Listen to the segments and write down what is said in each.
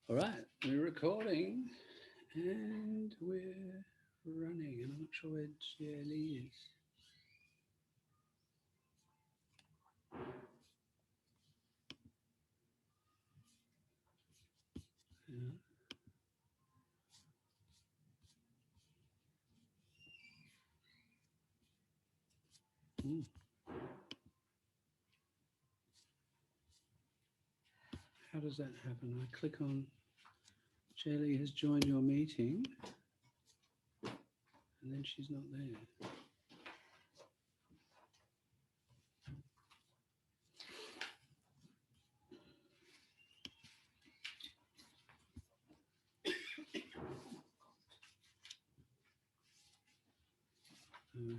All right, we're recording and we're running, and I'm not sure where Jelly is. Yeah. Mm. How does that happen? I click on Jelly has joined your meeting, and then she's not there.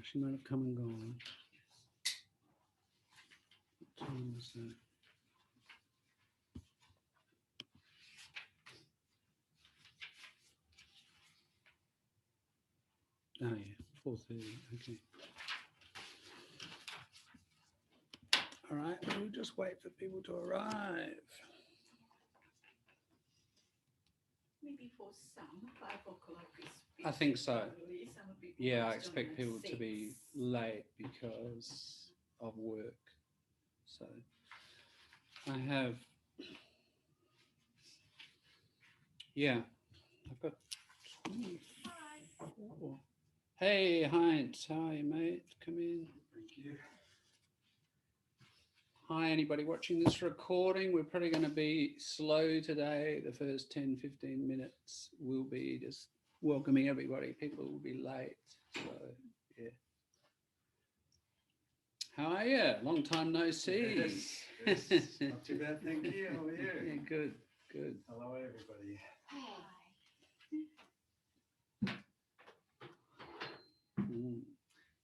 She might have come and gone. What time is that? Oh yeah, 4:30. Okay. All right, we'll just wait for people to arrive. Maybe for some, 5 o'clock is I think so. early. Some people Yeah, I join expect at people to 6. be late because of work. So I have, yeah, I've got 24. Hey, Heinz, how are you, mate? Come in. Thank you. Hi, anybody watching this recording? We're probably going to be slow today. The first 10, 15 minutes will be just welcoming everybody. People will be late. So, yeah. How are you? Long time no see. Yes, not too bad, thank you. How are you? Yeah, good, good. Hello, everybody. Mm,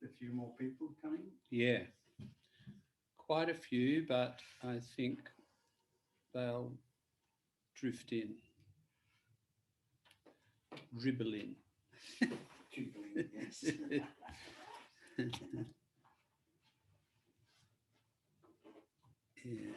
A few more people coming. yeah, quite a few, but I think they'll drift in, dribble in. Jiggling, yes. Yeah.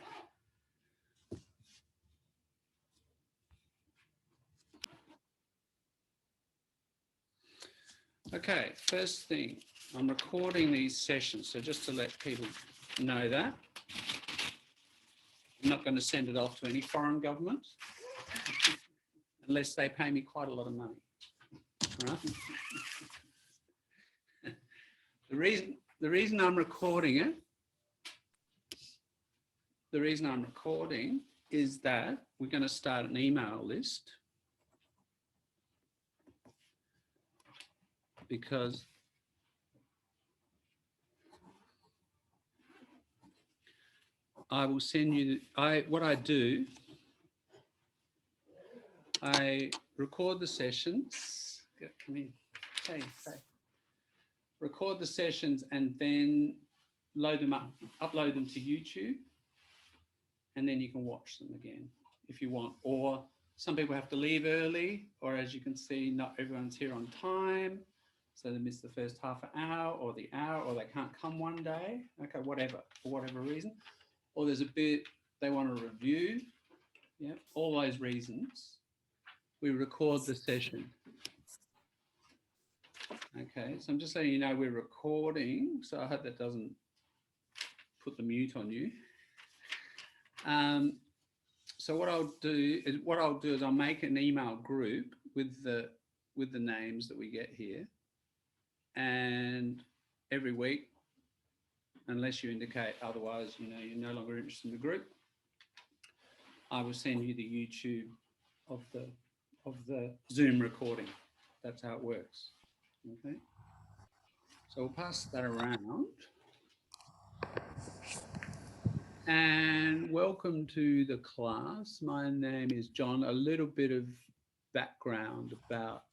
Okay, first thing, I'm recording these sessions, so just to let people know that. I'm not going to send it off to any foreign government unless they pay me quite a lot of money. All right? The reason I'm recording it, is that we're going to start an email list because I will send you, what I do, I record the sessions. Come in. Hey. Record the sessions and then load them up, upload them to YouTube, and then you can watch them again if you want. Or some people have to leave early, or as you can see, not everyone's here on time, so they miss the first half an hour, or the hour, or they can't come one day. Okay, whatever, for whatever reason. Or there's a bit they want to review. Yeah, all those reasons. We record the session. Okay, so I'm just letting you know we're recording, so I hope that doesn't put the mute on you. So what I'll do is I'll make an email group with the names that we get here, and every week, unless you indicate otherwise, you're no longer interested in the group, I will send you the YouTube of the Zoom recording. That's how it works. Okay. So we'll pass that around. And welcome to the class. My name is John. A little bit of background about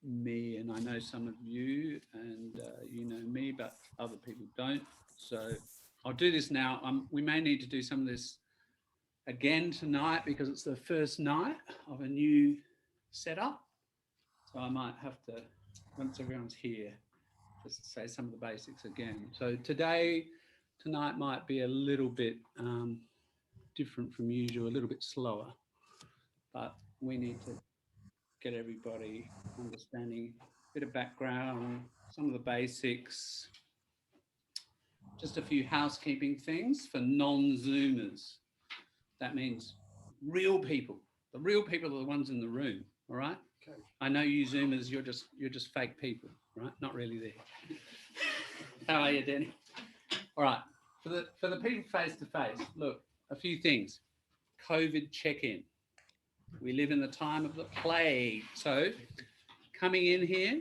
me, and I know some of you, and you know me, but other people don't. So I'll do this now. We may need to do some of this again tonight because it's the first night of a new setup. So I might have to, once everyone's here, just say some of the basics again. So tonight might be a little bit different from usual, a little bit slower, but we need to get everybody understanding a bit of background, some of the basics, just a few housekeeping things for non-Zoomers. That means real people. The real people are the ones in the room, all right? Okay. I know you Zoomers, you're just fake people, right? Not really there. How are you, Danny? All right. For the people face to face, look, a few things. COVID check-in. We live in the time of the plague. So coming in here,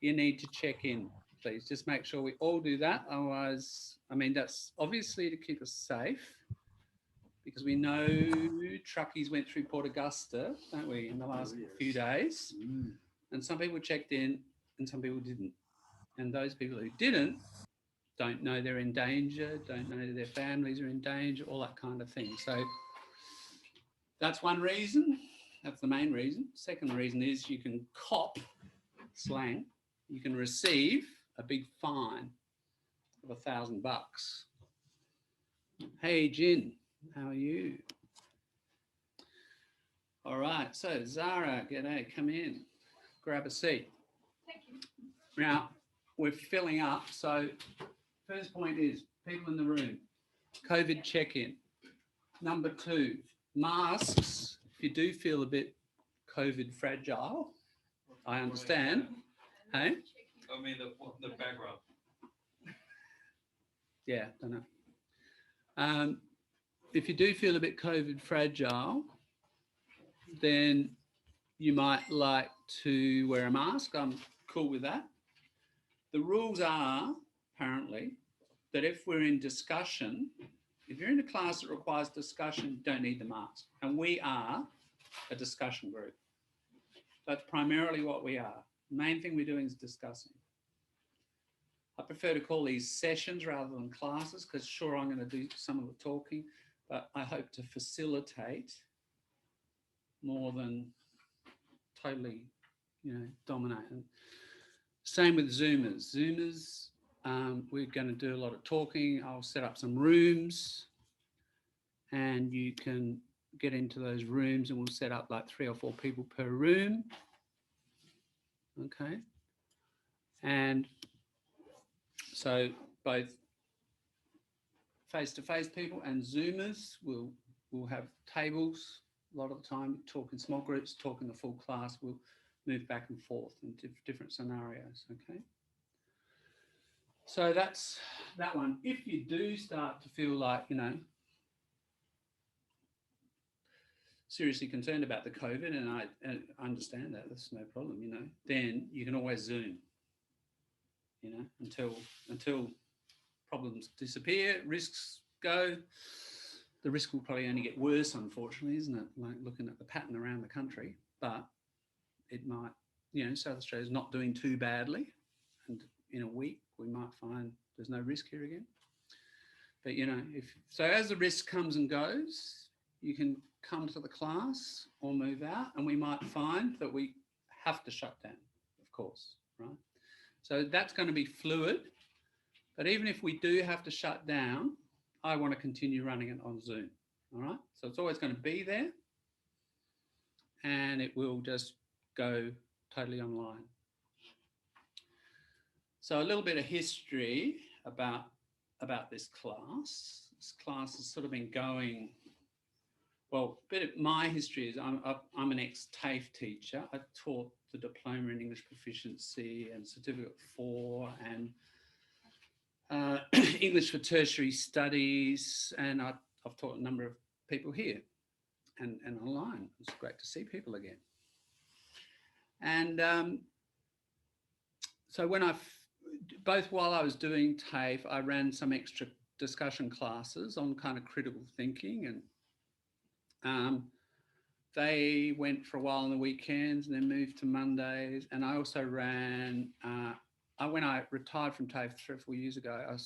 you need to check in, please. Just make sure we all do that. Otherwise, I mean, that's obviously to keep us safe, because we know truckies went through Port Augusta, don't we, in the last few days. And some people checked in and some people didn't. And those people who didn't don't know they're in danger, don't know their families are in danger, all that kind of thing. So that's one reason. That's the main reason. Second reason is you can cop, slang, you can receive a big fine of $1,000. Hey, Jin, how are you? All right, so Zara, g'day, come in, grab a seat. Thank you. Now, we're filling up, so first point is people in the room, COVID check-in. Number 2, masks. If you do feel a bit COVID fragile, I understand. Hey? I mean, the background. Yeah, don't know. If you do feel a bit COVID fragile, then you might like to wear a mask. I'm cool with that. The rules are, apparently, that if we're in discussion, if you're in a class that requires discussion, you don't need the mask. And we are a discussion group. That's primarily what we are. The main thing we're doing is discussing. I prefer to call these sessions rather than classes, because sure, I'm going to do some of the talking, but I hope to facilitate more than totally, dominate. And same with Zoomers. Zoomers, we're going to do a lot of talking. I'll set up some rooms and you can get into those rooms, and we'll set up like 3 or 4 people per room. Okay. And so both face-to-face people and Zoomers will have tables. A lot of the time, talk in small groups, talk in the full class. We'll move back and forth in different scenarios, okay? So that's that one. If you do start to feel like, seriously concerned about the COVID, and I understand that, that's no problem, then you can always Zoom, until problems disappear, risks go. The risk will probably only get worse, unfortunately, isn't it? Like looking at the pattern around the country, but it might, South Australia's not doing too badly. And in a week, we might find there's no risk here again. But, so as the risk comes and goes, you can come to the class or move out, and we might find that we have to shut down, of course, right? So that's going to be fluid. But even if we do have to shut down, I want to continue running it on Zoom, all right? So it's always going to be there, and it will just go totally online. So a little bit of history about this class. This class has sort of been going, well, a bit of my history is I'm an ex-TAFE teacher. I taught the Diploma in English Proficiency and Certificate 4 and English for Tertiary Studies, and I've taught a number of people here and online. It's great to see people again. And so both while I was doing TAFE, I ran some extra discussion classes on kind of critical thinking, and they went for a while on the weekends and then moved to Mondays. And I also ran, when I retired from TAFE 3 or 4 years ago, I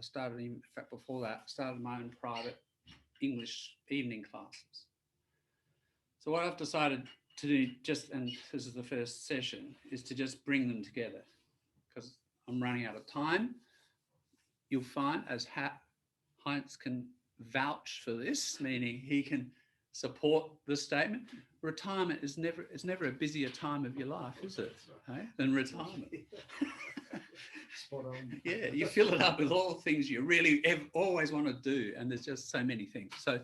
started, in fact before that, I started my own private English evening classes. So what I've decided to do, and this is the first session, is to just bring them together, because I'm running out of time. You'll find, as Heinz can vouch for this, meaning he can support the statement. Retirement is never a busier time of your life, is it? Hey? Than retirement. Spot on. Yeah, you fill it up with all the things you really always want to do, and there's just so many things. So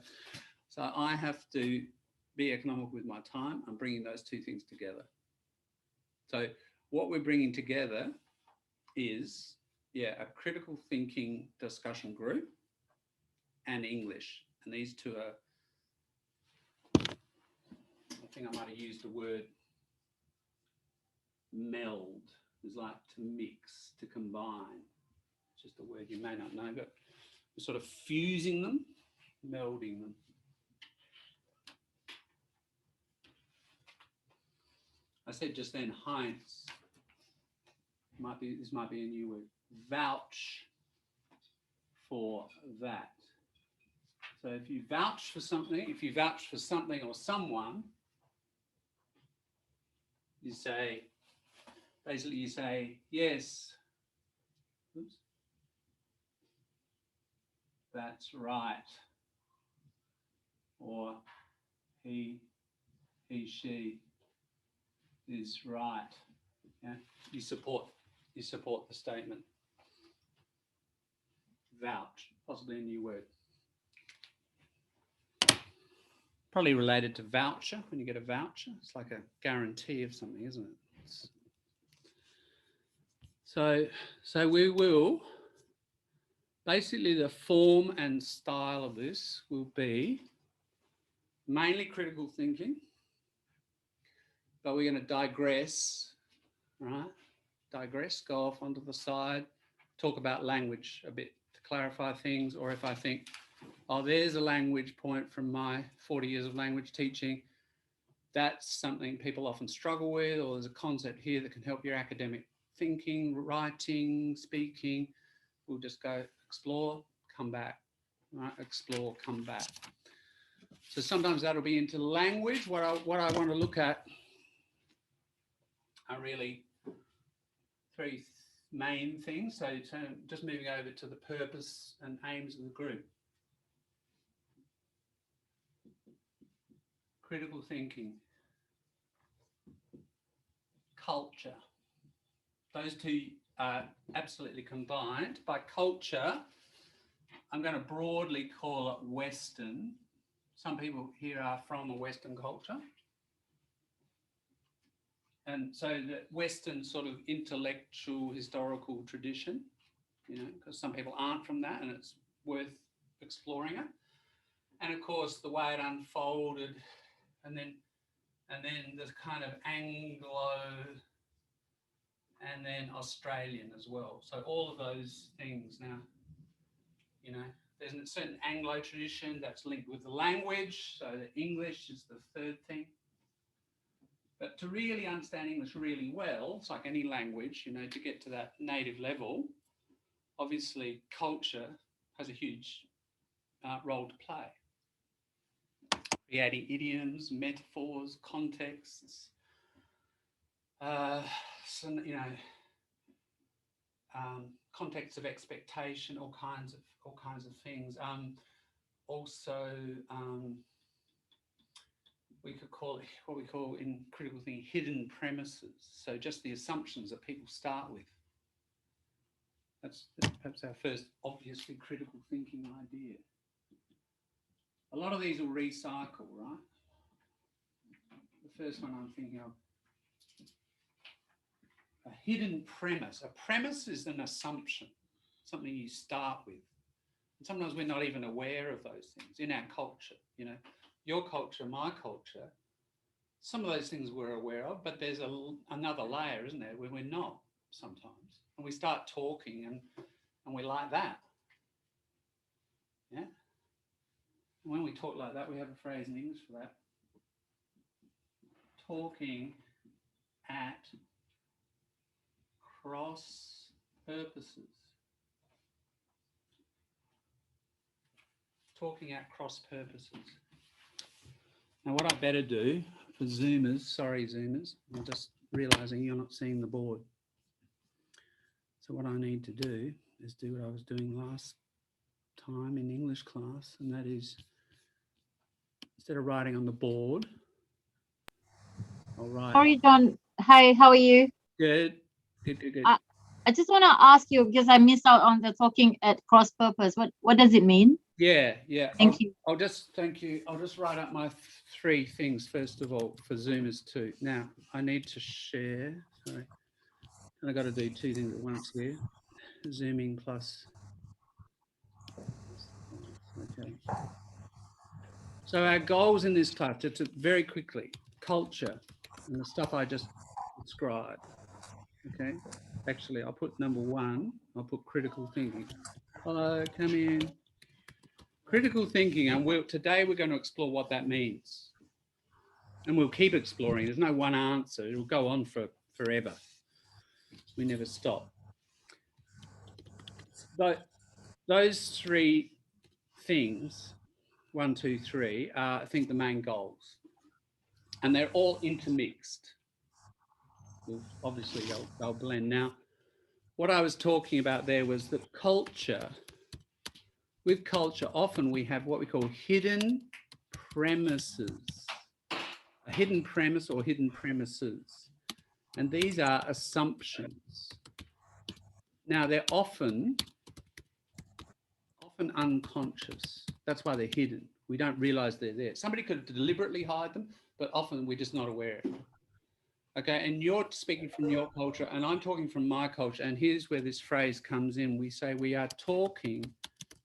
I have to be economical with my time. I'm bringing those two things together. So what we're bringing together is, a critical thinking discussion group and English. And these two are, I think I might have used the word meld. It's like to mix, to combine. It's just a word you may not know, but we're sort of fusing them, melding them. I said just then, Heinz, this might be a new word, vouch for that. So if you vouch for something or someone, you say, yes, oops, that's right, or he, she is right. Yeah, you support the statement. Vouch, possibly a new word. Probably related to voucher. When you get a voucher, it's like a guarantee of something, isn't it? So we will, basically the form and style of this will be mainly critical thinking, but we're going to digress, right? Go off onto the side, talk about language a bit to clarify things, or if I think, oh, there's a language point from my 40 years of language teaching, that's something people often struggle with, or there's a concept here that can help your academic thinking, writing, speaking. We'll just go explore, come back, right? Explore, come back. So sometimes that'll be into language. What I want to look at are really three main things. So just moving over to the purpose and aims of the group. Critical thinking, culture. Those two are absolutely combined. By culture, I'm going to broadly call it Western. Some people here are from a Western culture. And so the Western sort of intellectual, historical tradition, because some people aren't from that and it's worth exploring it. And of course, the way it unfolded, and then there's kind of Anglo and then Australian as well. So all of those things now, there's a certain Anglo tradition that's linked with the language. So the English is the third thing. But to really understand English really well, it's like any language, to get to that native level, obviously culture has a huge role to play. Creating idioms, metaphors, contexts, context of expectation, all kinds of things. We could call it what we call in critical thinking hidden premises. So just the assumptions that people start with. That's perhaps our first obviously critical thinking idea. A lot of these will recycle, right? The first one I'm thinking of, a hidden premise. A premise is an assumption, something you start with. And sometimes we're not even aware of those things in our culture, Your culture, my culture, some of those things we're aware of, but there's another layer, isn't there, where we're not sometimes. And we start talking and we like that. Yeah? And when we talk like that, we have a phrase in English for that. Talking at cross purposes. Talking at cross purposes. Now, what I better do for Zoomers, sorry Zoomers, I'm just realising you're not seeing the board. So what I need to do is do what I was doing last time in English class, and that is instead of writing on the board, I'll write. Sorry, John. Hi, how are you? Good. Good. I just want to ask you because I missed out on the talking at cross purpose. What does it mean? Yeah. Thank you. I'll just thank you. I'll just write up my three things first of all for Zoomers too. Now I need to share. Sorry, and I got to do two things at once here. Zooming plus. Okay. So our goals in this class, just very quickly, culture and the stuff I just described. Okay. Actually, I'll put number one. I'll put critical thinking. Hello, come in. Critical thinking, and today we're going to explore what that means. And we'll keep exploring. There's no one answer. It'll go on for forever. We never stop. But those three things, 1, 2, 3, are, I think, the main goals. And they're all intermixed. Obviously, they'll blend. Now, what I was talking about there was that with culture, often we have what we call hidden premises. A hidden premise or hidden premises. And these are assumptions. Now, they're often unconscious. That's why they're hidden. We don't realize they're there. Somebody could deliberately hide them, but often we're just not aware of them. Okay, and you're speaking from your culture, and I'm talking from my culture, and here's where this phrase comes in. We say we are talking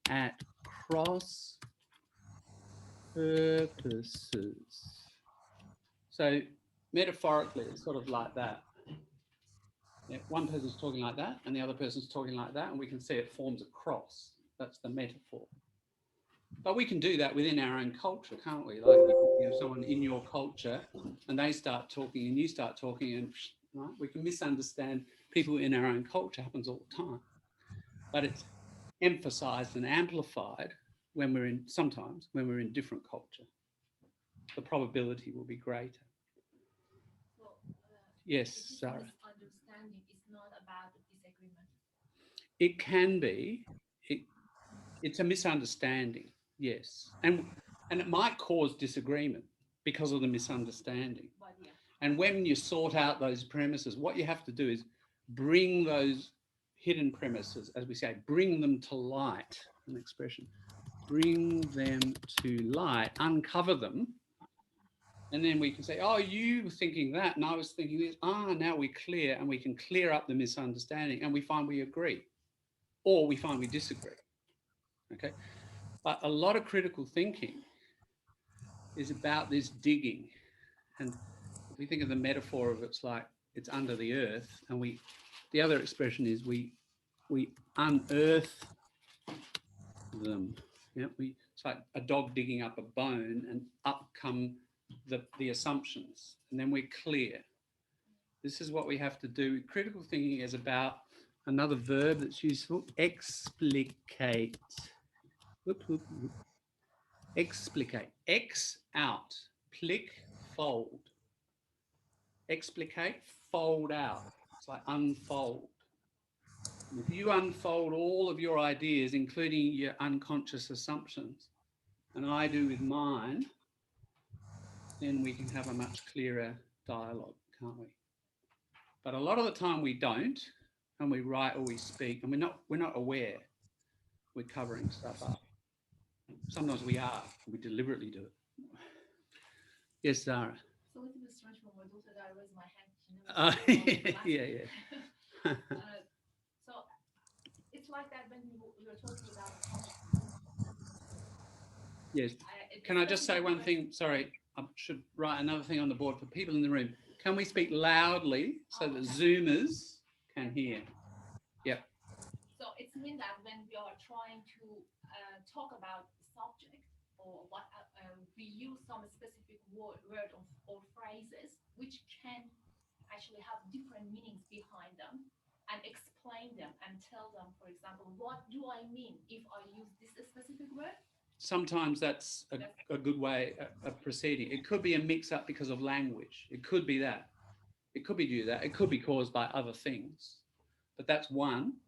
at cross purposes. So metaphorically, it's sort of like that. Yeah, one person's talking like that, and the other person's talking like that, and we can see it forms a cross. That's the metaphor. But we can do that within our own culture, can't we? Like you have someone in your culture and they start talking and you start talking, and right? We can misunderstand people in our own culture. It happens all the time. But it's emphasized and amplified sometimes when we're in different culture. The probability will be greater. So, Yes, this Sarah. misunderstanding is not about disagreement. It can be. It's a misunderstanding, yes. And it might cause disagreement because of the misunderstanding. But yeah. And when you sort out those premises, what you have to do is bring those hidden premises, as we say, bring them to light, an expression. Bring them to light, uncover them. And then we can say, oh, you were thinking that, and I was thinking this. Now we're clear, and we can clear up the misunderstanding, and we find we agree, or we find we disagree. Okay, but a lot of critical thinking is about this digging, and if we think of the metaphor of it's like it's under the earth, and the other expression is we unearth them. Yeah, it's like a dog digging up a bone, and up come the assumptions, and then we're clear. This is what we have to do. Critical thinking is about another verb that's useful: explicate. Explicate. X out. Plic, fold. Explicate, fold out. It's like unfold. If you unfold all of your ideas, including your unconscious assumptions, and I do with mine, then we can have a much clearer dialogue, can't we? But a lot of the time we don't, and we write or we speak, and we're not aware we're covering stuff up. Sometimes we are, we deliberately do it. Yes, Zara. So it's a bit strange for my daughter that I raise my hand. She never Yeah. So it's like that when you're talking about. Yes. Can I just say one thing? Sorry, I should write another thing on the board for people in the room. Can we speak loudly so that Zoomers can hear? Yep. So it means that when we are trying to talk about the subject or what we use some specific word or phrases which can actually have different meanings behind them and explain them and tell them, for example, what do I mean if I use this specific word? Sometimes that's a good way of proceeding. It could be a mix-up because of language. It could be that. It could be due to that. It could be caused by other things. But that's one.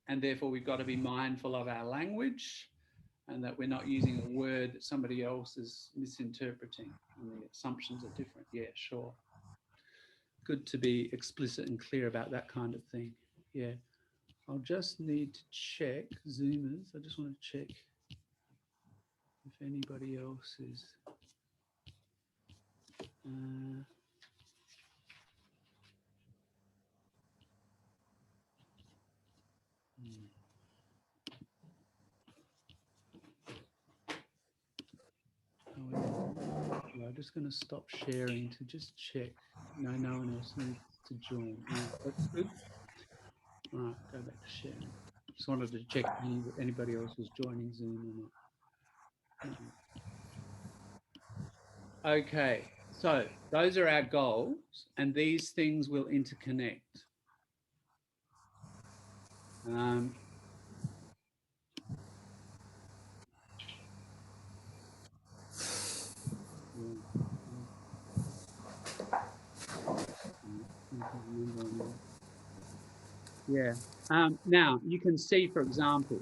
And therefore, we've got to be mindful of our language and that we're not using a word that somebody else is misinterpreting and the assumptions are different. Yeah, sure. Good to be explicit and clear about that kind of thing. Yeah. I'll just need to check Zoomers. I just want to check if anybody else is. I'm just going to stop sharing to just check. No, no one else needs to join. That's good. All right, go back to sharing. Just wanted to check if anybody else was joining Zoom or not. Okay, so those are our goals, and these things will interconnect. Yeah. Now, you can see, for example,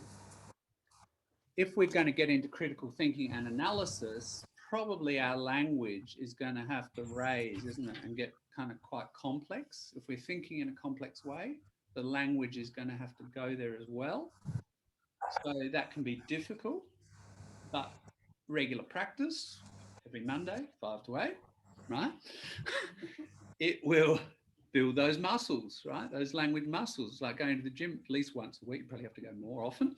if we're going to get into critical thinking and analysis, probably our language is going to have to raise, isn't it, and get kind of quite complex. If we're thinking in a complex way, the language is going to have to go there as well. So that can be difficult, but regular practice, every Monday, 5 to 8, right? It will build those muscles, right? Those language muscles, like going to the gym at least once a week. You probably have to go more often.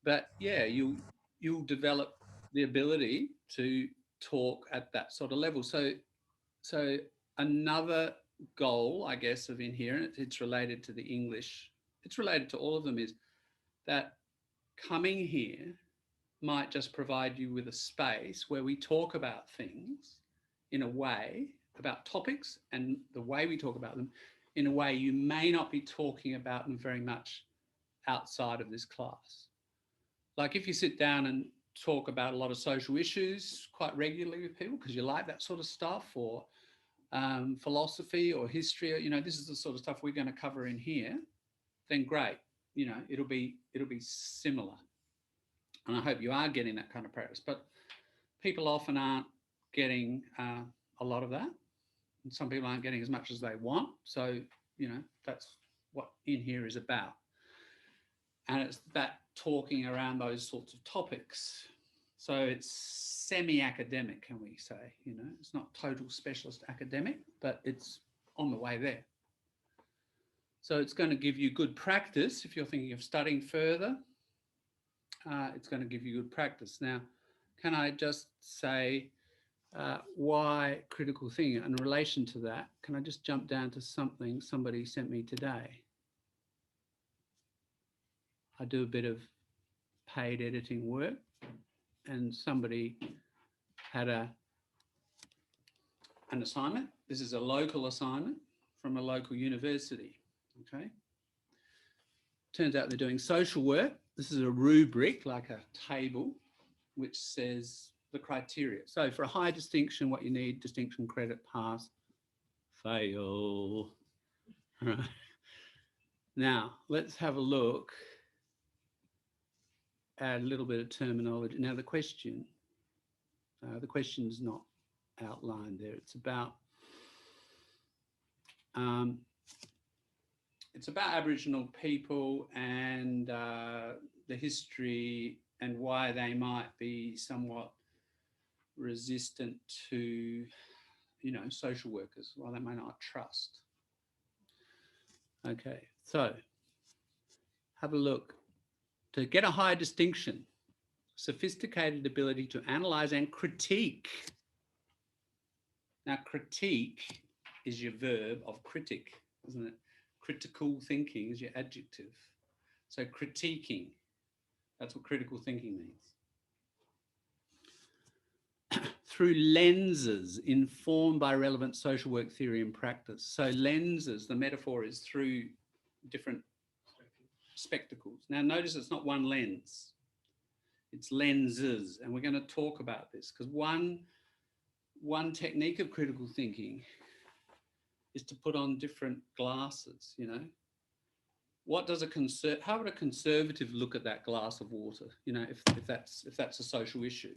But yeah, you'll develop the ability to talk at that sort of level. So another goal, I guess, of Inherent, it's related to the English, it's related to all of them, is that coming here might just provide you with a space where we talk about things in a way, about topics and the way we talk about them, in a way you may not be talking about them very much outside of this class. Like if you sit down and talk about a lot of social issues quite regularly with people because you like that sort of stuff, or philosophy or history, you know, this is the sort of stuff we're going to cover in here, then great, you know, it'll be similar. And I hope you are getting that kind of practice, but people often aren't getting a lot of that. And some people aren't getting as much as they want. So, you know, that's what in here is about. And it's that talking around those sorts of topics. So it's semi-academic, can we say, you know, it's not total specialist academic, but it's on the way there. So it's going to give you good practice if you're thinking of studying further. It's going to give you good practice. Now, can I just say why critical thinking? In relation to that, can I just jump down to something somebody sent me today? I do a bit of paid editing work, and somebody had an assignment. This is a local assignment from a local university, okay? Turns out they're doing social work. This is a rubric, like a table, which says the criteria. So for a high distinction, what you need: distinction, credit, pass, fail. Right. Now, let's have a look at a little bit of terminology. Now, the question is not outlined there. It's about Aboriginal people and the history and why they might be somewhat resistant to, you know, social workers, why they may not trust. Okay, so have a look. To get a high distinction, sophisticated ability to analyze and critique. Now, critique is your verb of critic, isn't it? Critical thinking is your adjective. So critiquing, that's what critical thinking means. Through lenses informed by relevant social work theory and practice. So lenses, the metaphor is through different spectacles. Now notice it's not one lens, it's lenses. And we're going to talk about this because one technique of critical thinking is to put on different glasses, you know. what does how would a conservative look at that glass of water? You know, if that's a social issue.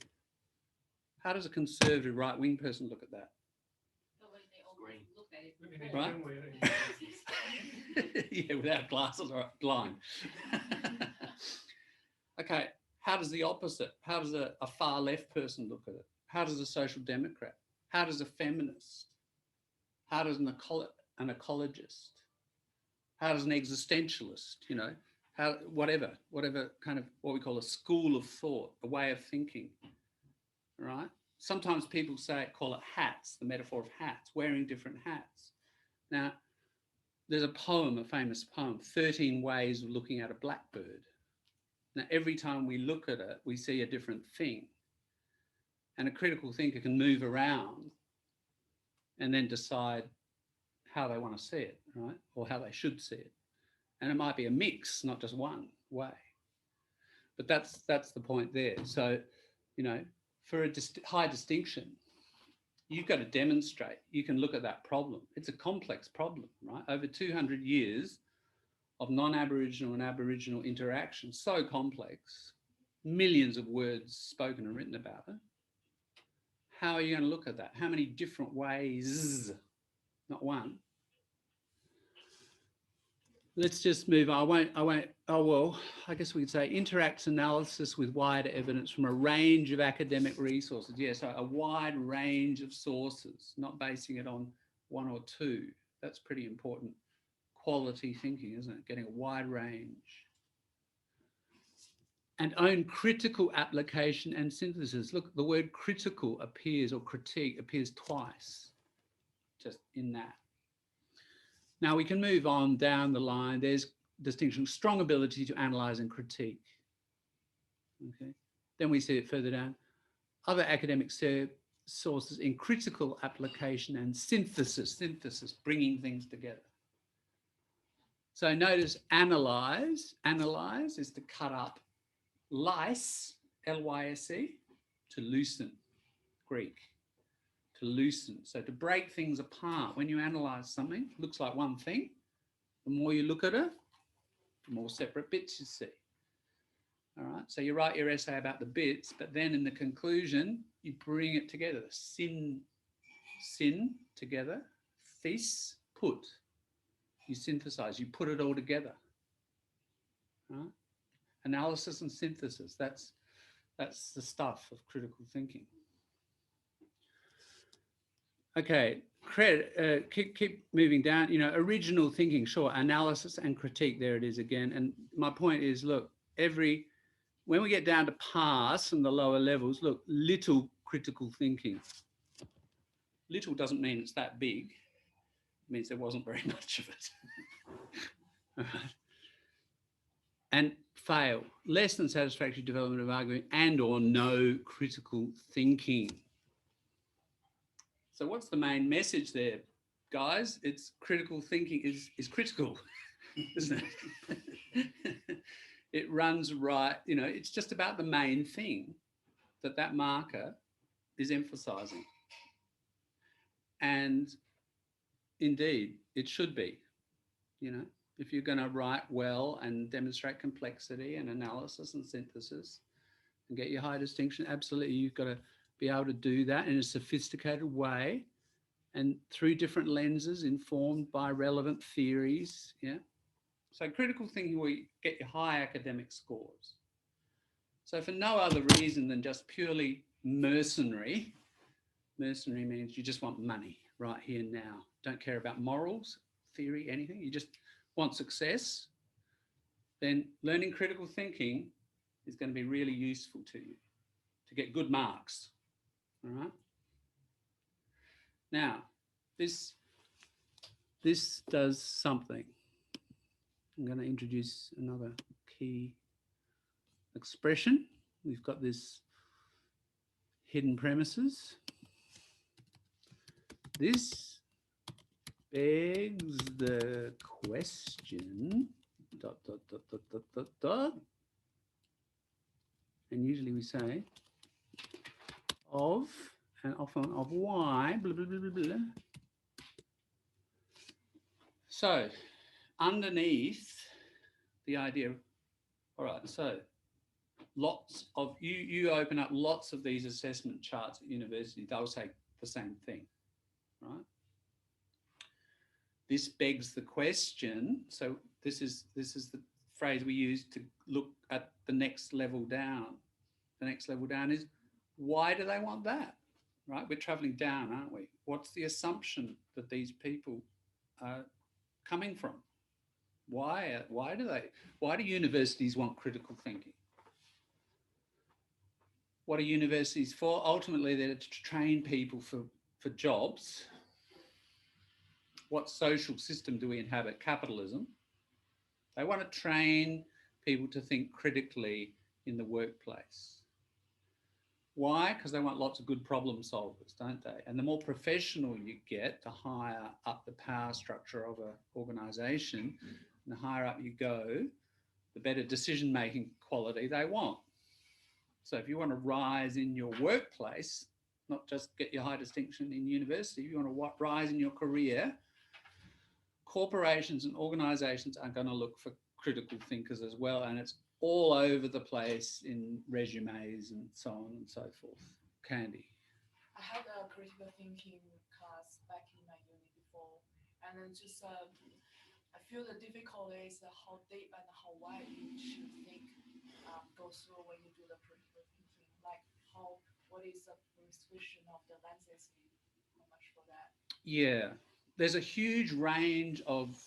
How does a conservative right-wing person look at that? The way they always Green. look at it. In a Right. different way. Yeah, without glasses or blind. Okay, how does the opposite? How does a far left person look at it? How does a social democrat? How does a feminist? How does an ecologist? How does an existentialist? You know, how whatever kind of what we call a school of thought, a way of thinking. Right? Sometimes people call it hats, the metaphor of hats, wearing different hats. Now, there's a poem, a famous poem, 13 Ways of Looking at a Blackbird. Now, every time we look at it, we see a different thing. And a critical thinker can move around and then decide how they want to see it, right? Or how they should see it. And it might be a mix, not just one way. But that's the point there. So, you know, for a high distinction, you've got to demonstrate. You can look at that problem. It's a complex problem, right? Over 200 years of non-Aboriginal and Aboriginal interaction, so complex, millions of words spoken and written about it. How are you going to look at that? How many different ways? Not one. Let's just move on. I guess we could say interacts analysis with wider evidence from a range of academic resources. Yeah, so a wide range of sources, not basing it on one or two. That's pretty important. Quality thinking, isn't it? Getting a wide range. And own critical application and synthesis. Look, the word critical appears, or critique appears twice, just in that. Now we can move on down the line. There's distinction, strong ability to analyze and critique. Okay. Then we see it further down. Other academic sources in critical application and synthesis, bringing things together. So notice analyze is to cut up, lyse, L-Y-S-E, to loosen, Greek, to loosen. So to break things apart. When you analyze something, it looks like one thing. The more you look at it, the more separate bits you see. All right, so you write your essay about the bits, but then in the conclusion, you bring it together. Sin together, thes, put. You synthesize, you put it all together. Right? Analysis and synthesis, that's the stuff of critical thinking. Okay, keep moving down. You know, original thinking, sure, analysis and critique, there it is again. And my point is, look, when we get down to pass and the lower levels, look, little critical thinking. Little doesn't mean it's that big. It means there wasn't very much of it. All right. And fail, less than satisfactory development of argument and or no critical thinking. So what's the main message there, guys? It's critical thinking is critical, isn't it? It runs right, you know, it's just about the main thing that marker is emphasizing. And indeed, it should be, you know, if you're going to write well and demonstrate complexity and analysis and synthesis and get your high distinction, absolutely, you've got to be able to do that in a sophisticated way and through different lenses informed by relevant theories, yeah. So critical thinking will get you high academic scores. So for no other reason than just purely mercenary means you just want money right here and now. Don't care about morals, theory, anything. You just want success. Then learning critical thinking is going to be really useful to you to get good marks. All right. Now, this does something. I'm going to introduce another key expression. We've got this hidden premises. This begs the question, ... And usually we say of, and often of why, blah, blah, blah, blah, blah. So underneath the idea. All right, so lots of you open up lots of these assessment charts at university, they'll say the same thing, right? This begs the question. So this is the phrase we use to look at the next level down. The next level down is, why do they want that? Right? We're traveling down, aren't we? What's the assumption that these people are coming from? Why do universities want critical thinking? What are universities for? Ultimately, they're to train people for jobs. What social system do we inhabit? Capitalism. They want to train people to think critically in the workplace. Why? Because they want lots of good problem solvers, don't they? And the more professional you get, the higher up the power structure of an organisation, and the higher up you go, the better decision-making quality they want. So if you want to rise in your workplace, not just get your high distinction in university, if you want to rise in your career, corporations and organisations are going to look for critical thinkers as well, and it's all over the place in resumes and so on and so forth. Candy. I had a critical thinking class back in my uni before, and then just I feel the difficulty is how deep and how wide you should think go through when you do the critical thinking. Like what is the restriction of the lenses? How much for that? Yeah, there's a huge range of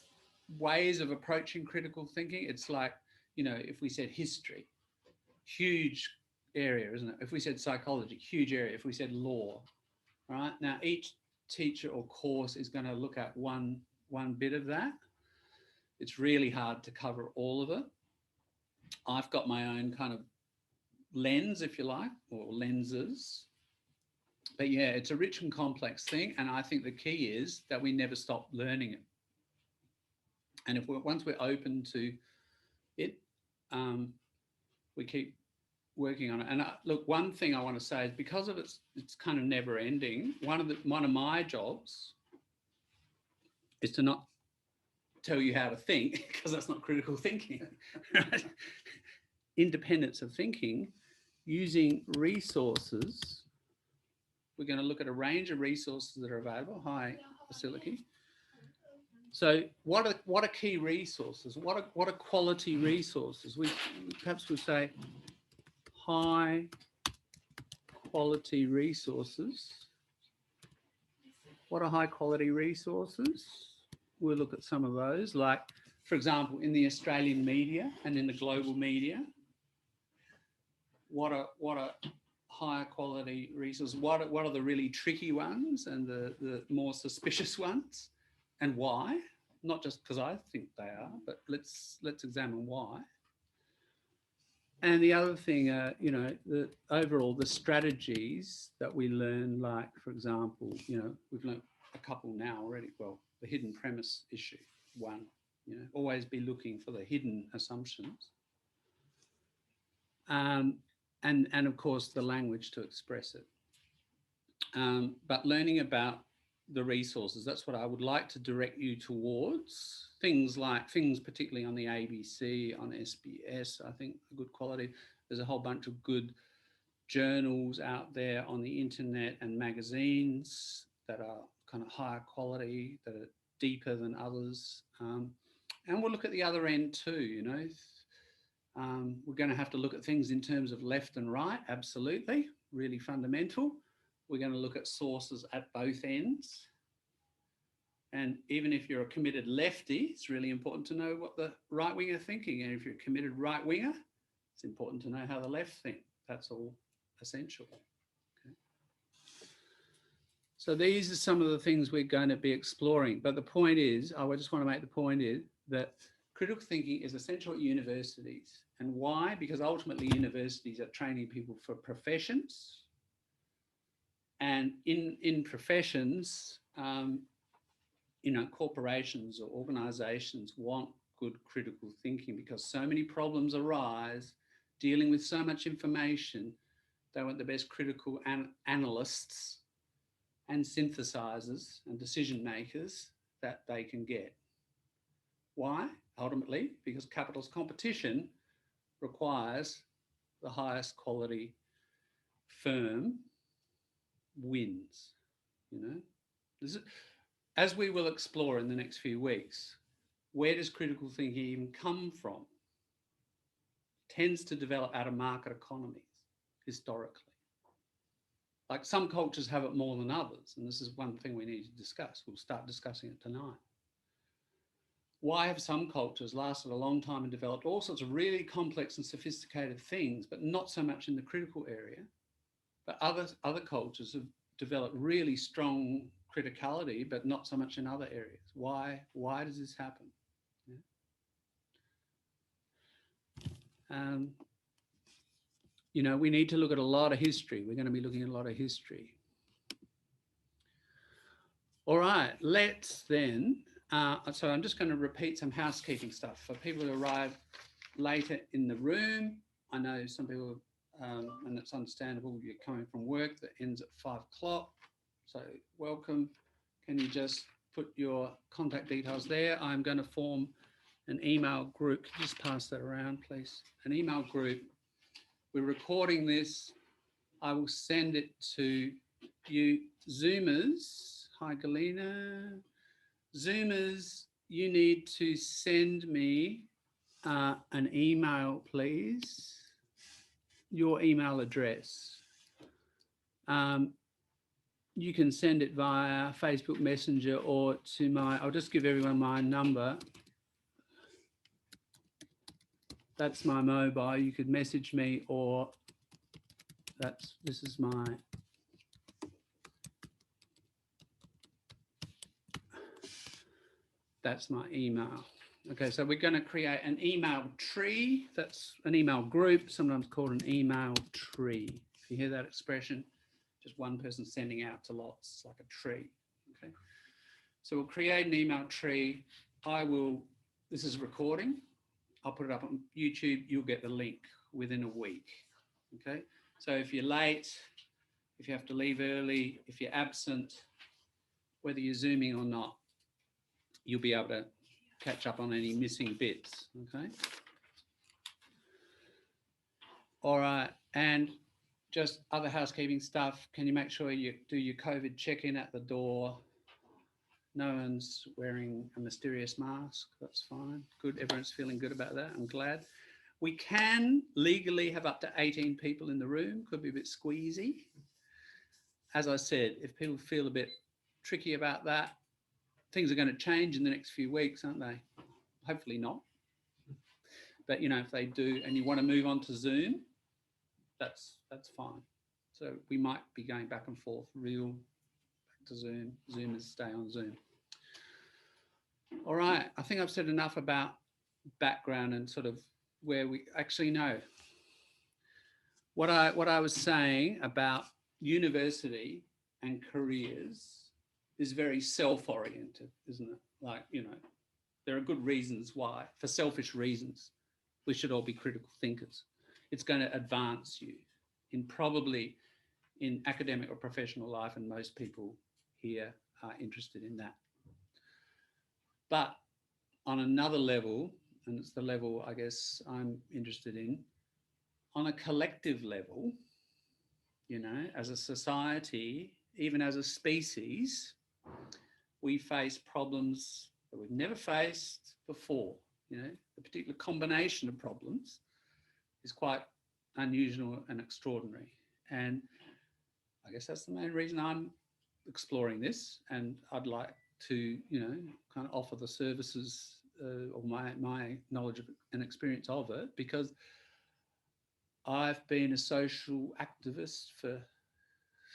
ways of approaching critical thinking. It's like, if we said history, huge area, isn't it? If we said psychology, huge area. If we said law, right? Now, each teacher or course is going to look at one bit of that. It's really hard to cover all of it. I've got my own kind of lens, if you like, or lenses. But yeah, it's a rich and complex thing. And I think the key is that we never stop learning it. And once we're open to it, we keep working on it. And look, one thing I want to say is because of it's kind of never ending. One of my jobs is to not tell you how to think, because that's not critical thinking. Right? Independence of thinking, using resources. We're going to look at a range of resources that are available. Hi, Vasiliki. So what are key resources? What are quality resources? Perhaps we'll say high quality resources. What are high quality resources? We'll look at some of those, like, for example, in the Australian media and in the global media. What are higher quality resources? What are the really tricky ones and the more suspicious ones, and why? Not just because I think they are, but let's examine why. And the other thing, the overall the strategies that we learn, like, for example, we've learned a couple now already. Well, the hidden premise issue, one, always be looking for the hidden assumptions. And of course the language to express it. But learning about the resources, that's what I would like to direct you towards. Things particularly on the ABC, on SBS, I think good quality. There's a whole bunch of good journals out there on the internet and magazines that are kind of higher quality, that are deeper than others. And we'll look at the other end too, we're going to have to look at things in terms of left and right, absolutely, really fundamental. We're going to look at sources at both ends. And even if you're a committed lefty, it's really important to know what the right wing are thinking. And if you're a committed right winger, it's important to know how the left think. That's all essential. Okay. So these are some of the things we're going to be exploring. But the point is, I just want to make the point is that critical thinking is essential at universities. And why? Because ultimately universities are training people for professions. And in professions, corporations or organizations want good critical thinking because so many problems arise dealing with so much information. They want the best critical analysts and synthesizers and decision makers that they can get. Why? ultimately, because capitalist competition requires the highest quality firm wins. You know, this is, as we will explore in the next few weeks, where does critical thinking even come from? Tends to develop out of market economies historically. Like some cultures have it more than others, and this is one thing we need to discuss. We'll start discussing it tonight. Why have some cultures lasted a long time and developed all sorts of really complex and sophisticated things, but not so much in the critical area? But other cultures have developed really strong criticality, but not so much in other areas. Why does this happen? Yeah. You know, we need to look at a lot of history. We're going to be looking at a lot of history. All right, let's then, so I'm just going to repeat some housekeeping stuff. For people who arrive later in the room, I know some people, and it's understandable, you're coming from work that ends at 5 o'clock. So welcome. Can you just put your contact details there? I'm going to form an email group. Could you just pass that around, please? An email group. We're recording this. I will send it to you Zoomers. Hi, Galina. Zoomers, you need to send me an email, please. Your email address. You can send it via Facebook Messenger or to I'll just give everyone my number. That's my mobile. You could message me, or this is my that's my email. Okay, so we're going to create an email tree. That's an email group, sometimes called an email tree. If you hear that expression, just one person sending out to lots, like a tree. Okay, so we'll create an email tree. This is a recording. I'll put it up on YouTube. You'll get the link within a week. Okay, so if you're late, if you have to leave early, if you're absent, whether you're Zooming or not, you'll be able to catch up on any missing bits. Okay. All right, and just other housekeeping stuff. Can you make sure you do your COVID check-in at the door? No one's wearing a mysterious mask. That's fine. Good. Everyone's feeling good about that. I'm glad. We can legally have up to 18 people in the room. Could be a bit squeezy. As I said, if people feel a bit tricky about that, things are going to change in the next few weeks, aren't they? Hopefully not. But, you know, if they do and you want to move on to Zoom, that's fine. So we might be going back and forth, back to Zoom. Zoomers stay on Zoom. All right, I think I've said enough about background and sort of where we actually know. What I was saying about university and careers is very self-oriented, isn't it? Like, you know, there are good reasons why, for selfish reasons, we should all be critical thinkers. It's going to advance you probably in academic or professional life, and most people here are interested in that. But on another level, and it's the level I guess I'm interested in, on a collective level, you know, as a society, even as a species, we face problems that we've never faced before. You know, the particular combination of problems is quite unusual and extraordinary. And I guess that's the main reason I'm exploring this, and I'd like to, you know, kind of offer the services or my knowledge of and experience of it, because I've been a social activist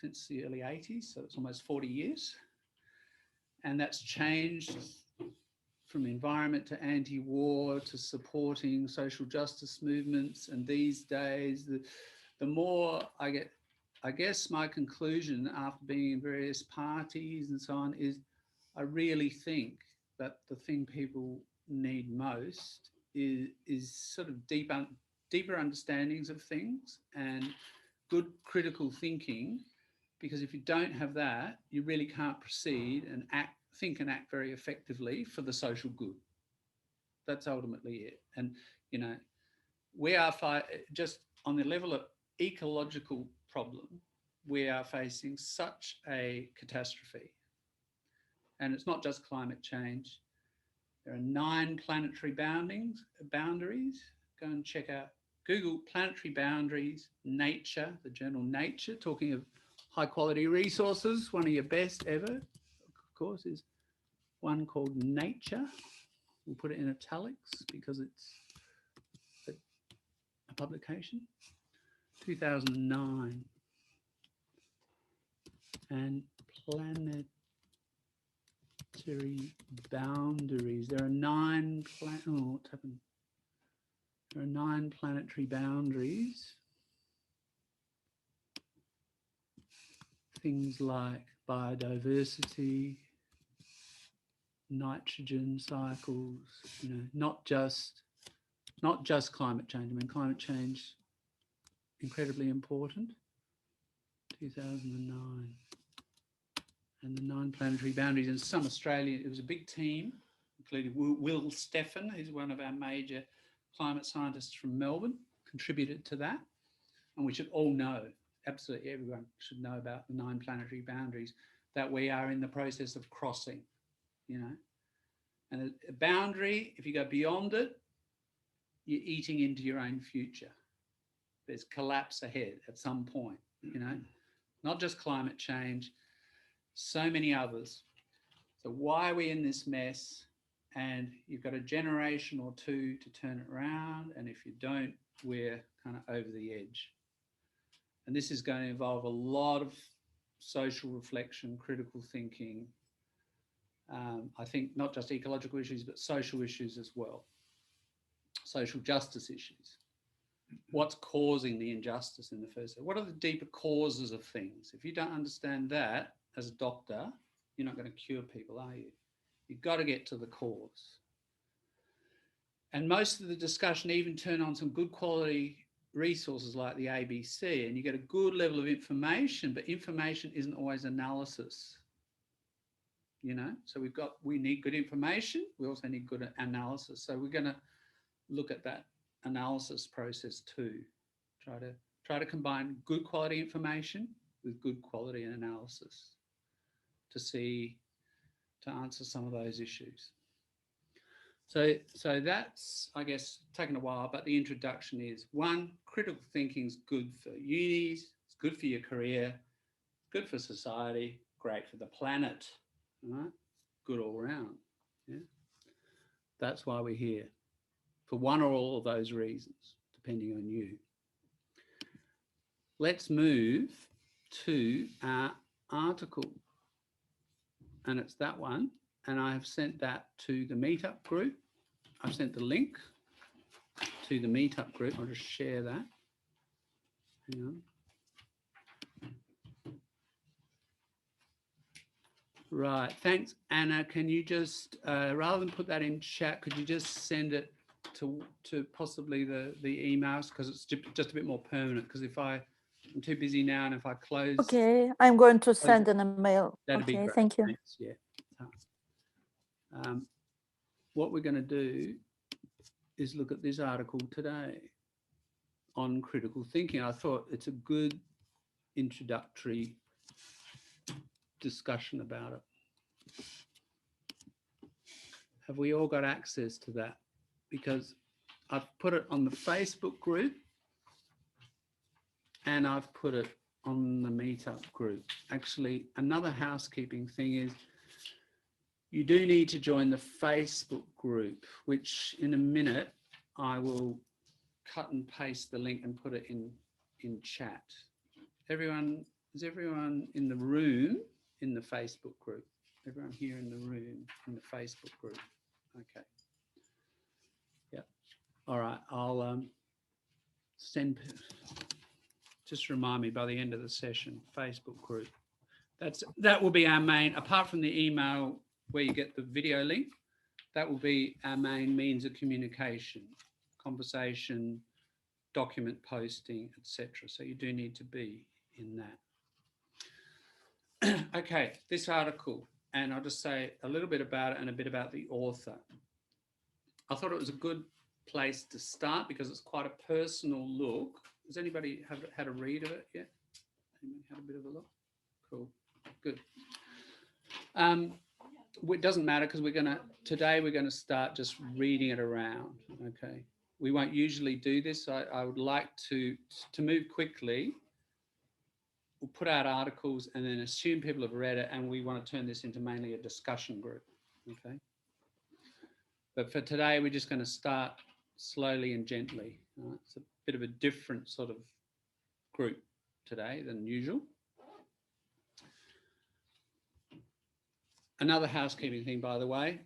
since the early 80s, so it's almost 40 years. And that's changed from environment to anti-war to supporting social justice movements. And these days, the more I get, I guess my conclusion after being in various parties and so on is I really think that the thing people need most is sort of deeper understandings of things and good critical thinking, because if you don't have that, you really can't proceed and think and act very effectively for the social good. That's ultimately it. And, you know, we are just on the level of ecological problem, we are facing such a catastrophe. And it's not just climate change. There are 9 planetary boundaries. Go and check out Google planetary boundaries, Nature, the journal Nature, talking of high quality resources. One of your best ever, of course, is one called Nature. We'll put it in italics because it's a publication, 2009. And planetary boundaries. There are 9 what's happened? There are 9 planetary boundaries. Things like biodiversity, nitrogen cycles, you know, not just climate change. I mean, climate change, incredibly important. 2009. And the 9 planetary boundaries. And some Australian, it was a big team, including Will Steffen, who's one of our major climate scientists from Melbourne, contributed to that. And we should all know, absolutely everyone should know about the 9 planetary boundaries that we are in the process of crossing, you know. And a boundary, if you go beyond it, you're eating into your own future. There's collapse ahead at some point, you know, not just climate change, so many others. So why are we in this mess? And you've got a generation or 2 to turn it around. And if you don't, we're kind of over the edge. And this is going to involve a lot of social reflection, critical thinking. I think not just ecological issues, but social issues as well. Social justice issues. What's causing the injustice in the first place? What are the deeper causes of things? If you don't understand that as a doctor, you're not going to cure people, are you? You've got to get to the cause. And most of the discussion even turn on some good quality resources like the ABC, and you get a good level of information, but information isn't always analysis. You know, so we need good information. We also need good analysis. So we're going to look at that analysis process too. Try to combine good quality information with good quality analysis to answer some of those issues. So that's, I guess, taken a while, but the introduction is, 1, critical thinking is good for unis, it's good for your career, good for society, great for the planet, right? Good all round. Yeah, that's why we're here, for one or all of those reasons, depending on you. Let's move to our article, and it's that one, and I have sent that to the meetup group. I've sent the link to the meetup group. I'll just share that. Hang on. Right, thanks, Anna. Can you just, rather than put that in chat, could you just send it to possibly the emails, because it's just a bit more permanent, because if I'm too busy now, and if I close. Okay, I'm going to send an email. That'd be Okay, great. thank you. Thanks, yeah. What we're going to do is look at this article today on critical thinking. I thought it's a good introductory discussion about it. Have we all got access to that? Because I've put it on the Facebook group and I've put it on the meetup group. Actually, another housekeeping thing is you do need to join the Facebook group, which in a minute I will cut and paste the link and put it in chat. Is everyone in the room in the Facebook group? Everyone here in the room in the Facebook group? Okay. Yeah. All right. I'll send. Just remind me by the end of the session. Facebook group. That will be our main. Apart from the email where you get the video link, that will be our main means of communication, conversation, document posting, etc. So you do need to be in that. Okay, this article, and I'll just say a little bit about it and a bit about the author. I thought it was a good place to start because it's quite a personal look. Has anybody had a read of it yet? Anybody had a bit of a look? Cool, good. It doesn't matter because today we're going to start just reading it around, okay? We won't usually do this. I would like to move quickly. We'll put out articles and then assume people have read it, and we want to turn this into mainly a discussion group, okay? But for today, we're just going to start slowly and gently. It's a bit of a different sort of group today than usual. Another housekeeping thing, by the way,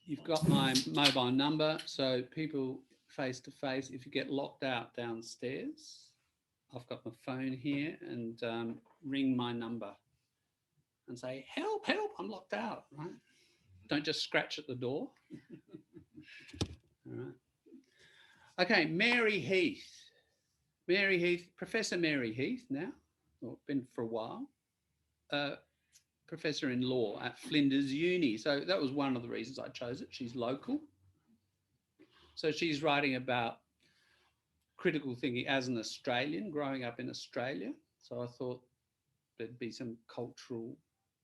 you've got my mobile number, so people face to face, if you get locked out downstairs, I've got my phone here, and ring my number and say, help, help, I'm locked out, right? Don't just scratch at the door. All right. Okay, Mary Heath. Mary Heath, Professor Mary Heath now, or been for a while, Professor in law at Flinders Uni. So that was one of the reasons I chose it. She's local. So she's writing about critical thinking as an Australian, growing up in Australia. So I thought there'd be some cultural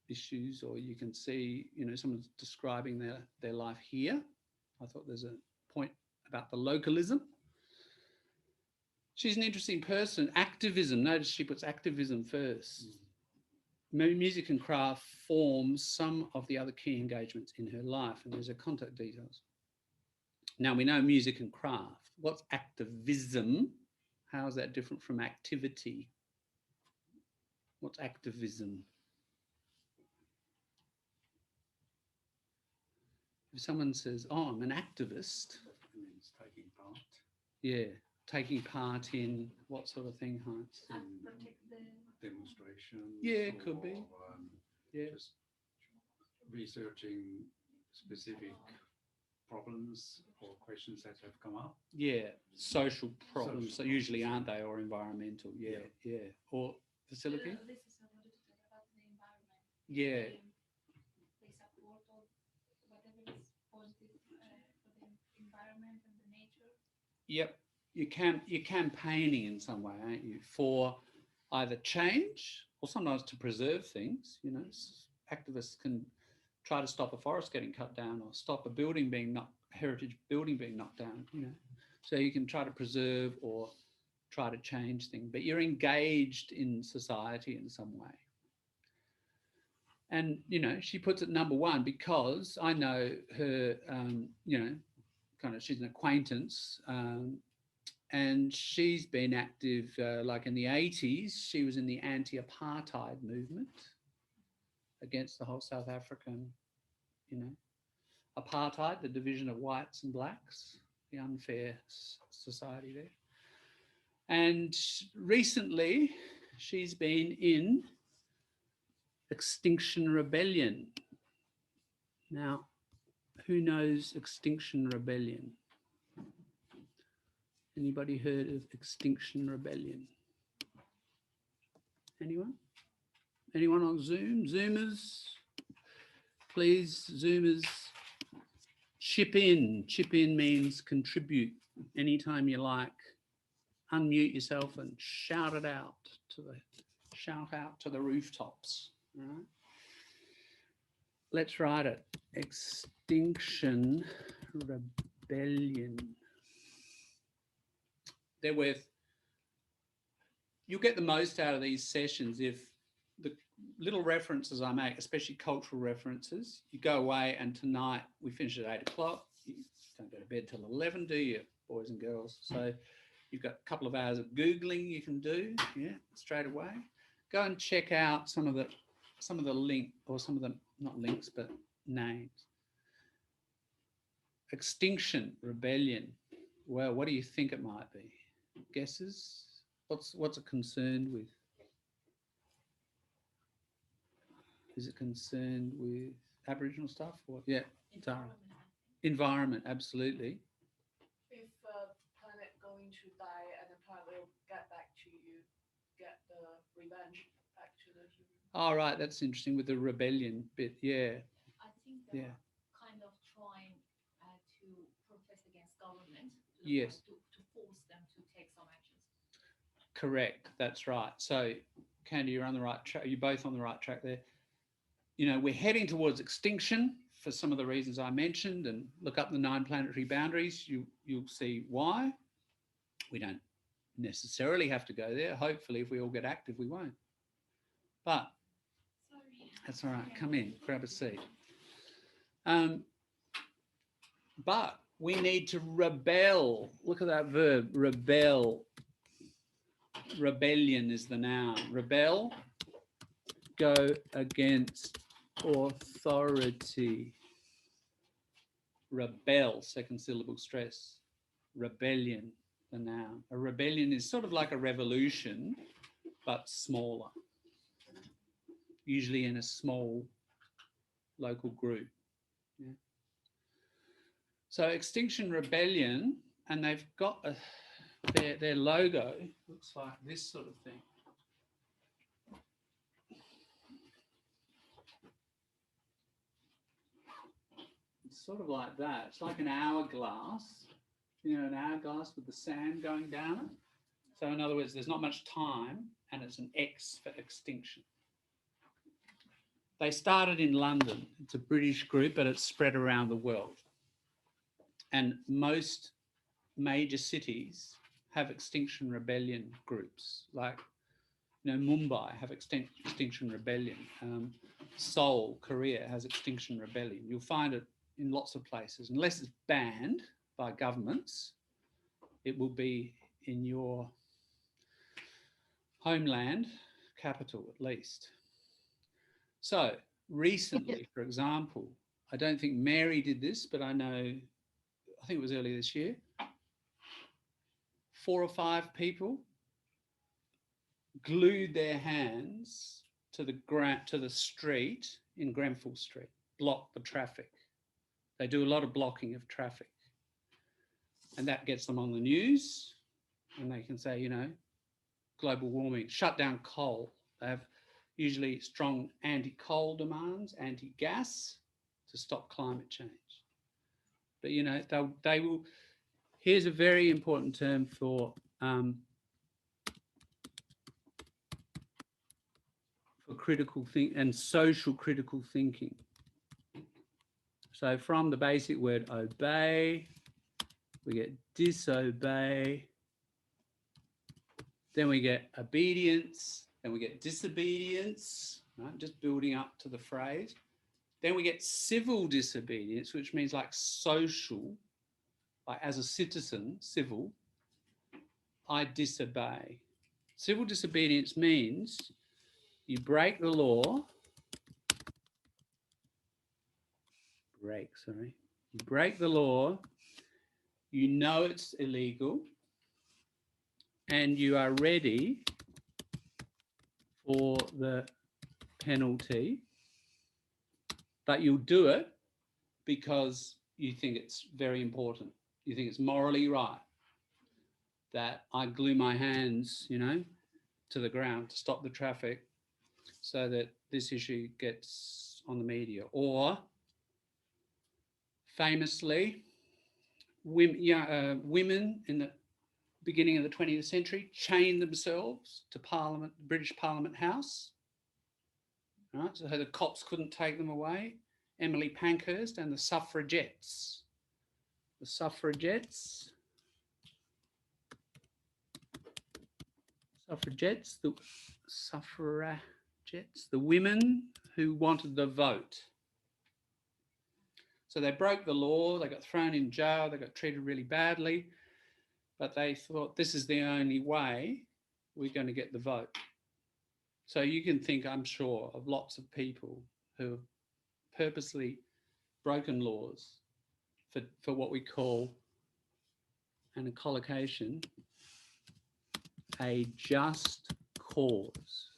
issues, or you can see, someone's describing their life here. I thought there's a point about the localism. She's an interesting person. Activism, notice she puts activism first. Music and craft forms some of the other key engagements in her life, and there's her contact details. Now we know music and craft. What's activism? How is that different from activity? What's activism? If someone says, oh, I'm an activist. It means taking part. Yeah, taking part in what sort of thing, Heinz? Demonstrations. Yeah, it could be. Yeah. Just researching specific problems or questions that have come up. Yeah, social problems, Social so usually problems, aren't they, or environmental? Yeah, yeah. Or facility? This is I wanted to talk about the environment. Yeah, They support all whatever is positive for the environment and the nature. yep. You're campaigning in some way, aren't you, for either change or sometimes to preserve things. Activists can try to stop a forest getting cut down or stop a building heritage building being knocked down. So you can try to preserve or try to change things, but you're engaged in society in some way. And she puts it number one because I know her. She's an acquaintance. And she's been active, like in the 80s, she was in the anti-apartheid movement against the whole South African, apartheid, the division of whites and blacks, the unfair society there. And recently, she's been in Extinction Rebellion. Now, who knows Extinction Rebellion? Anybody heard of Extinction Rebellion? Anyone? Anyone on Zoom? Zoomers? Please, Zoomers, chip in. Chip in means contribute anytime you like. Unmute yourself and shout out to the rooftops. All right? Let's write it. Extinction Rebellion. You'll get the most out of these sessions if the little references I make, especially cultural references, you go away and tonight we finish at 8 o'clock. You don't go to bed till 11, do you, boys and girls? So you've got a couple of hours of Googling you can do, straight away. Go and check out some of the link, or some of them, not links, but names. Extinction Rebellion. Well, what do you think it might be? Guesses? What's it concerned with? Is it concerned with Aboriginal stuff? Or yeah, Tara. Environment, absolutely. If planet going to die and the planet will get back to you, get the revenge back to the human. All right, that's interesting with the rebellion bit. Yeah, I think yeah. they're kind of trying to protest Yes. To force them to take some actions. Correct. That's right. So, Candy, you're on the right track. You're both on the right track there. We're heading towards extinction for some of the reasons I mentioned, and look up the 9 planetary boundaries. You'll see why. We don't necessarily have to go there. Hopefully, if we all get active, we won't. But Sorry. that's all right. Come in, grab a seat. But we need to rebel. Look at that verb, rebel. Rebellion is the noun. Rebel, go against authority. Rebel, second syllable stress. Rebellion, the noun. A rebellion is sort of like a revolution, but smaller. Usually in a small local group. Yeah. So Extinction Rebellion, and they've got their logo looks like this sort of thing. It's sort of like that. It's like an hourglass, an hourglass with the sand going down it. So in other words, there's not much time, and it's an X for extinction. They started in London. It's a British group, but it's spread around the world. And most major cities have Extinction Rebellion groups, like Mumbai have Extinction Rebellion. Seoul, Korea has Extinction Rebellion. You'll find it in lots of places. Unless it's banned by governments, it will be in your homeland, capital at least. So recently, for example, I don't think Mary did this, but I think it was earlier this year, 4 or 5 people glued their hands to the street in Grenfell Street, blocked the traffic. They do a lot of blocking of traffic. And that gets them on the news, and they can say, global warming, shut down coal. They have usually strong anti-coal demands, anti-gas to stop climate change. But, they will, here's a very important term for critical thinking and social critical thinking. So from the basic word obey, we get disobey, then we get obedience, then we get disobedience, right? Just building up to the phrase. Then we get civil disobedience, which means like social, like as a citizen, civil, I disobey. Civil disobedience means you break the law, you break the law, you know it's illegal, and you are ready for the penalty, but you'll do it because you think it's very important. You think it's morally right that I glue my hands, to the ground to stop the traffic so that this issue gets on the media. Or famously, women in the beginning of the 20th century chained themselves to Parliament, British Parliament House, right? So the cops couldn't take them away. Emily Pankhurst and the suffragettes. The suffragettes, the women who wanted the vote. So they broke the law, they got thrown in jail, they got treated really badly, but they thought this is the only way we're going to get the vote. So you can think, I'm sure, of lots of people who have purposely broken laws for what we call, and a collocation, a just cause.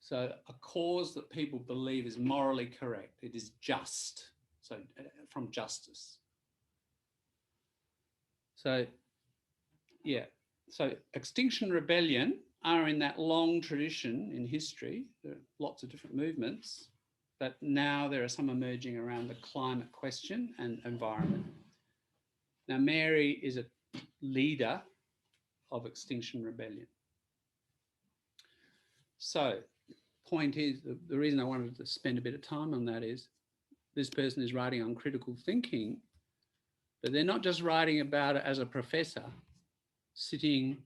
So a cause that people believe is morally correct. It is just. So from justice. So, yeah. So Extinction Rebellion are in that long tradition in history. There are lots of different movements, but now there are some emerging around the climate question and environment. Now, Mary is a leader of Extinction Rebellion. So, point is, the reason I wanted to spend a bit of time on that is this person is writing on critical thinking, but they're not just writing about it as a professor sitting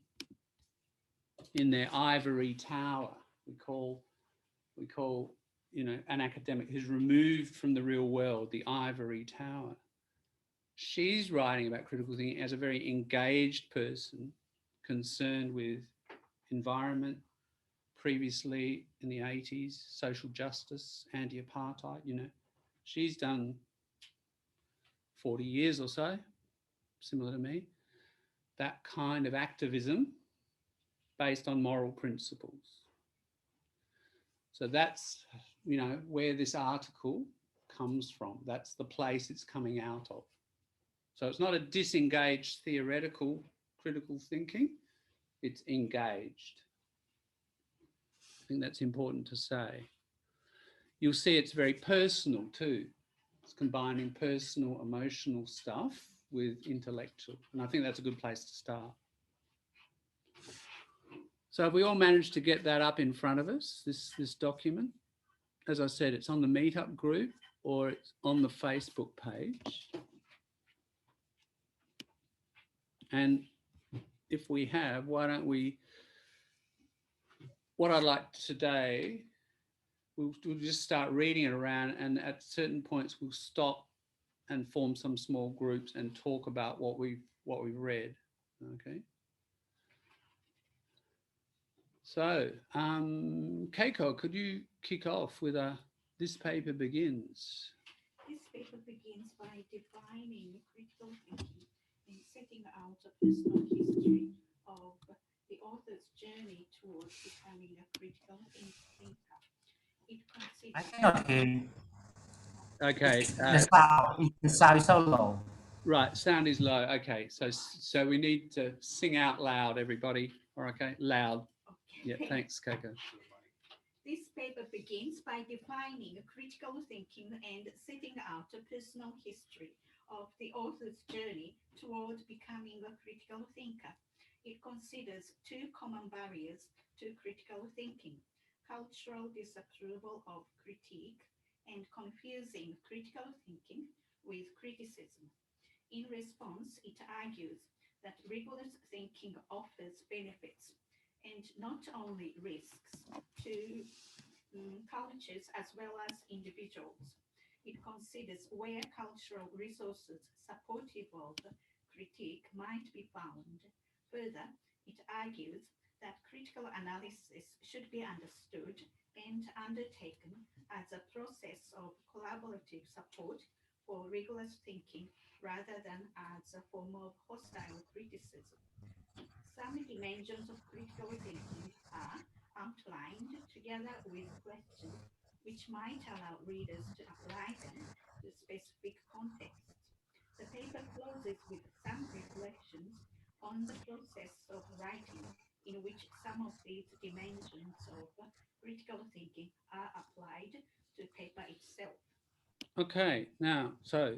in their ivory tower. We call, you know, an academic who's removed from the real world, the ivory tower. She's writing about critical thinking as a very engaged person concerned with environment, previously in the 80s, social justice, anti-apartheid, you know. She's done 40 years or so, similar to me, that kind of activism based on moral principles. So that's, you know, where this article comes from. That's the place it's coming out of. So it's not a disengaged theoretical critical thinking, it's engaged. I think that's important to say. You'll see it's very personal too. It's combining personal, emotional stuff with intellectual. And I think that's a good place to start. So have we all managed to get that up in front of us, this document? As I said, it's on the Meetup group or it's on the Facebook page. And if we have, why don't we, what I'd like today, we'll just start reading it around, and at certain points we'll stop and form some small groups and talk about what we've read, okay? So, Keiko, could you kick off with this paper begins? This paper begins by defining critical thinking and setting out a personal history of the author's journey towards becoming a critical thinker. It considers... I cannot hear. Okay. The sound is so low. Right, sound is low. Okay, so we need to sing out loud, everybody. Okay, loud. Okay. Yeah, thanks, Keiko. This paper begins by defining critical thinking and setting out a personal history of the author's journey toward becoming a critical thinker. It considers two common barriers to critical thinking: cultural disapproval of critique and confusing critical thinking with criticism. In response, it argues that rigorous thinking offers benefits and not only risks to cultures as well as individuals. It considers where cultural resources supportive of critique might be found. Further, it argues that critical analysis should be understood and undertaken as a process of collaborative support for rigorous thinking rather than as a form of hostile criticism. Some dimensions of critical thinking are outlined together with questions which might allow readers to apply them to specific contexts. The paper closes with some reflections on the process of writing, in which some of these dimensions of critical thinking are applied to paper itself. Okay, now, so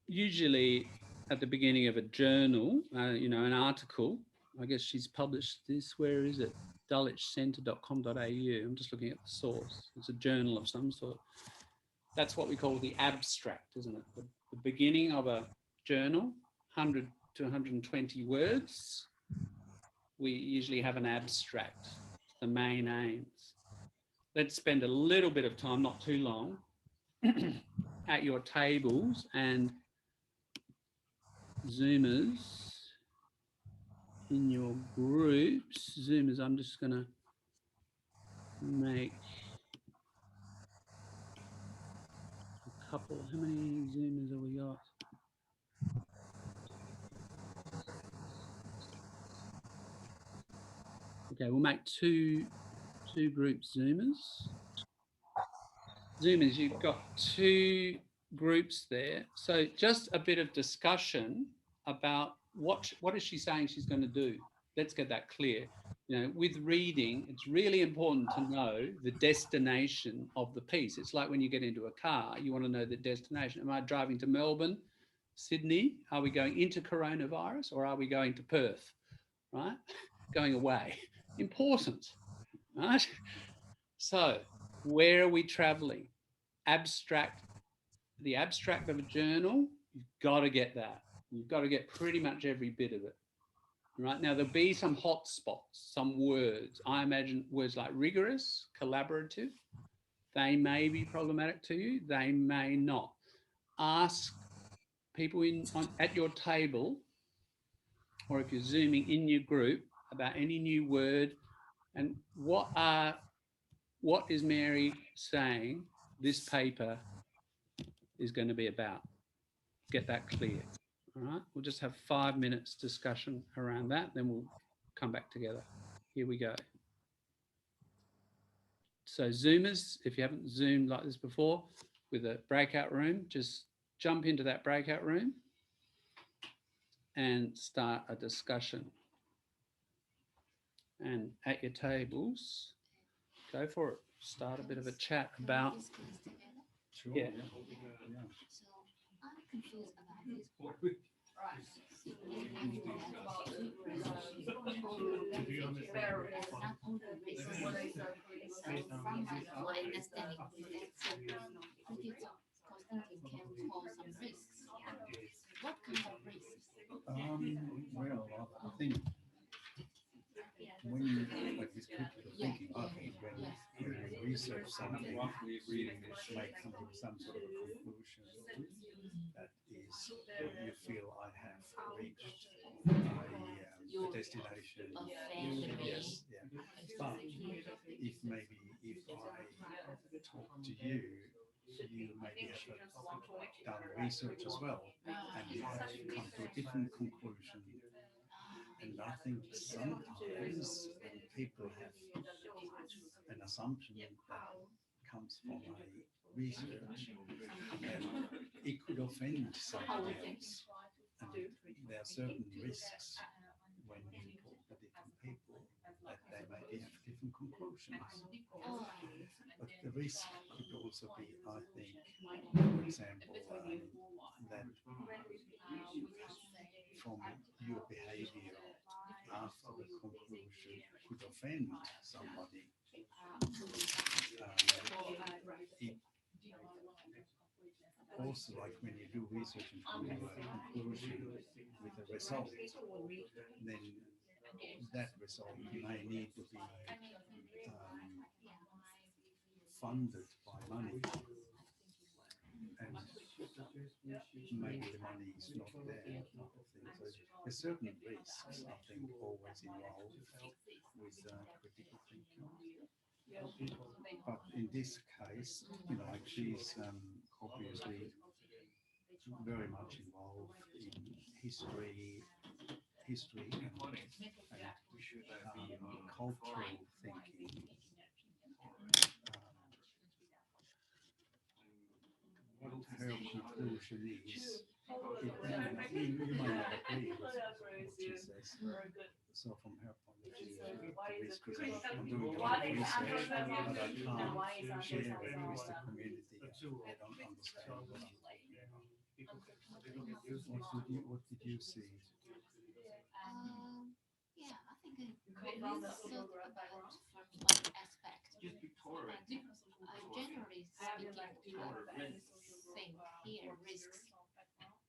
usually at the beginning of a journal, you know, an article, I guess she's published this, where is it? dulwichcentre.com.au. I'm just looking at the source. It's a journal of some sort. That's what we call the abstract, isn't it? The beginning of a journal, 100 to 120 words. We usually have an abstract, the main aims. Let's spend a little bit of time, not too long, at your tables, and Zoomers in your groups. Zoomers, I'm just going to make a couple. How many Zoomers have we got? Okay, we'll make two group Zoomers. Zoomers, you've got two groups there. So just a bit of discussion about what is she saying she's going to do. Let's get that clear. You know, with reading, it's really important to know the destination of the piece. It's like when you get into a car, you want to know the destination. Am I driving to Melbourne? Sydney? Are we going into coronavirus or are we going to Perth? Right? Going away. Important, right? So where are we traveling? Abstract, the abstract of a journal, you've got to get that. You've got to get pretty much every bit of it. Right? Now, there'll be some hot spots, some words. I imagine words like rigorous, collaborative, they may be problematic to you, they may not. Ask people at your table, or if you're Zooming in your group, about any new word and what is Mary saying this paper is going to be about. Get that clear. All right, we'll just have 5 minutes discussion around that, then we'll come back together. Here we go. So Zoomers, if you haven't Zoomed like this before with a breakout room, just jump into that breakout room and start a discussion. And at your tables, go for it. Start a bit of a chat about, Sure, yeah. yeah. So I'm confused about this part. Not only race. So from my understanding, critical thinking can cause some risks. What kind of risks? Well, I think when you like this critical thinking, I think when you research something, you make some sort of a conclusion that is you feel I have reached a destination. Yes, yeah. But if I talk to you, you maybe have done research as well, and you have come to a different conclusion. And I think sometimes when people have an assumption that comes from a research, it could offend somebody else. And there are certain risks when you talk to different people that they may have different conclusions. But the risk could also be, I think, for example, that from your behavior after the conclusion could offend somebody. Also, like when you do research and come to a conclusion with a result, then that result may need to be funded by money, and maybe the money is not there, type of thing. So there's certain risks, I think, always involved with critical thinking. But in this case, like she's obviously very much involved in history and cultural thinking. Her conclusion is, you might not agree with what she says. So from her point of view, the risk is I'm doing a lot of research, but I can't share it with the community. They don't understand what I'm talking about. What did you see? Yeah, I think it is sort about from one aspect. Generally speaking, I think here risks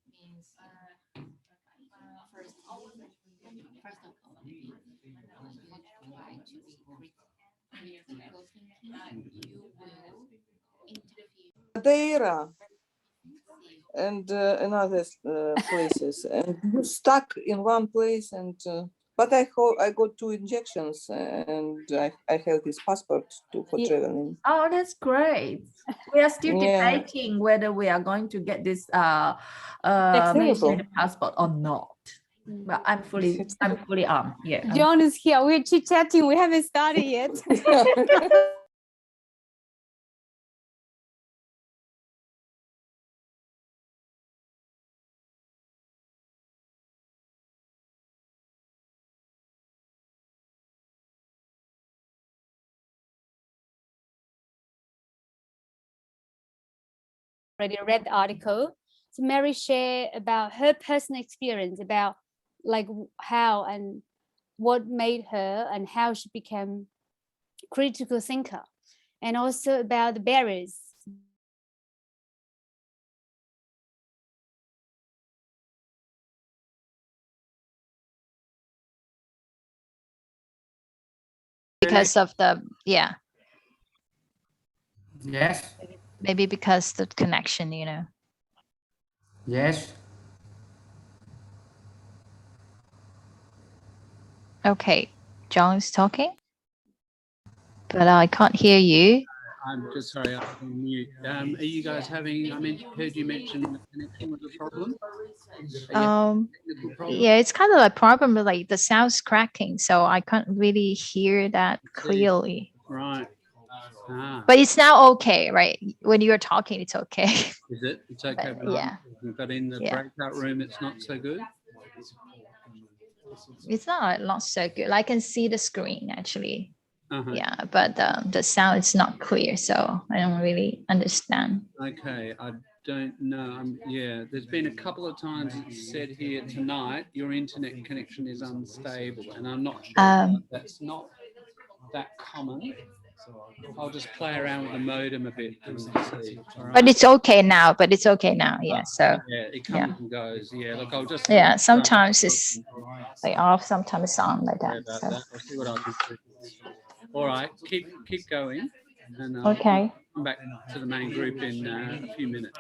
means first of all, maybe you try to be critical thinking, you will interfere. Madeira and in other places, and you're stuck in one place. And but I hope I got 2 injections, and I have this passport for traveling. Oh, that's great. We are still Yeah. debating whether we are going to get this April. passport or not. But I'm fully armed. Yeah. John is here. We're chit-chatting. We haven't started yet. Already read the article. So Mary shared about her personal experience about like how and what made her and how she became critical thinker, and also about the barriers. Because of the, yeah, Yes. maybe because the connection, you know. Yes. Okay, John's talking, but I can't hear you. I'm just sorry, I'm on mute. Are you guys having, heard you mention the connection was a problem? Are you having a technical problem? Yeah, it's kind of a problem with like the sound's cracking, so I can't really hear that clearly. Right. Ah, But it's now okay, right? When you're talking, it's okay. is it? It's okay. But yeah. But in the Yeah. breakout room, it's not so good? It's not so good. I can see the screen actually. Uh-huh. Yeah, but the sound is not clear, so I don't really understand. Okay, I don't know. Yeah, there's been a couple of times it's said here tonight your internet connection is unstable, and I'm not sure that's not that common. I'll just play around with the modem a bit and see. All right? But it's okay now. Yeah. So Yeah, it comes and goes. Yeah, look, I'll just. yeah, sometimes it's like off, sometimes on like Sorry that. about So that. I'll see what I can do. All right, keep going, and I'll okay. come back to the main group in a few minutes.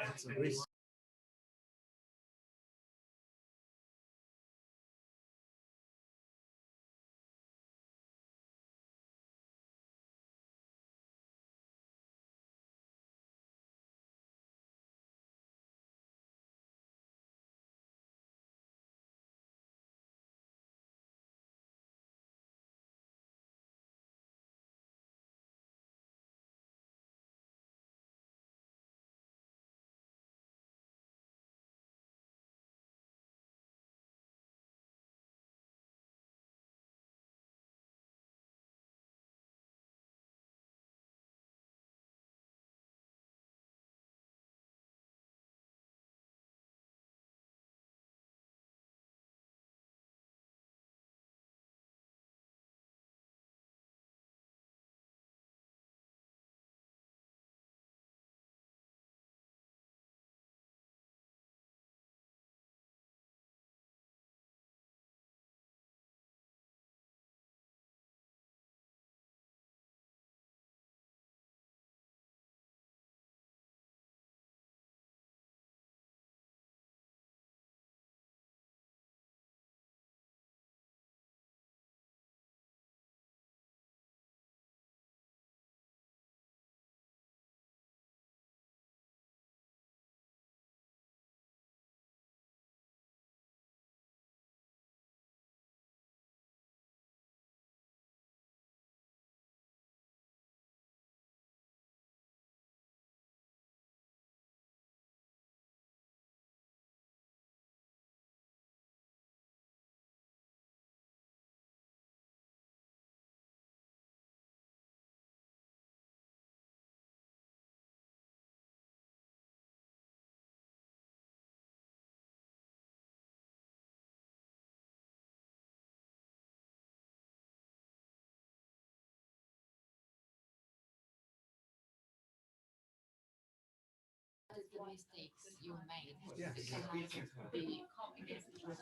What is the mistakes you made? Yes. Because they come against each other.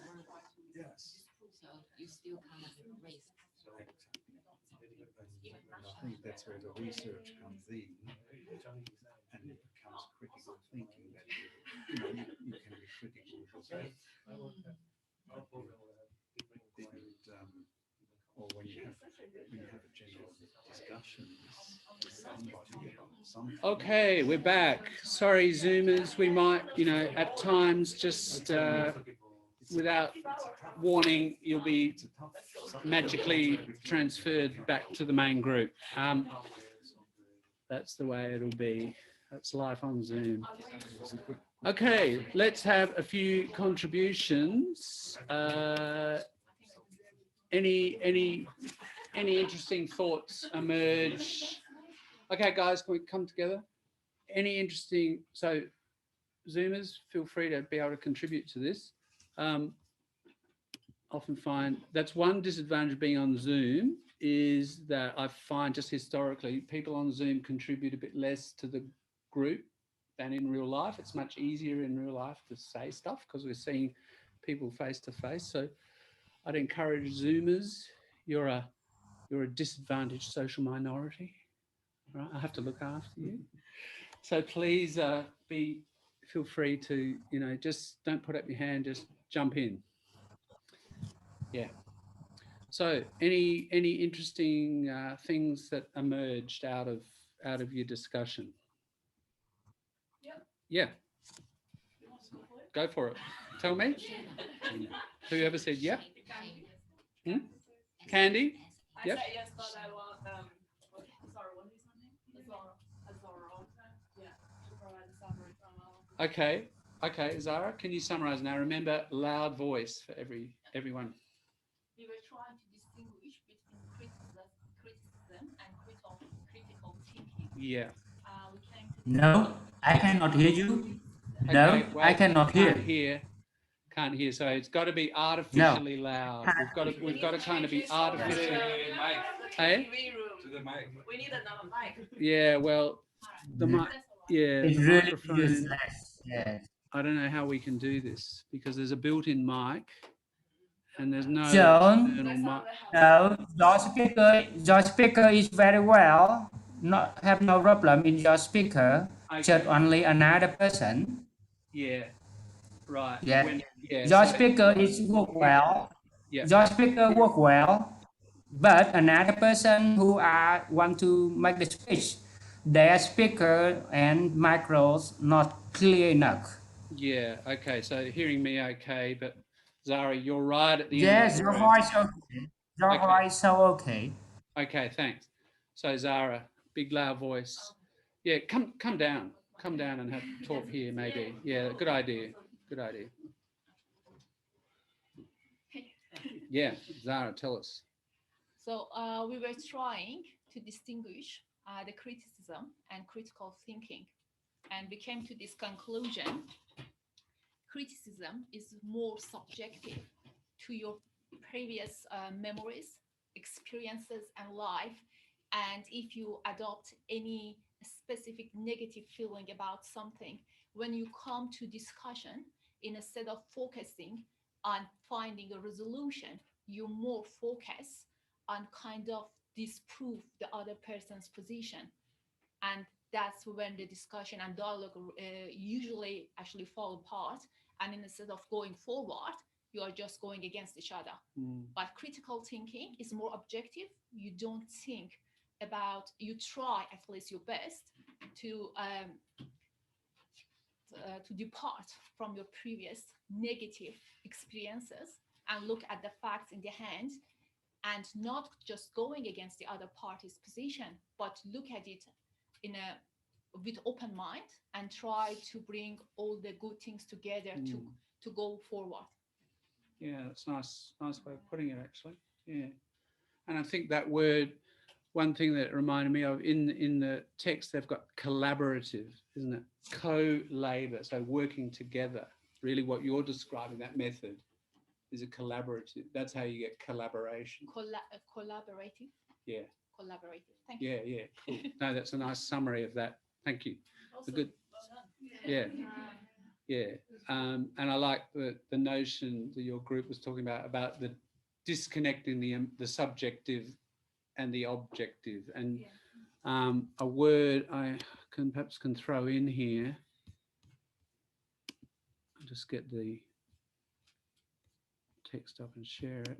Yes. So you still kind of raise. I think that's where the research comes in, and it becomes critical thinking that you can be critical of yourself. Or when you have a general discussion with somebody about something. Okay, we're back. Sorry, Zoomers, we might, at times just without warning, you'll be magically transferred back to the main group. That's the way it'll be. That's life on Zoom. Okay, let's have a few contributions. Any interesting thoughts emerge? Okay, guys, can we come together? Any interesting, so Zoomers, feel free to be able to contribute to this. Often find that's one disadvantage of being on Zoom is that I find just historically people on Zoom contribute a bit less to the group than in real life. It's much easier in real life to say stuff because we're seeing people face to face. So I'd encourage Zoomers. You're a disadvantaged social minority, right? I have to look after you. So please feel free to, just don't put up your hand, just jump in. Yeah. So any interesting things that emerged out of your discussion? Yeah. Go for it. Tell me. Whoever said yep. Candy? Yep. I said yes, but I want sorry, what is her name? Azara. Yeah, to provide a summary from Okay, Zara, can you summarize now? Remember, loud voice for everyone. We were trying to distinguish between criticism and critical thinking. Yeah. We came to No, I cannot hear you. No, Okay, I cannot hear. Can't hear. So it's got to be artificially loud. We've got to kind of be artificially. Hey? To the mic. We need another mic. Yeah. Well, the mic. Yeah. It's The really microphone. useless. Yes. I don't know how we can do this because there's a built-in mic, and there's no John, external mic. no, your speaker is very well. Not have no problem in your speaker. Just only another person. Yeah. Right. Yeah. Yeah. Your so- speaker is work well. Yeah. Your speaker work well, but another person who want to make the speech, their speaker and micros not clear enough. Yeah. Okay. So hearing me okay, but Zara, you're right at the end. Yes, of the your road. voice okay. Your Okay. voice so okay. Okay. Thanks. So Zara, big loud voice. Yeah. Come down. Come down and have talk here maybe. Yeah. Good idea. Good idea. Yeah. Zara, tell us. So we were trying to distinguish the criticism and critical thinking, and we came to this conclusion. Criticism is more subjective to your previous memories, experiences, and life. And if you adopt any specific negative feeling about something, when you come to discussion, instead of focusing on finding a resolution, you more focus on kind of disprove the other person's position. And that's when the discussion and dialogue usually actually fall apart. And instead of going forward, you are just going against each other. But critical thinking is more objective. You don't think about, you try at least your best to depart from your previous negative experiences and look at the facts in the hand, and not just going against the other party's position, but look at it with open mind and try to bring all the good things together to go forward. Yeah, that's nice way of putting it actually. Yeah. And I think that word, one thing that reminded me of in the text, they've got collaborative, isn't it? Co-labor, so working together. Really what you're describing, that method, is a collaborative. That's how you get collaboration. Collaborative? Yeah. Collaborative. Thank you. Yeah, cool. No, that's a nice summary of that. Thank you. Also, Good. Yeah. And I like the notion that your group was talking about the disconnecting the subjective and the objective. And a word I perhaps can throw in here. I'll just get the text up and share it.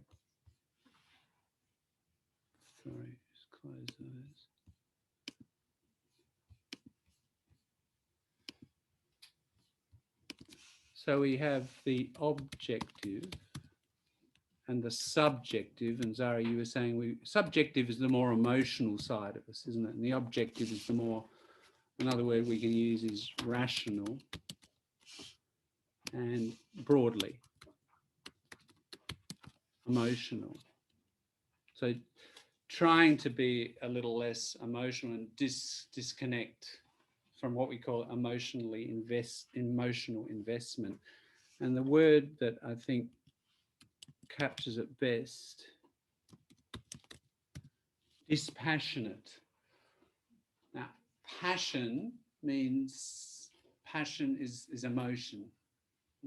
Sorry, just close those. So we have the objective and the subjective, and Zara, you were saying subjective is the more emotional side of us, isn't it? And the objective is the more, another word we can use is rational and broadly emotional. So trying to be a little less emotional and disconnect from what we call emotional investment. And the word that I think captures it best, dispassionate. Now, passion means, passion is emotion.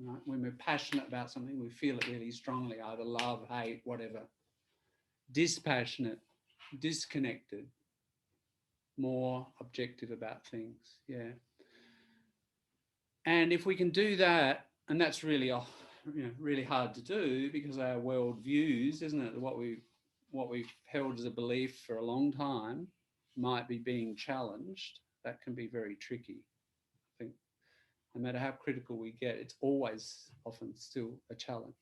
Right? When we're passionate about something, we feel it really strongly, either love, hate, whatever. Dispassionate, disconnected, more objective about things, yeah. And if we can do that, and that's really, really hard to do because our world views, isn't it? What we've held as a belief for a long time might be being challenged. That can be very tricky. I think no matter how critical we get, it's always often still a challenge.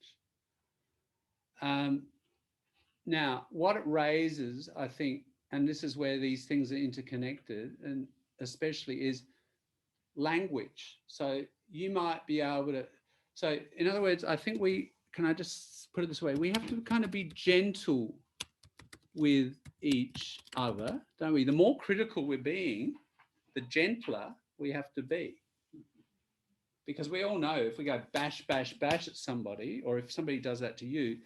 Now, what it raises, I think, and this is where these things are interconnected, and especially is language. So you might be able to, so in other words, I think can I just put it this way? We have to kind of be gentle with each other, don't we? The more critical we're being, the gentler we have to be. Because we all know if we go bash, bash, bash at somebody, or if somebody does that to you,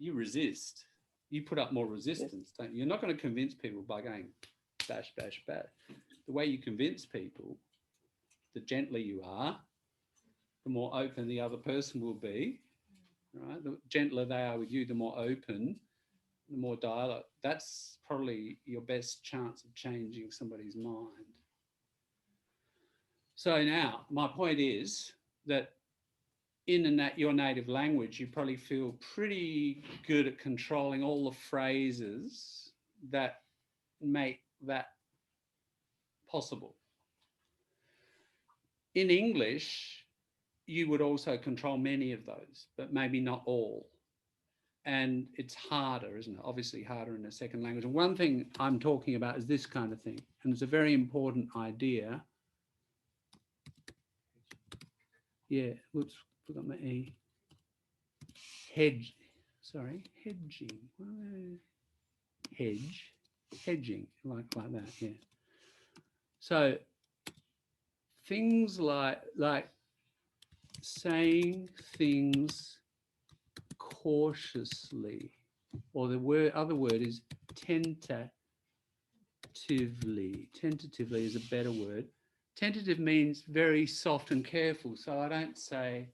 you resist. You put up more resistance, don't you? You're not going to convince people by going bash, bash, bash. The way you convince people, the gentler you are, the more open the other person will be, right? The gentler they are with you, the more open, the more dialogue. That's probably your best chance of changing somebody's mind. So now, my point is that in your native language, you probably feel pretty good at controlling all the phrases that make that possible. In English, you would also control many of those, but maybe not all. And it's harder, isn't it? Obviously harder in a second language. And one thing I'm talking about is this kind of thing. And it's a very important idea. Yeah, whoops, forgot my E. Hedging. Hedging, like that, yeah. So things like saying things cautiously, or the other word is tentatively. Tentatively is a better word. Tentative means very soft and careful. So I don't say,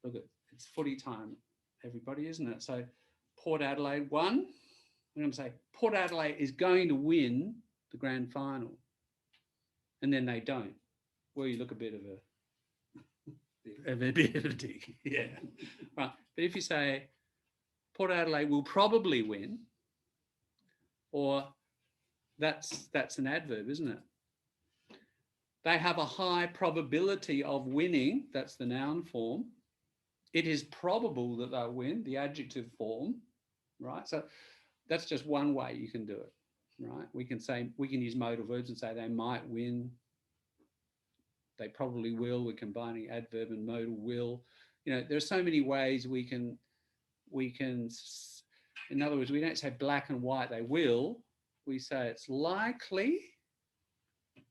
look, it's footy time, everybody, isn't it? So Port Adelaide won. I'm going to say Port Adelaide is going to win the grand final. And then they don't. Well, you look a bit of a dick, yeah. Right. But if you say Port Adelaide will probably win, or that's an adverb, isn't it? They have a high probability of winning, that's the noun form. It is probable that they'll win, the adjective form, right? So that's just one way you can do it, right? We can use modal verbs and say they might win, they probably will. We're combining adverb and modal will. You know, there are so many ways we can, in other words, we don't say black and white, they will. We say it's likely,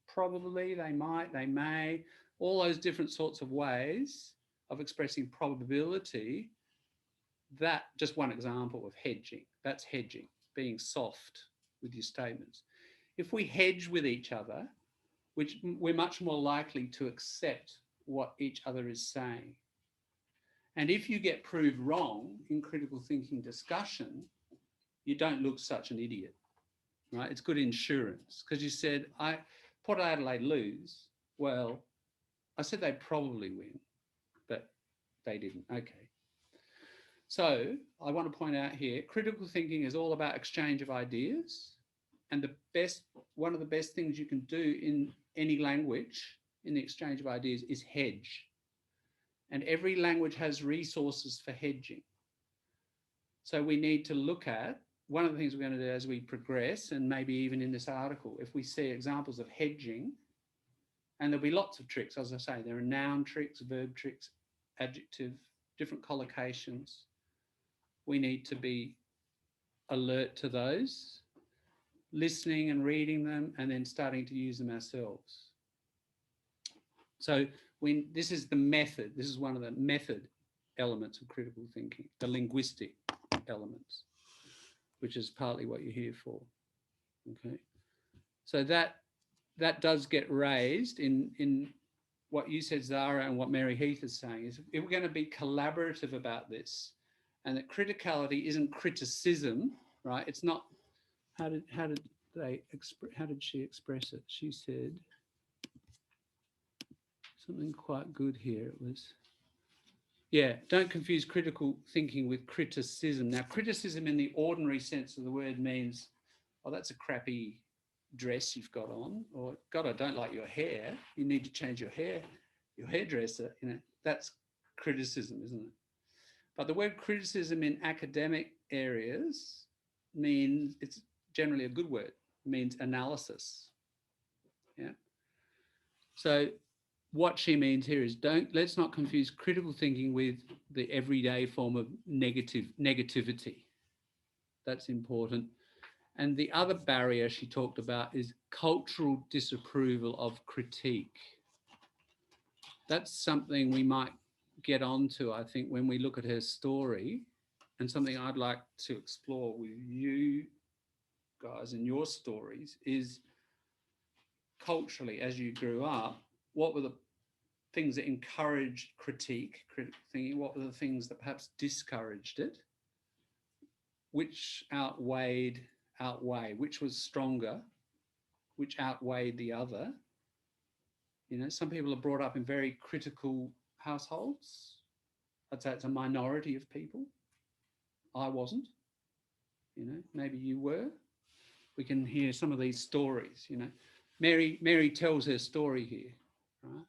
probably, they might, they may, all those different sorts of ways of expressing probability. That, just one example of hedging. That's hedging, being soft with your statements. If we hedge with each other, which we're much more likely to accept what each other is saying. And if you get proved wrong in critical thinking discussion, you don't look such an idiot, right? It's good insurance because you said, Port Adelaide lose. Well, I said they probably win, but they didn't. Okay. So I want to point out here, critical thinking is all about exchange of ideas. And one of the best things you can do in any language in the exchange of ideas is hedge. And every language has resources for hedging. So we need to look at, one of the things we're going to do as we progress, and maybe even in this article, if we see examples of hedging, and there'll be lots of tricks, as I say, there are noun tricks, verb tricks, adjective, different collocations. We need to be alert to those. listening and reading them, and then starting to use them ourselves. So this is the method, this is one of the method elements of critical thinking, the linguistic elements, which is partly what you're here for. Okay, so that does get raised in what you said, Zara, and what Mary Heath is saying is if we're going to be collaborative about this, and that criticality isn't criticism, right? It's not. How did she express it? She said something quite good here. It was, yeah, don't confuse critical thinking with criticism. Now, criticism in the ordinary sense of the word means, oh, that's a crappy dress you've got on, or God, I don't like your hair. You need to change your hair, your hairdresser. You know, that's criticism, isn't it? But the word criticism in academic areas means, it's generally a good word, it means analysis. Yeah. So what she means here is let's not confuse critical thinking with the everyday form of negativity. That's important. And the other barrier she talked about is cultural disapproval of critique. That's something we might get onto, I think, when we look at her story, and something I'd like to explore with you guys in your stories is culturally, as you grew up, what were the things that encouraged critique, critical thinking? What were the things that perhaps discouraged it? Which which was stronger, which outweighed the other? You know, some people are brought up in very critical households. I'd say it's a minority of people. I wasn't, you know, maybe you were. We can hear some of these stories, you know. Mary tells her story here, right?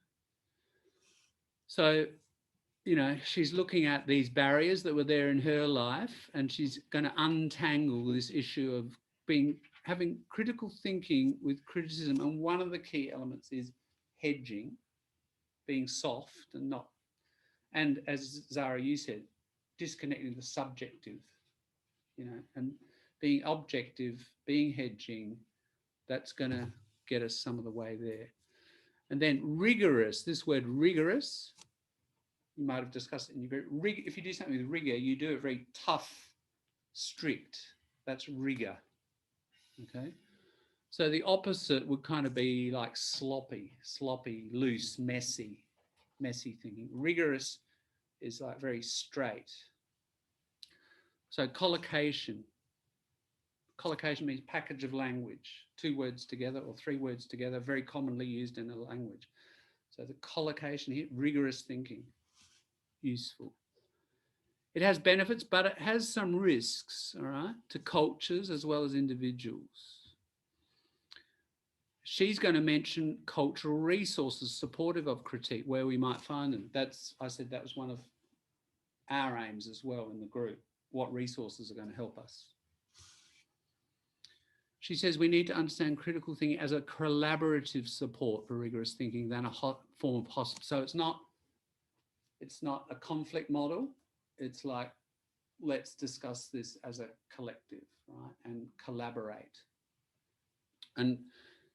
So, you know, she's looking at these barriers that were there in her life, and she's going to untangle this issue of having critical thinking with criticism. And one of the key elements is hedging, being soft and not, and as Zara, you said, disconnecting the subjective, you know, and being objective, being hedging, that's going to get us some of the way there. And then rigorous, this word rigorous, you might have discussed it in your group. If you do something with rigor, you do it very tough, strict. That's rigor. Okay. So the opposite would kind of be like sloppy, loose, messy thinking. Rigorous is like very straight. So collocation. Collocation means package of language, 2 words together or 3 words together, very commonly used in a language. So the collocation here, rigorous thinking, useful. It has benefits, but it has some risks, all right, to cultures as well as individuals. She's going to mention cultural resources supportive of critique, where we might find them. I said that was one of our aims as well in the group. What resources are going to help us? She says we need to understand critical thinking as a collaborative support for rigorous thinking than a form of hostility. So it's not a conflict model. It's like, let's discuss this as a collective, right, and collaborate. And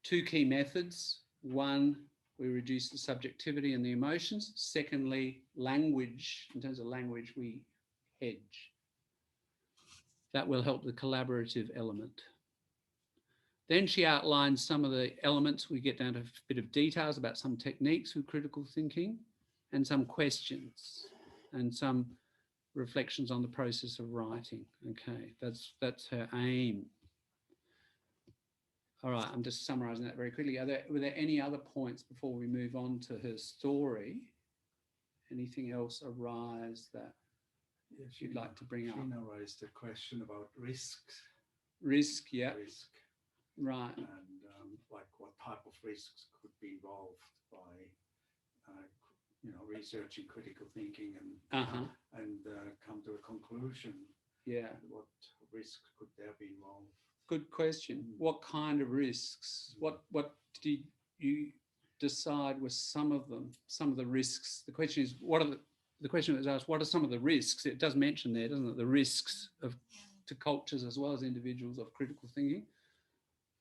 2 key methods. 1, we reduce the subjectivity and the emotions. Secondly, language. In terms of language, we hedge. That will help the collaborative element. Then she outlines some of the elements. We get down to a bit of details about some techniques with critical thinking and some questions and some reflections on the process of writing. Okay, that's her aim. All right, I'm just summarising that very quickly. Were there any other points before we move on to her story? Anything else arise that you'd like to bring up? Sheena raised a question about risks. Risk, yeah. Risk. Right. And like what type of risks could be involved by, researching critical thinking and come to a conclusion. Yeah. What risks could there be involved? Good question. What kind of risks? What did you decide were some of the risks? The question is, the question was asked, what are some of the risks? It does mention there, doesn't it? The risks to cultures as well as individuals of critical thinking.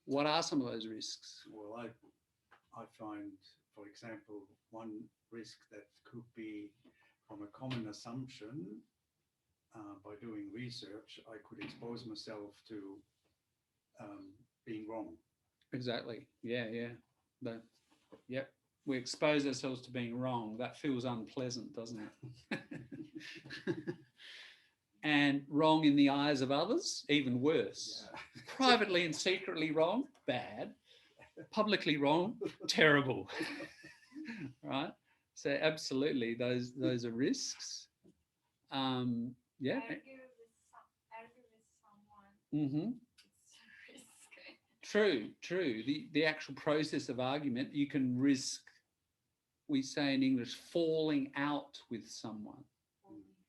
What are some of those risks? Well, I find, for example, one risk that could be from a common assumption. By doing research, I could expose myself to being wrong. Exactly. Yeah. Yep. We expose ourselves to being wrong. That feels unpleasant, doesn't it? And wrong in the eyes of others, even worse. Yeah. Privately and secretly wrong, bad. Publicly wrong, terrible. Right? So absolutely, those are risks. Yeah. Argue with someone. Mm-hmm. It's True. The actual process of argument, you can risk, we say in English, falling out with someone.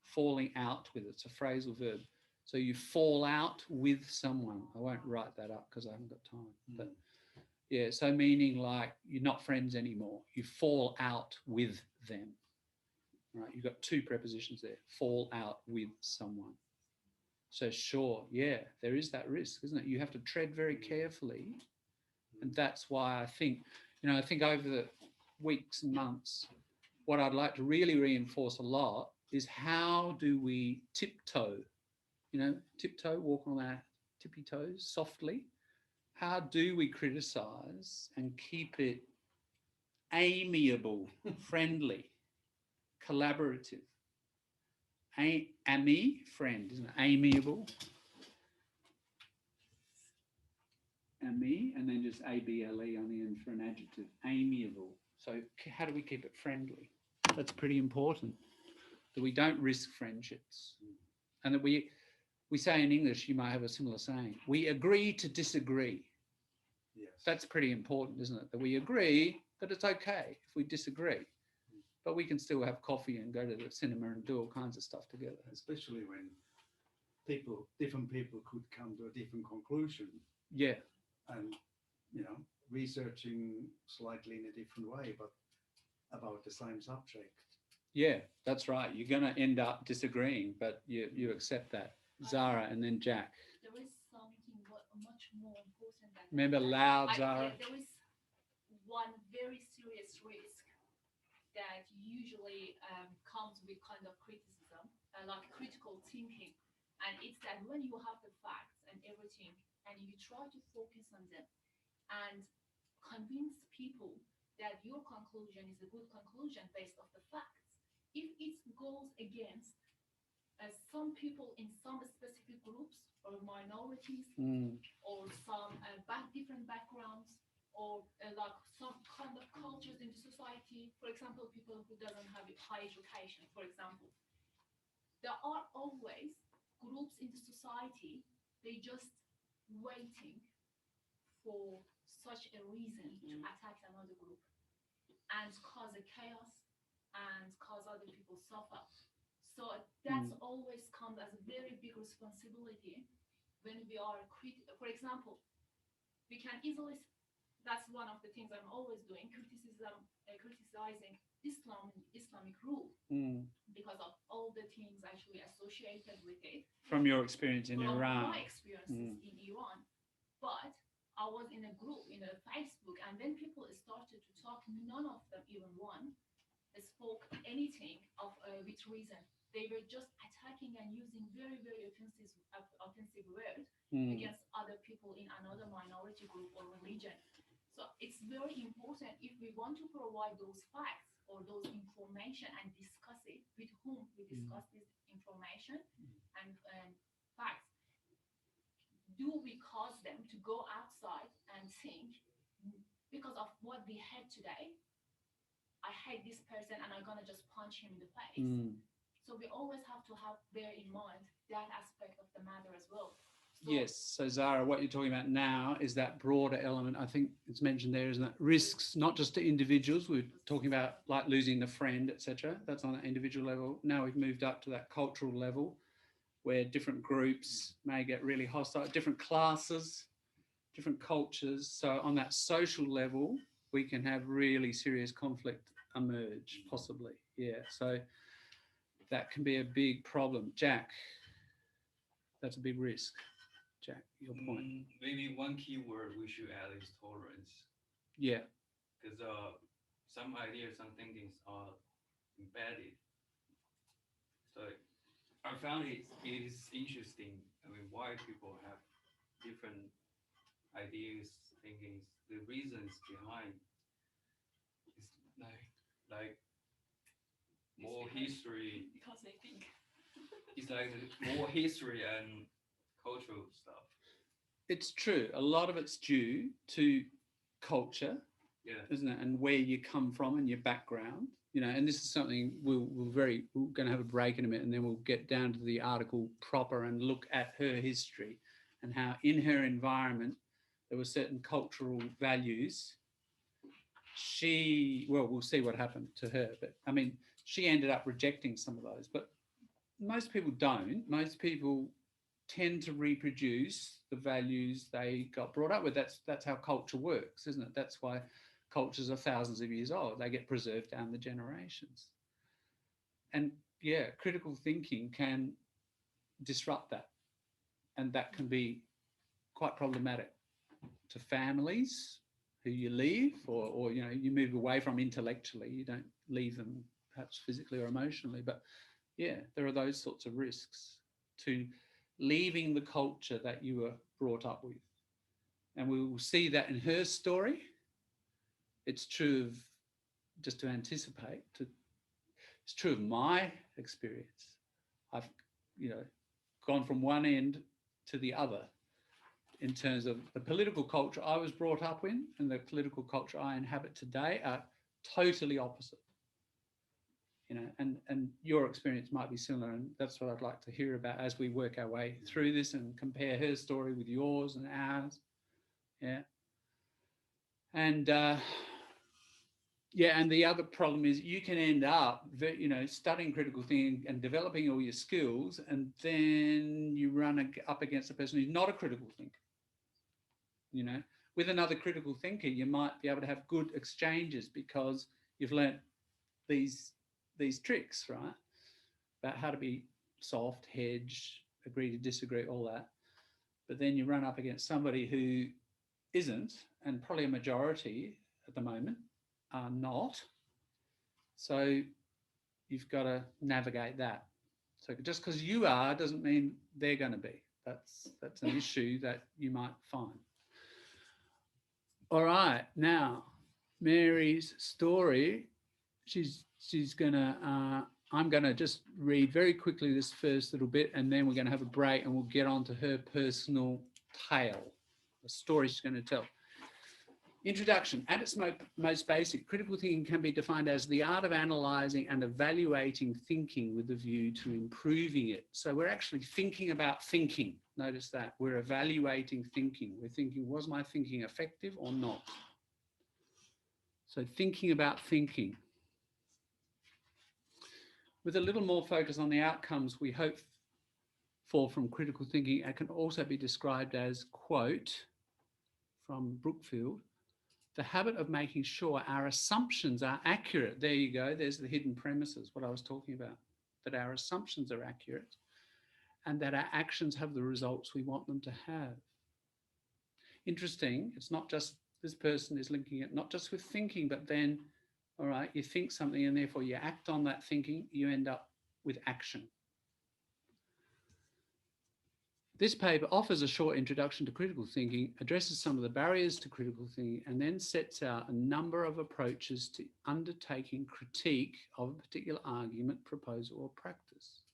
Falling out with, it's a phrasal verb. So you fall out with someone. I won't write that up because I haven't got time. But yeah, so meaning like you're not friends anymore. You fall out with them. Right? You've got two prepositions there. Fall out with someone. So sure, yeah, there is that risk, isn't it? You have to tread very carefully. And that's why I think over the weeks and months, what I'd like to really reinforce a lot is how do we tiptoe, walk on our tippy toes softly. How do we criticize and keep it amiable, friendly, collaborative? Ami, friend, isn't it? Amiable. Ami, and then just A-B-L-E on the end for an adjective. Amiable. So how do we keep it friendly? That's pretty important. That we don't risk friendships. And that we say in English, you might have a similar saying, we agree to disagree. Yes. That's pretty important, isn't it? That we agree that it's okay if we disagree. But we can still have coffee and go to the cinema and do all kinds of stuff together. Especially when different people could come to a different conclusion. Yeah. And, researching slightly in a different way, but about the same subject. Yeah, that's right. You're going to end up disagreeing, but you accept that. Zara and then Jack. There is something much more important than Remember that. loud, Zara. There is one very serious risk that usually comes with kind of criticism, like critical thinking. And it's that when you have the facts and everything, and you try to focus on them and convince people that your conclusion is a good conclusion based off the facts, if it goes against some people in some specific groups or minorities or some different backgrounds or like some kind of cultures in the society, for example, people who doesn't have high education, for example, there are always groups in the society, they just waiting for such a reason to attack another group and cause a chaos and cause other people suffer. So that's always comes as a very big responsibility when we are, for example, we can easily, that's one of the things I'm always doing, criticizing Islamic rule because of all the things actually associated with it. From your experience in Iran. My experiences in Iran. But I was in a group, in a Facebook, and then people started to talk, none of them, even one, spoke anything of with reason. They were just attacking and using very, very offensive words against other people in another minority group or religion. So it's very important if we want to provide those facts or those information and discuss it with whom we discuss this information and facts. Do we cause them to go outside and think, because of what we had today, I hate this person and I'm gonna just punch him in the face. So we always have to bear in mind that aspect of the matter as well. So, yes. So Zara, what you're talking about now is that broader element. I think it's mentioned there, isn't it? Risks, not just to individuals. We're talking about like losing a friend, etc. That's on an individual level. Now we've moved up to that cultural level where different groups may get really hostile, different classes, different cultures. So on that social level, we can have really serious conflict emerge, possibly. Yeah. So that can be a big problem. Jack, that's a big risk. Jack, your point? Maybe one key word we should add is tolerance, Yeah. because some ideas, some thinkings are embedded. So I found it is interesting. I mean, why people have different ideas, thinkings. The reasons behind is like more history. Because they think. It's like more history and cultural stuff. It's true. A lot of it's due to culture, Yeah. isn't it? And where you come from and your background, you know, and this is something we're going to have a break in a minute, and then we'll get down to the article proper and look at her history and how in her environment there were certain cultural values. We'll see what happened to her, but I mean, she ended up rejecting some of those, but most people don't. Most people tend to reproduce the values they got brought up with. That's how culture works, isn't it? That's why cultures are thousands of years old. They get preserved down the generations. And yeah, critical thinking can disrupt that. And that can be quite problematic to families who you leave or you know, you move away from intellectually. You don't leave them perhaps physically or emotionally, but yeah, there are those sorts of risks to leaving the culture that you were brought up with. And we will see that in her story. It's true of, just to anticipate, it's true of my experience. I've, you know, gone from one end to the other in terms of the political culture I was brought up in and the political culture I inhabit today are totally opposite. You know, and your experience might be similar, and that's what I'd like to hear about as we work our way through this and compare her story with yours and ours. Yeah. And yeah, and the other problem is you can end up, you know, studying critical thinking and developing all your skills, and then you run up against a person who's not a critical thinker. You know, with another critical thinker, you might be able to have good exchanges because you've learnt these tricks, right? About how to be soft, hedge, agree to disagree, all that. But then you run up against somebody who isn't, and probably a majority at the moment are not. So you've got to navigate that. So just because you are doesn't mean they're going to be. That's an issue that you might find. All right, now Mary's story. I'm gonna just read very quickly this first little bit, and then we're gonna have a break and we'll get on to her personal tale, the story she's gonna tell. Introduction. At its most basic, critical thinking can be defined as the art of analysing and evaluating thinking with a view to improving it. So we're actually thinking about thinking. Notice that. We're evaluating thinking. We're thinking, was my thinking effective or not? So thinking about thinking. With a little more focus on the outcomes we hope for from critical thinking, it can also be described as, quote, from Brookfield, the habit of making sure our assumptions are accurate. There you go. There's the hidden premises, what I was talking about, that our assumptions are accurate and that our actions have the results we want them to have. Interesting. It's not just this person is linking it, not just with thinking, but then, all right, you think something and therefore you act on that thinking, you end up with action. This paper offers a short introduction to critical thinking, addresses some of the barriers to critical thinking, and then sets out a number of approaches to undertaking critique of a particular argument, proposal, or practice.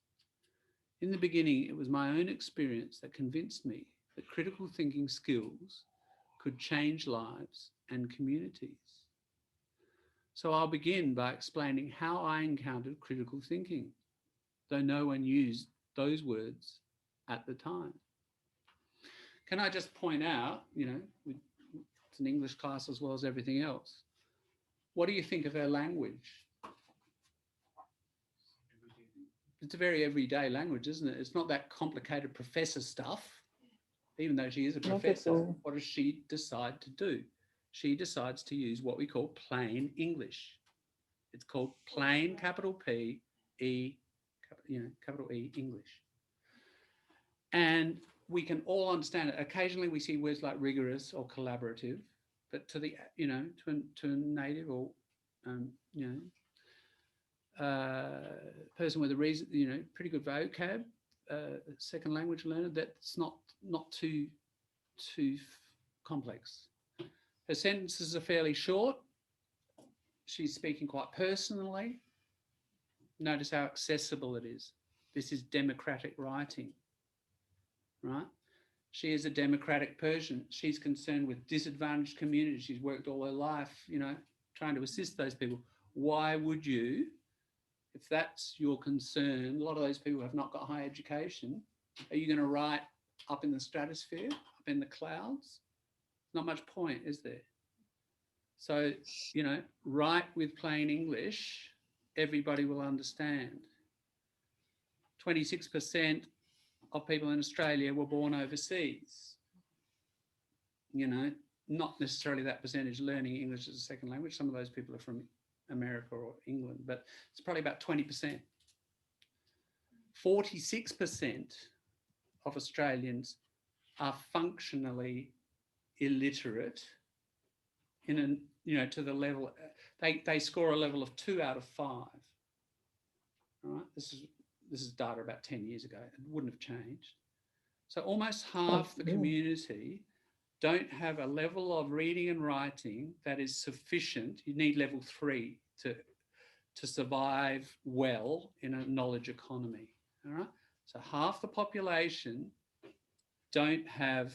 In the beginning, it was my own experience that convinced me that critical thinking skills could change lives and communities. So I'll begin by explaining how I encountered critical thinking, though no one used those words at the time. Can I just point out, you know, it's an English class as well as everything else. What do you think of her language? It's a very everyday language, isn't it? It's not that complicated professor stuff, even though she is a professor. What does she decide to do? She decides to use what we call plain English. It's called plain, capital P, E, capital E, English. And we can all understand it. Occasionally we see words like rigorous or collaborative, but to the, you know, to a native or, you know, person with a reason, you know, pretty good vocab, second language learner, that's not too complex. Her sentences are fairly short. She's speaking quite personally. Notice how accessible it is. This is democratic writing, right? She is a democratic Persian. She's concerned with disadvantaged communities. She's worked all her life, you know, trying to assist those people. Why would you, if that's your concern, a lot of those people have not got higher education, are you going to write up in the stratosphere, up in the clouds? Not much point, is there? So, you know, write with plain English, everybody will understand. 26% of people in Australia were born overseas. You know, not necessarily that percentage learning English as a second language. Some of those people are from America or England, but it's probably about 20%. 46% of Australians are functionally illiterate in a, you know, to the level, they score a level of 2 out of 5. All right, this is data about 10 years ago. It wouldn't have changed. So almost half the community don't have a level of reading and writing that is sufficient. You need level 3 to survive well in a knowledge economy. All right, so half the population don't have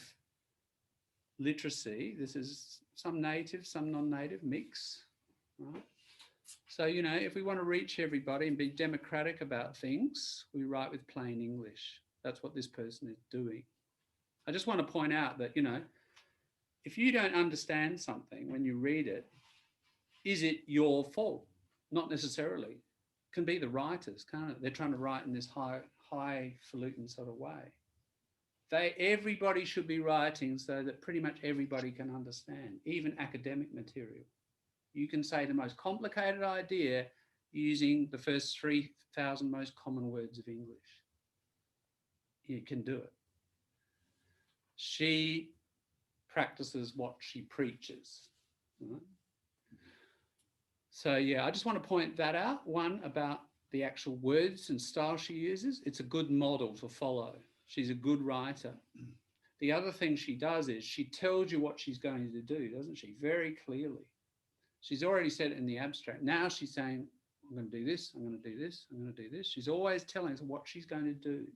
literacy. This is some native, some non-native mix, right? So, you know, if we want to reach everybody and be democratic about things, we write with plain English. That's what this person is doing. I just want to point out that, you know, if you don't understand something when you read it, is it your fault? Not necessarily. It can be the writers, can't it? They're trying to write in this highfalutin sort of way. Everybody should be writing so that pretty much everybody can understand, even academic material. You can say the most complicated idea using the first 3,000 most common words of English. You can do it. She practices what she preaches. Right? So yeah, I just want to point that out. One, about the actual words and style she uses. It's a good model to follow. She's a good writer. The other thing she does is she tells you what she's going to do, doesn't she? Very clearly. She's already said it in the abstract. Now she's saying, I'm going to do this, I'm going to do this, I'm going to do this. She's always telling us what she's going to do.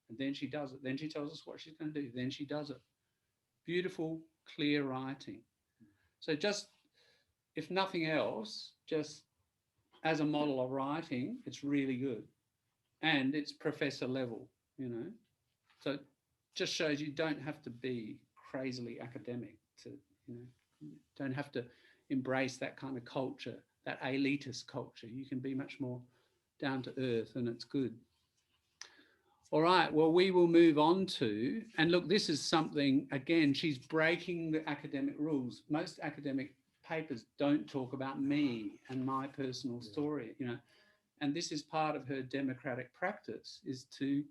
And then she does it. Then she tells us what she's going to do. Then she does it. Beautiful, clear writing. So just, if nothing else, just as a model of writing, it's really good. And it's professor level, you know. So it just shows you don't have to be crazily academic to, you know, don't have to embrace that kind of culture, that elitist culture. You can be much more down to earth, and it's good. All right, well, we will move on to, and look, this is something, again, she's breaking the academic rules. Most academic papers don't talk about me and my personal story, you know, and this is part of her democratic practice, is to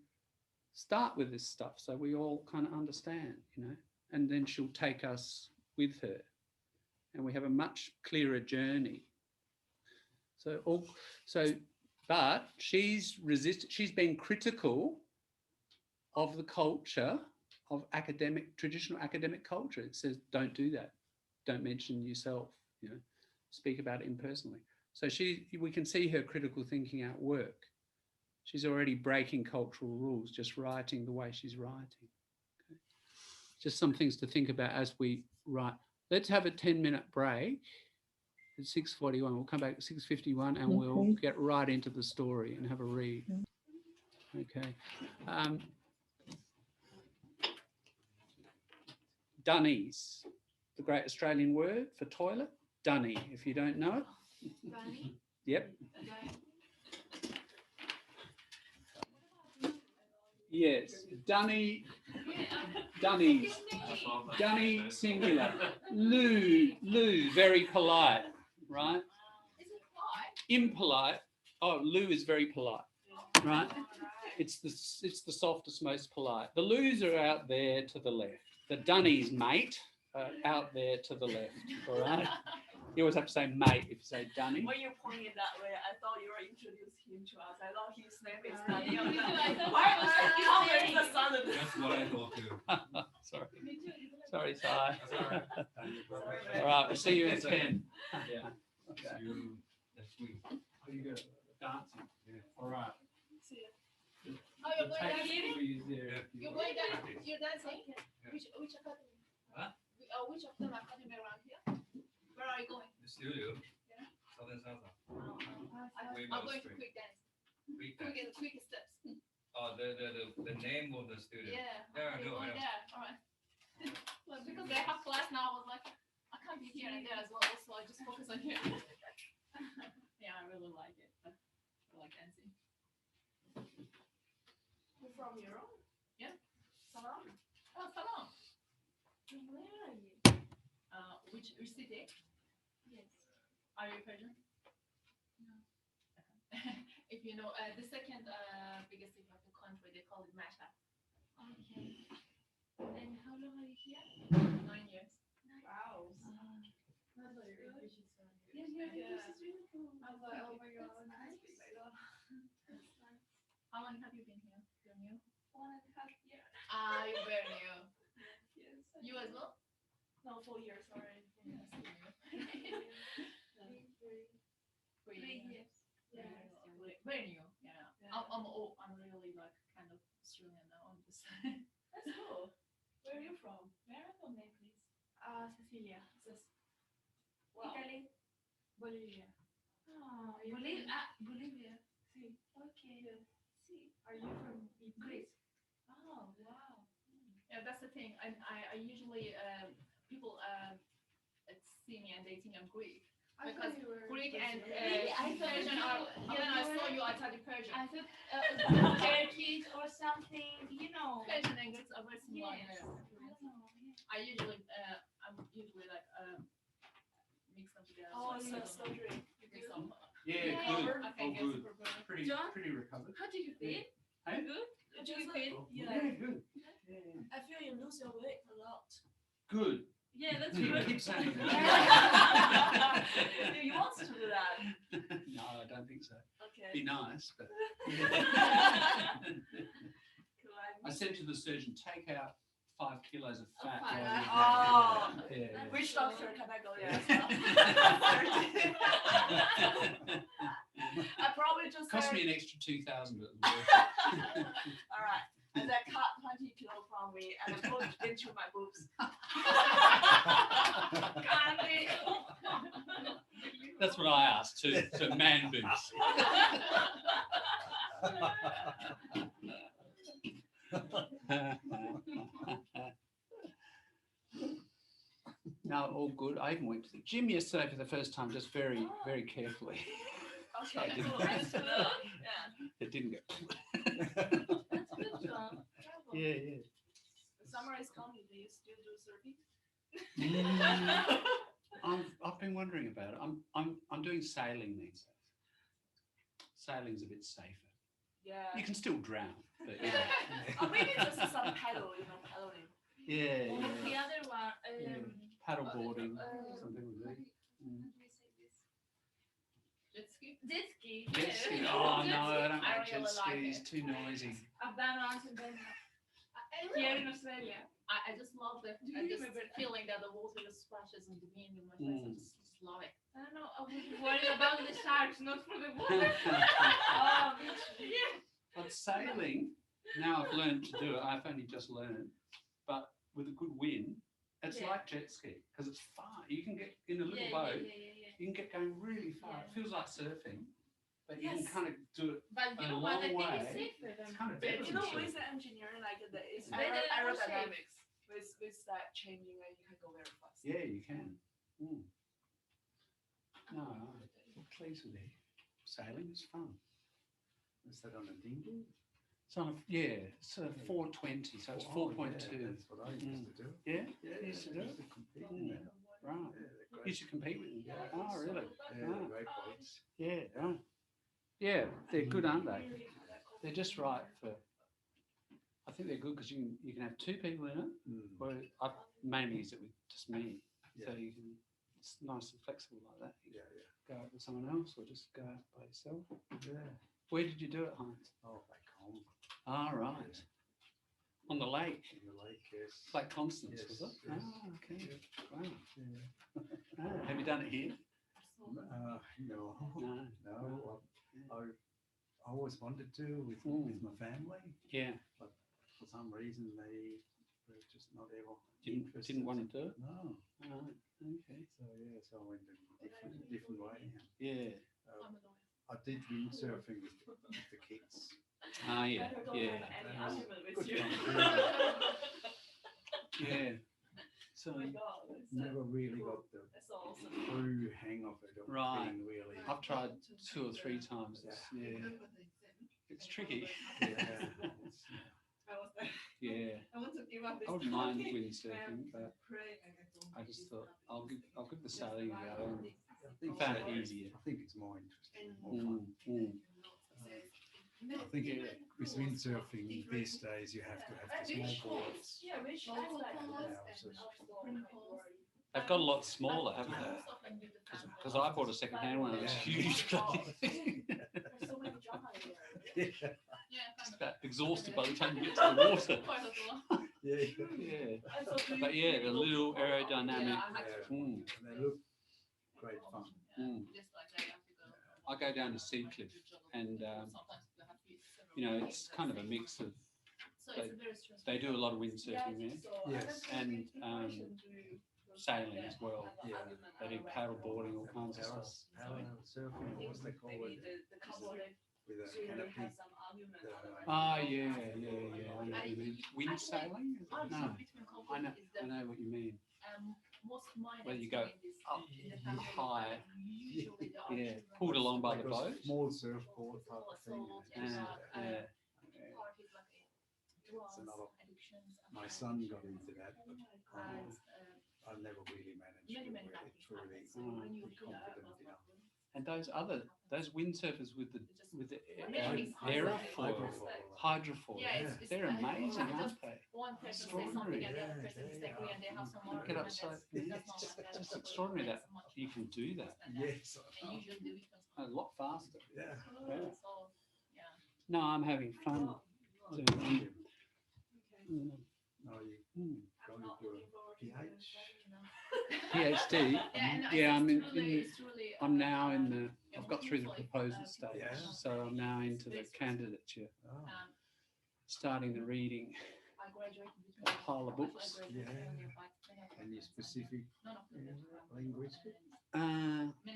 start with this stuff so we all kind of understand, you know, and then she'll take us with her and we have a much clearer journey. But she's been critical of the culture of traditional academic culture. It says, don't do that. Don't mention yourself, you know, speak about it impersonally. So we can see her critical thinking at work. She's already breaking cultural rules, just writing the way she's writing. Okay. Just some things to think about as we write. Let's have a 10-minute break at 6:41. We'll come back at 6:51 and we'll get right into the story and have a read. Okay. Dunnies, the great Australian word for toilet. Dunny, if you don't know it. Dunny? Yep. Yes, Dunny, Dunnies, Dunny singular. Lou, very polite, right? Is it polite? Impolite. Oh, Lou is very polite, right? It's the softest, most polite. The loos are out there to the left. The dunnies, mate, are out there to the left. All right. You always have to say mate if you say dunny. When you pointed that way, I thought you were introducing him to us. I thought his name is Danny. Why was that How is the sound of That's what I thought too. Sorry, Si. All right, we'll see you in 10. Yeah. Okay. See you next week. Are you good? Dancing. Yeah. All right. See ya. Oh, you're going Tape dancing? will be there if you You're want. going dancing? You're dancing? Which academy? Huh? Which of them academy around here? Where are you going? The studio. Yeah. Southern Salsa. I'm going to quick dance. Quick dance. Quick steps. Oh, the name of the studio. Yeah. Yeah, I You're know. going there. All right. Well, because they have class now, I was like, I can't be here and there as well, so I just focus on here. Yeah, I really like it. I like dancing. You're from Europe? Yeah. Salon? Oh, salon. Where are you? Which city? Yes. Are you Persian? No. If you know, the second biggest city of the country, they call it Mashhad. Okay. And how long are you here? 9 years. Wow. That's very good. Yes, yeah, Yeah. this is really cool. I was like, oh my god, That's nice. That's nice. How long have you been here? You're new? 1.5 years. You're very new. Yes. You as well? No, 4 years already. Yeah, still new. 3 years. Yeah. Yeah. Very new. Yeah. Yeah. I'm old. I'm really like kind of Australian now. I'm just. That's cool. Where are you from? May I know name, please? Cecilia. Wow. Italy. Bolivia. Ah, Bolivia. Sí. Okay. Sí. Are you from Greece? Oh, wow. Yeah, that's the thing. I usually people see me and they think I'm Greek. I Because thought you were Greek and Really? I thought Persian you- are. yeah, When I you saw were- you, I thought Persian. I thought Turkish or something, you know. Persian and Greeks are very similar. Yes. Yeah. I don't know. Yeah. I'm usually like mix them together. Oh, so I yes, don't surgery. mix them. Yeah, Yeah. good. Okay, Oh, guess good. prepared. Pretty, John? pretty recovered. How do you feel? Hey? Good? Do you feel? Yeah, good. Yeah. I feel you lose your weight a lot. Good. Yeah, that's Keep- good. keep saying Do that. you want to do that? No, I don't think so. Okay. Be nice, but I said to the surgeon, take out 5 kilos of fat. while you're Oh. there." Yeah, yeah. Which doctor can I go there? I probably just Cost heard- me an extra 2,000, but it was worth it. All right. And then cut 20 kilo from me and then put into my boobs. Candy. That's what I asked too. So man boobs. No, all good. I even went to the gym yesterday for the first time, just very, very carefully. So I Okay, didn't- cool. That's good. Yeah. It didn't go. That's good, John. Travel. Yeah, yeah. The summer is coming. Do you still do surfing? I've been wondering about it. I'm doing sailing these days. Sailing's a bit safer. Yeah. You can still drown, but you know. Or maybe just some paddle, paddling. Yeah, Or the yeah. other one, Yeah. Paddle boarding, uh, some people do. Mm. Jet ski. Jet ski. Jet yeah. ski. Oh Jet no, I ski. don't like jet really like skis. it. Too noisy. I've done once in Denmark. Here in Australia. I just love the Do you I just remember- feeling that the water just splashes into me and in my face. I Mm. just love it. I don't know. I was worried about the sharks, not for the water. Yeah. But sailing, now I've learned to do it. I've only just learned, but with a good wind, it's Yeah. like jet ski because it's far. You can get in a little boat. You can get going really far. Yeah. It feels like surfing, but you Yes. can kind of do it. But you A know what? I long think it's way, safer than. it's kind of But better you than know, surfing. with the engineering, like it's better than aerodynamics. With that changing, and you can go very fast. Yeah, you can. Mm. No, I'm pleased with it. Sailing is fun. Is that on a dinghy? It's on a, yeah, it's a 420, so it's Oh, 4.2. yeah, that's what I used to do. Yeah, Yeah, you used to do I it. used to compete in Mm. that. Right. Yeah, they're great. You should compete with them. Oh, really? Yeah, Ah. great weights. Yeah, right. Yeah, they're good, aren't they? they're just right for. I think they're good because you can have two people in it. Or I mainly use it with just me, so you can. It's nice and flexible like that. You go out with someone else, or just go out by yourself. Yeah. Where did you do it, Heinz? Oh, back home. Ah, right. On the lake. In the lake, yes. Lake Constance, was it? Yes. Ah, okay. Wow. Yeah. Ah, have you done it here? No. No. No. I always wanted to with my family, Yeah. but for some reason they were just not ever interested. Didn't want to do it? No. Ah, okay. So I went a different way. Yeah. I did windsurfing with the kids. Ah, yeah. Yeah. Good Yeah. fun. So Never really got the true hang of it. Or right. getting really. I've tried 2 or 3 times. Yeah. It's tricky. Yeah. I want to give up this I wouldn't mind topic. windsurfing, but I just thought I'll give the sailing a go. I I found it easier. I think it's more interesting, more fun. I think with windsurfing these days you have to have the small boards. They've got a lot smaller, haven't they? Because I bought a second-hand one. It was huge. Just about exhausted by the time you get to the water. Yeah. But yeah, the little aerodynamic. And they look great fun. I go down to Seacliff, and it's kind of a mix of. They do a lot of windsurfing there. Yes. And sailing as well. Yeah. They do paddle boarding, all kinds of stuff. Paddle surfing, or what they call it, with a canopy. Ah, yeah. I know what you mean. Wind sailing? No, I know what you mean. Where you go up high, yeah, pulled along by Like the a boat. small surfboard type of thing. It's another. My son got into that, but I never really managed to really be confident enough. And those windsurfers with the Hydrofoil. hydrofoil, Yeah, they're amazing, aren't they? One person says something and the other Yeah, person they disagree and they have some Look it up, argument so that's it's just extraordinary that you can do that Yes. and usually the weakness. a lot faster. Yeah. So, yeah. No, I'm having fun doing it. No, you going to a PhD. and Yeah, I'm it's really, I'm now in the. I've got through the proposal stage, Yeah. so I'm now into the candidature, Oh, starting the reading. I graduated A pile of books. yeah. Any specific linguistic?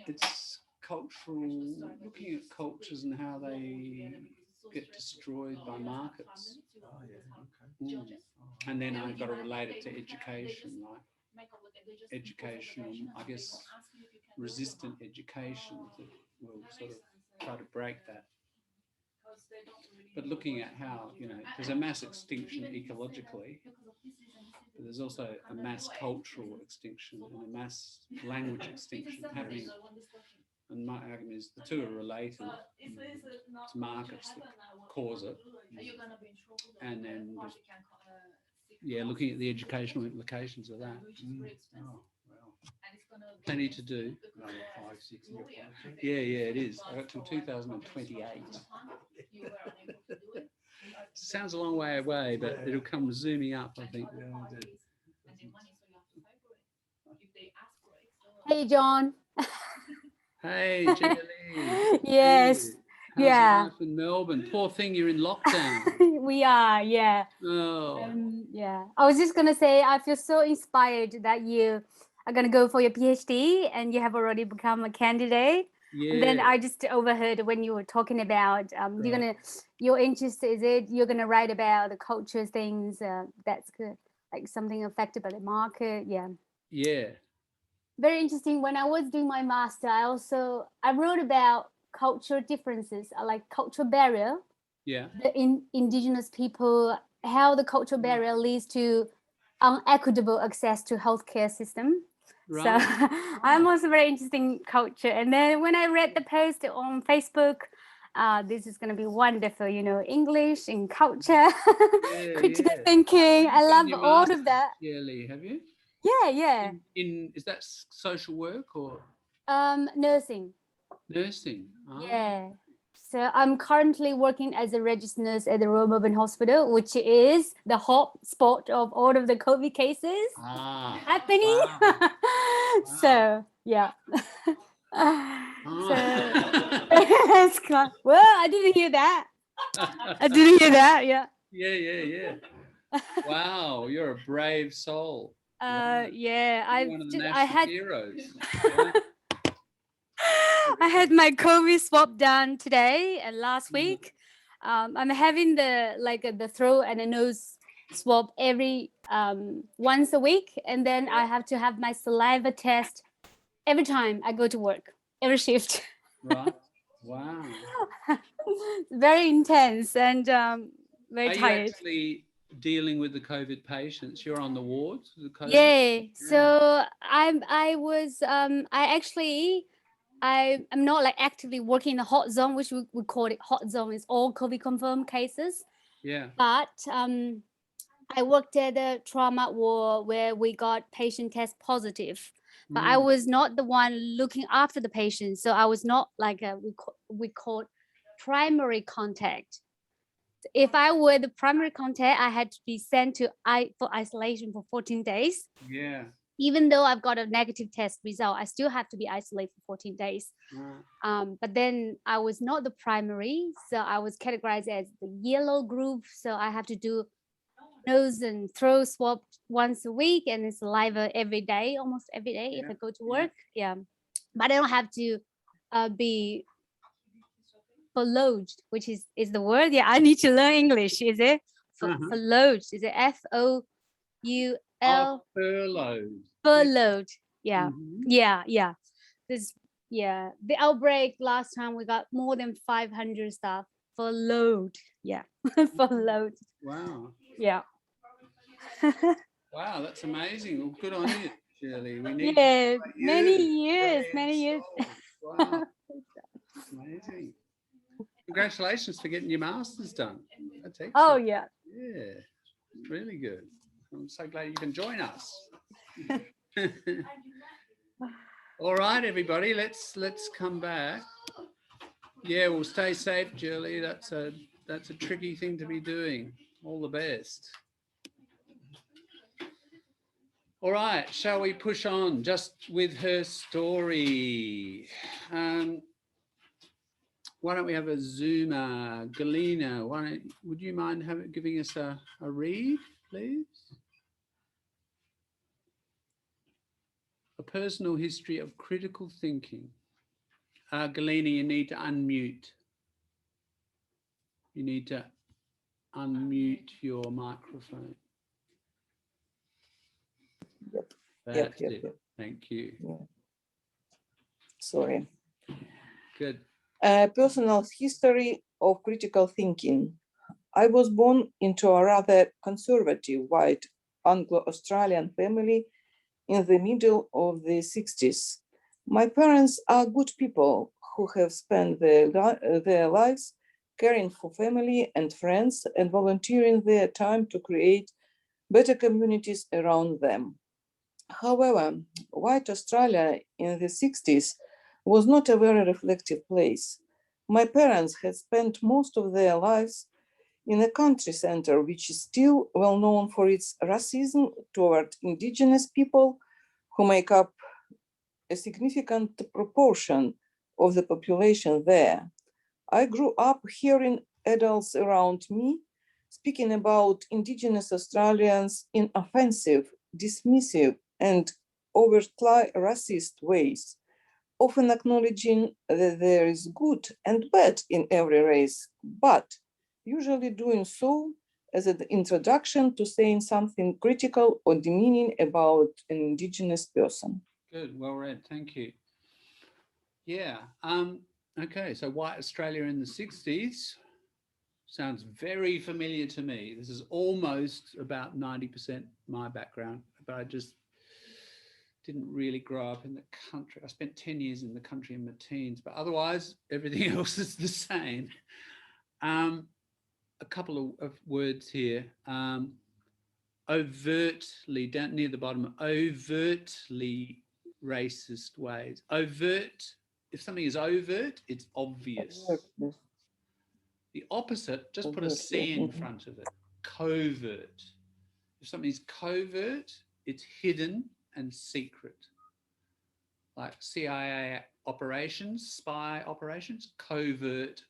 It's cultural, looking at cultures and how they get destroyed by markets. Oh, yeah, okay. And then I've got to relate it to education, like educational, I guess, resistant education that will sort of try to break that. But looking at how, there's a mass extinction ecologically, but there's also a mass cultural extinction and a mass language extinction happening. And my argument is the two are related. It's markets that cause it. And then, looking at the educational implications of that. Oh, well, Plenty to do. another 5-6 years. Yeah, it is. I got till 2028. Sounds a long way away, but it'll come zooming up, I think. Hey, John. Hey, Gina Lee. Yes. How's Yeah. life in Melbourne? Poor thing, you're in lockdown. We are, yeah. Oh, Yeah. I was just gonna say, I feel so inspired that you are gonna go for your PhD and you have already become a candidate. And then yeah. I just overheard when you were talking about your interest is you're gonna write about the culture things that's good, like something affected by the market. Yeah. Yeah. Very interesting. When I was doing my master, I wrote about cultural differences, like cultural barrier, Yeah. the indigenous people, how the cultural barrier leads to unequitable access to healthcare system. Right. So I'm also very interested in culture. And then when I read the post on Facebook, This is going to be wonderful, you know, English and culture, Yeah, critical yeah. thinking. I You've love done your all master's, of that. Shirley, have you? Yeah. Is that social work or Nursing. nursing? Ah, Yeah. So I'm currently working as a registered nurse at the Royal Melbourne Hospital, which is the hot spot of all of the COVID cases happening. Wow. So yeah. So Ah. it's well, I didn't hear that. I didn't hear that. Yeah. Yeah. Wow, you're a brave soul. Yeah. You're I one of the I national had heroes. Yeah. I had my COVID swab done today and last week. I'm having the throat and the nose swab every once a week, and then I have to have my saliva test every time I go to work, every shift. Right. Wow. Very intense and very Are you tired. actually dealing with the COVID patients? You're on the wards with the COVID? Yeah. So I'm not like actively working in the hot zone, which we call it hot zone. It's all COVID confirmed cases. Yeah. But I worked at the trauma ward where we got patient test positive. But I was not the one looking after the patient. So I was not like we call primary contact. If I were the primary contact, I had to be sent for isolation for 14 days. Yeah. Even though I've got a negative test result, I still have to be isolated for 14 days. But then I was not the primary, so I was categorized as the yellow group. So I have to do nose and throat swab once a week and then saliva every day, almost every day if I go to work. Yeah. But I don't have to be followed, which is the word. Yeah, I need to learn English. Is it followed? Is it FOUL? Furloughed. Furloughed. Yeah. Yeah. The outbreak last time we got more than 500 staff furloughed. Yeah. Furloughed. Wow. Yeah. Wow, that's amazing. Well, good on you, Shirley. We need many years. Wow. Amazing. Congratulations for getting your master's done. That's excellent. Oh yeah. Yeah. Really good. I'm so glad you can join us. All right, everybody, let's come back. Yeah, well, stay safe, Julie. That's a tricky thing to be doing. All the best. All right, shall we push on just with her story? Why don't we have a Zoomer? Galina, would you mind giving us a read, please? A personal history of critical thinking. Galina, you need to unmute. You need to unmute your microphone. Yep. That's Yep. it. Thank you. Yeah. Sorry. Good. Personal history of critical thinking. I was born into a rather conservative white Anglo-Australian family in the middle of the 60s. My parents are good people who have spent their lives caring for family and friends and volunteering their time to create better communities around them. However, white Australia in the 60s was not a very reflective place. My parents had spent most of their lives in a country center, which is still well known for its racism toward Indigenous people, who make up a significant proportion of the population there. I grew up hearing adults around me speaking about Indigenous Australians in offensive, dismissive, and overtly racist ways, often acknowledging that there is good and bad in every race, but usually doing so as an introduction to saying something critical or demeaning about an Indigenous person. Good, well read, thank you. Yeah, okay, so white Australia in the 60s sounds very familiar to me. This is almost about 90% my background, but didn't really grow up in the country. I spent 10 years in the country in my teens, but otherwise everything else is the same. A couple of words here. Overtly, down near the bottom, overtly racist ways. Overt, if something is overt, it's obvious. The opposite, just put a C in front of it, covert. If something's covert, it's hidden and secret. Like CIA operations, spy operations, covert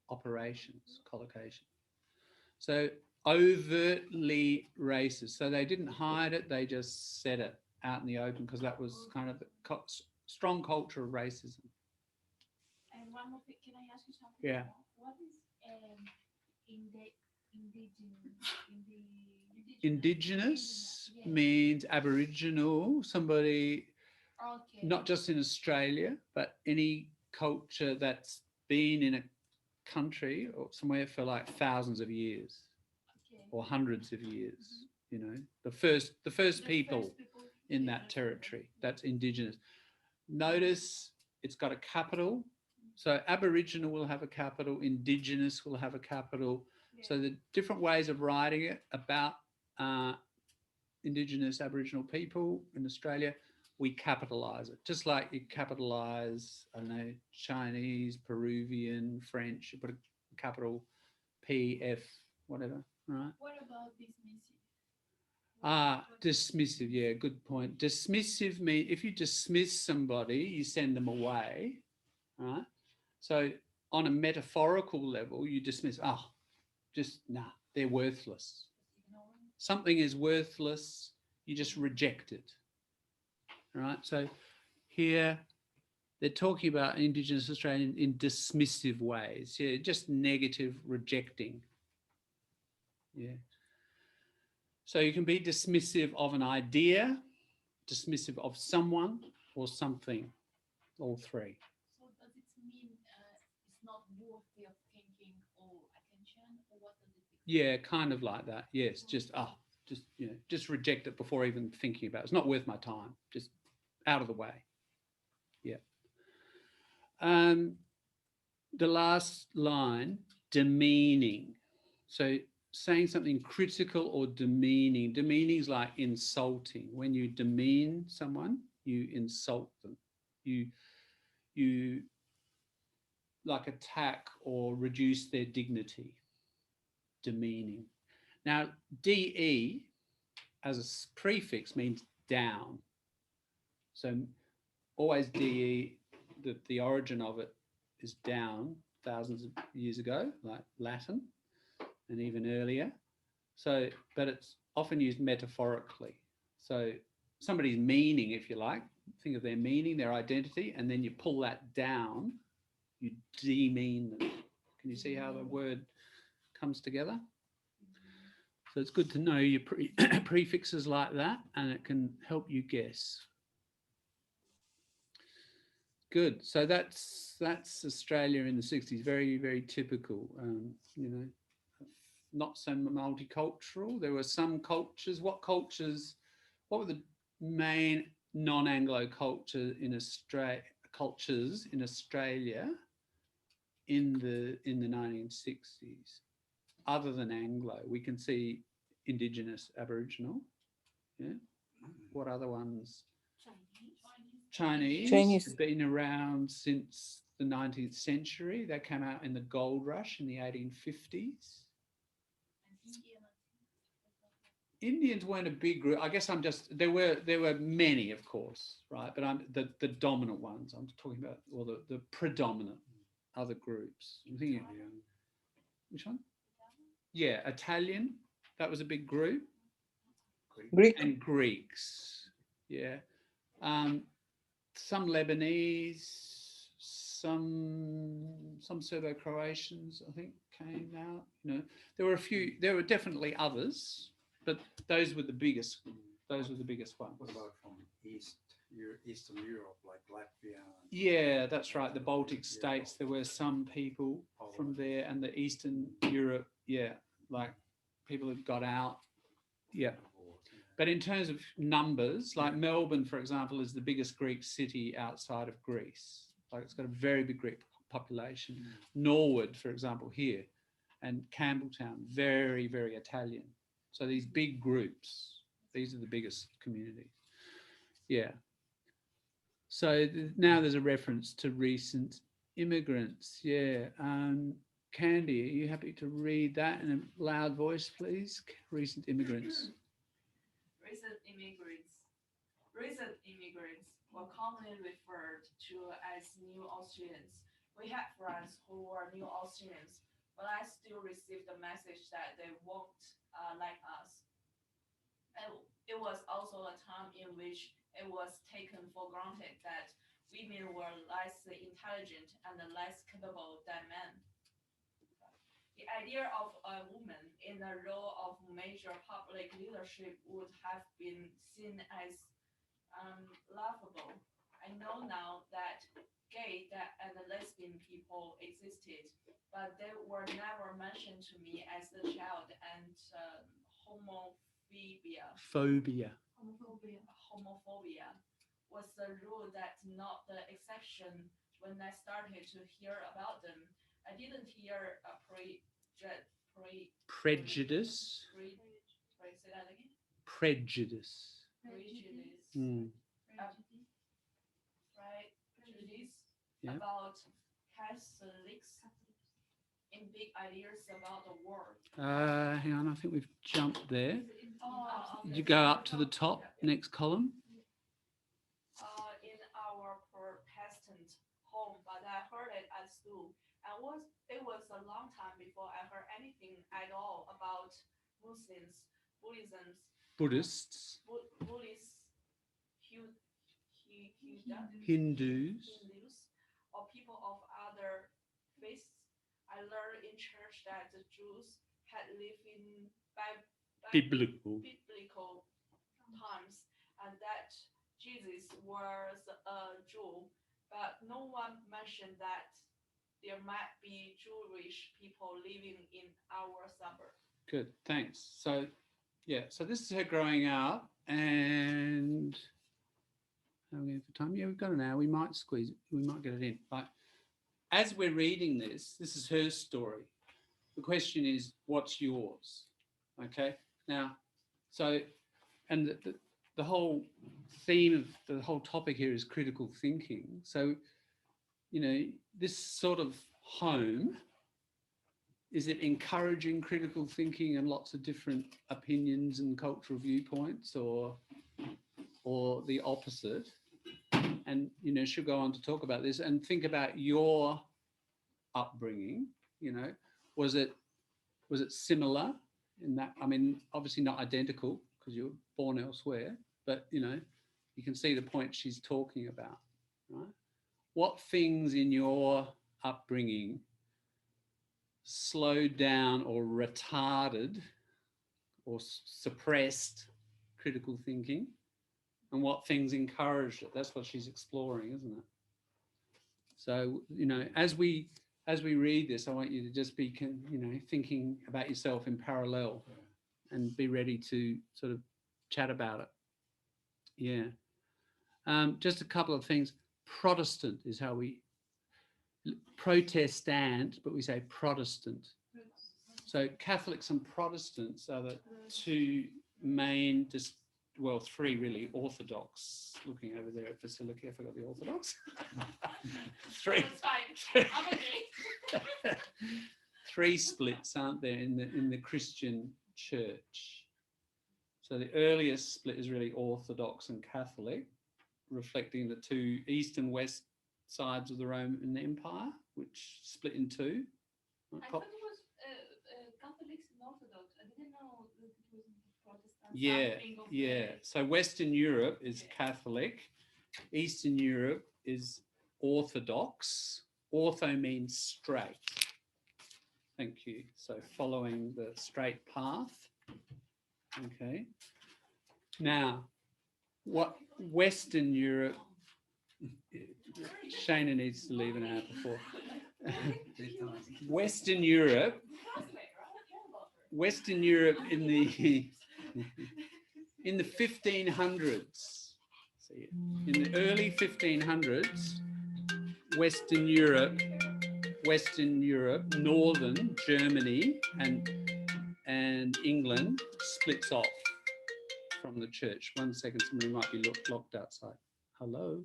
operations, collocation. So overtly racist. So they didn't hide it, they just said it out in the open because that was kind of the strong culture of racism. And one more thing, can I ask you something? Yeah. What is Indigenous yeah. means Aboriginal, somebody, Okay. not just in Australia, but any culture that's been in a country or somewhere for like thousands of years Okay. or hundreds of years, you know, the first people in that territory, that's Indigenous. Notice it's got a capital. So Aboriginal will have a capital, Indigenous will have a capital. Yeah. So the different ways of writing it about Indigenous Aboriginal people in Australia, we capitalise it. Just like you capitalise, I don't know, Chinese, Peruvian, French, you put a capital P, F, whatever, right? What about dismissive? Dismissive, yeah, good point. Dismissive means if you dismiss somebody, you send them away, right? So on a metaphorical level, you dismiss, they're worthless. Something is worthless, you just reject it, right? So here they're talking about Indigenous Australians in dismissive ways, yeah, just negative, rejecting, yeah. So you can be dismissive of an idea, dismissive of someone or something, all three. So does it mean it's not worthy of thinking or attention, or what does it mean? Yeah, kind of like that. Yes, just reject it before even thinking about it. It's not worth my time. Just out of the way. Yeah. The last line, demeaning. So saying something critical or demeaning. Demeaning is like insulting. When you demean someone, you insult them. You like attack or reduce their dignity. Demeaning. Now, DE as a prefix means down. So always DE, the origin of it is down thousands of years ago, like Latin and even earlier. So, but it's often used metaphorically. So somebody's meaning, if you like, think of their meaning, their identity, and then you pull that down, you demean them. Can you see how the word comes together? So it's good to know your prefixes like that, and it can help you guess. Good. So that's Australia in the 60s. Very, very typical. You know, not so multicultural. There were some cultures. What were the main non-Anglo cultures in Australia in the 1960s? Other than Anglo, we can see Indigenous, Aboriginal. Yeah. What other ones? Chinese have been around since the 19th century. They came out in the gold rush in the 1850s. Indians weren't a big group. I guess there were many, of course, right? But the dominant ones I'm talking about, or the predominant other groups. I'm thinking, which one? Yeah, Italian. That was a big group. Greek and Greeks. Yeah. Some Lebanese, some Serbo-Croatians, I think, came out. You know, there were a few. There were definitely others, but those were the biggest. Those were the biggest ones. What about from Eastern Europe, like Latvia? Yeah, that's right. The Baltic states. There were some people from there, and the Eastern Europe. Yeah, like people had got out. Yeah. But in terms of numbers, like Melbourne, for example, is the biggest Greek city outside of Greece. Like it's got a very big Greek population. Norwood, for example, here, and Campbelltown, very, very Italian. So these big groups, these are the biggest communities. Yeah. So now there's a reference to recent immigrants. Yeah. Candy, are you happy to read that in a loud voice, please? Recent immigrants. Recent immigrants were commonly referred to as New Austrians. We had friends who were New Austrians, but I still received the message that they won't like us. And it was also a time in which it was taken for granted that women were less intelligent and less capable than men. The idea of a woman in the role of major public leadership would have been seen as laughable. I know now that gay and lesbian people existed, but they were never mentioned to me as a child, and homophobia was the rule, that not the exception. When I started to hear about them, I didn't hear a prejudice. Say that again. Prejudice. Prejudice Yeah. about Catholics in big ideas about the world. Hang on, I think we've jumped there. Okay. You go up to the top, next column. In our Protestant home, but I heard it at school. It was a long time before I heard anything at all about Muslims, Buddhists, Hindus, or people of other faiths. I learned in church that the Jews had lived in biblical times, and that Jesus was a Jew, but no one mentioned that there might be Jewish people living in our suburb. Good, thanks. So, yeah, so this is her growing up, and how are we for time? Yeah, we've got an hour. We might squeeze it. We might get it in. But as we're reading this is her story. The question is, what's yours? Okay. Now, so, and the whole theme of the whole topic here is critical thinking. So, you know, this sort of home, is it encouraging critical thinking and lots of different opinions and cultural viewpoints, or the opposite? And, you know, she'll go on to talk about this and think about your upbringing. You know, was it similar in that? I mean, obviously not identical because you were born elsewhere, but, you know, you can see the point she's talking about, right? What things in your upbringing slowed down or retarded or suppressed critical thinking, and what things encouraged it? That's what she's exploring, isn't it? So, you know, as we read this, I want you to just be, you know, thinking about yourself in parallel and be ready to sort of chat about it. Yeah. Just a couple of things. Protestant is how we, Protestant, but we say Protestant. So Catholics and Protestants are the two main, well, three really, Orthodox. Looking over there at Basilica, I forgot the Orthodox. Three splits, aren't there, in the Christian church? So the earliest split is really Orthodox and Catholic, reflecting the two east and west sides of the Roman Empire, which split in two. I thought it was Catholics and Orthodox. I didn't know that it was Protestant. Yeah. So Western Europe is Catholic, Eastern Europe is Orthodox. Ortho means straight. Thank you. So following the straight path. Okay. Now, what Western Europe, Shana needs to leave an hour before. Western Europe in the in the 1500s, see, in the early 1500s, Western Europe, Northern Germany and England splits off from the church. 1 second, somebody might be locked outside. Hello?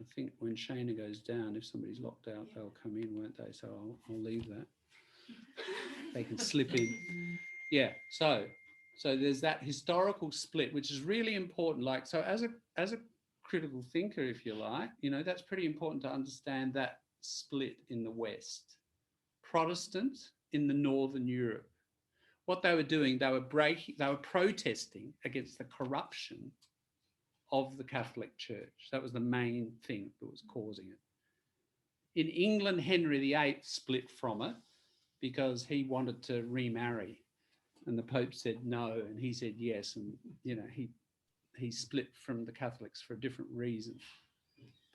I think when Shana goes down, if somebody's locked out, they'll come in, won't they? So I'll leave that. They can slip in. Yeah, so there's that historical split, which is really important. Like, so as a critical thinker, if you like, you know, that's pretty important to understand that split in the West. Protestant in the Northern Europe. What they were doing, they were protesting against the corruption of the Catholic Church. That was the main thing that was causing it. In England, Henry VIII split from it because he wanted to remarry, and the Pope said no, and he said yes, and you know, he split from the Catholics for a different reason.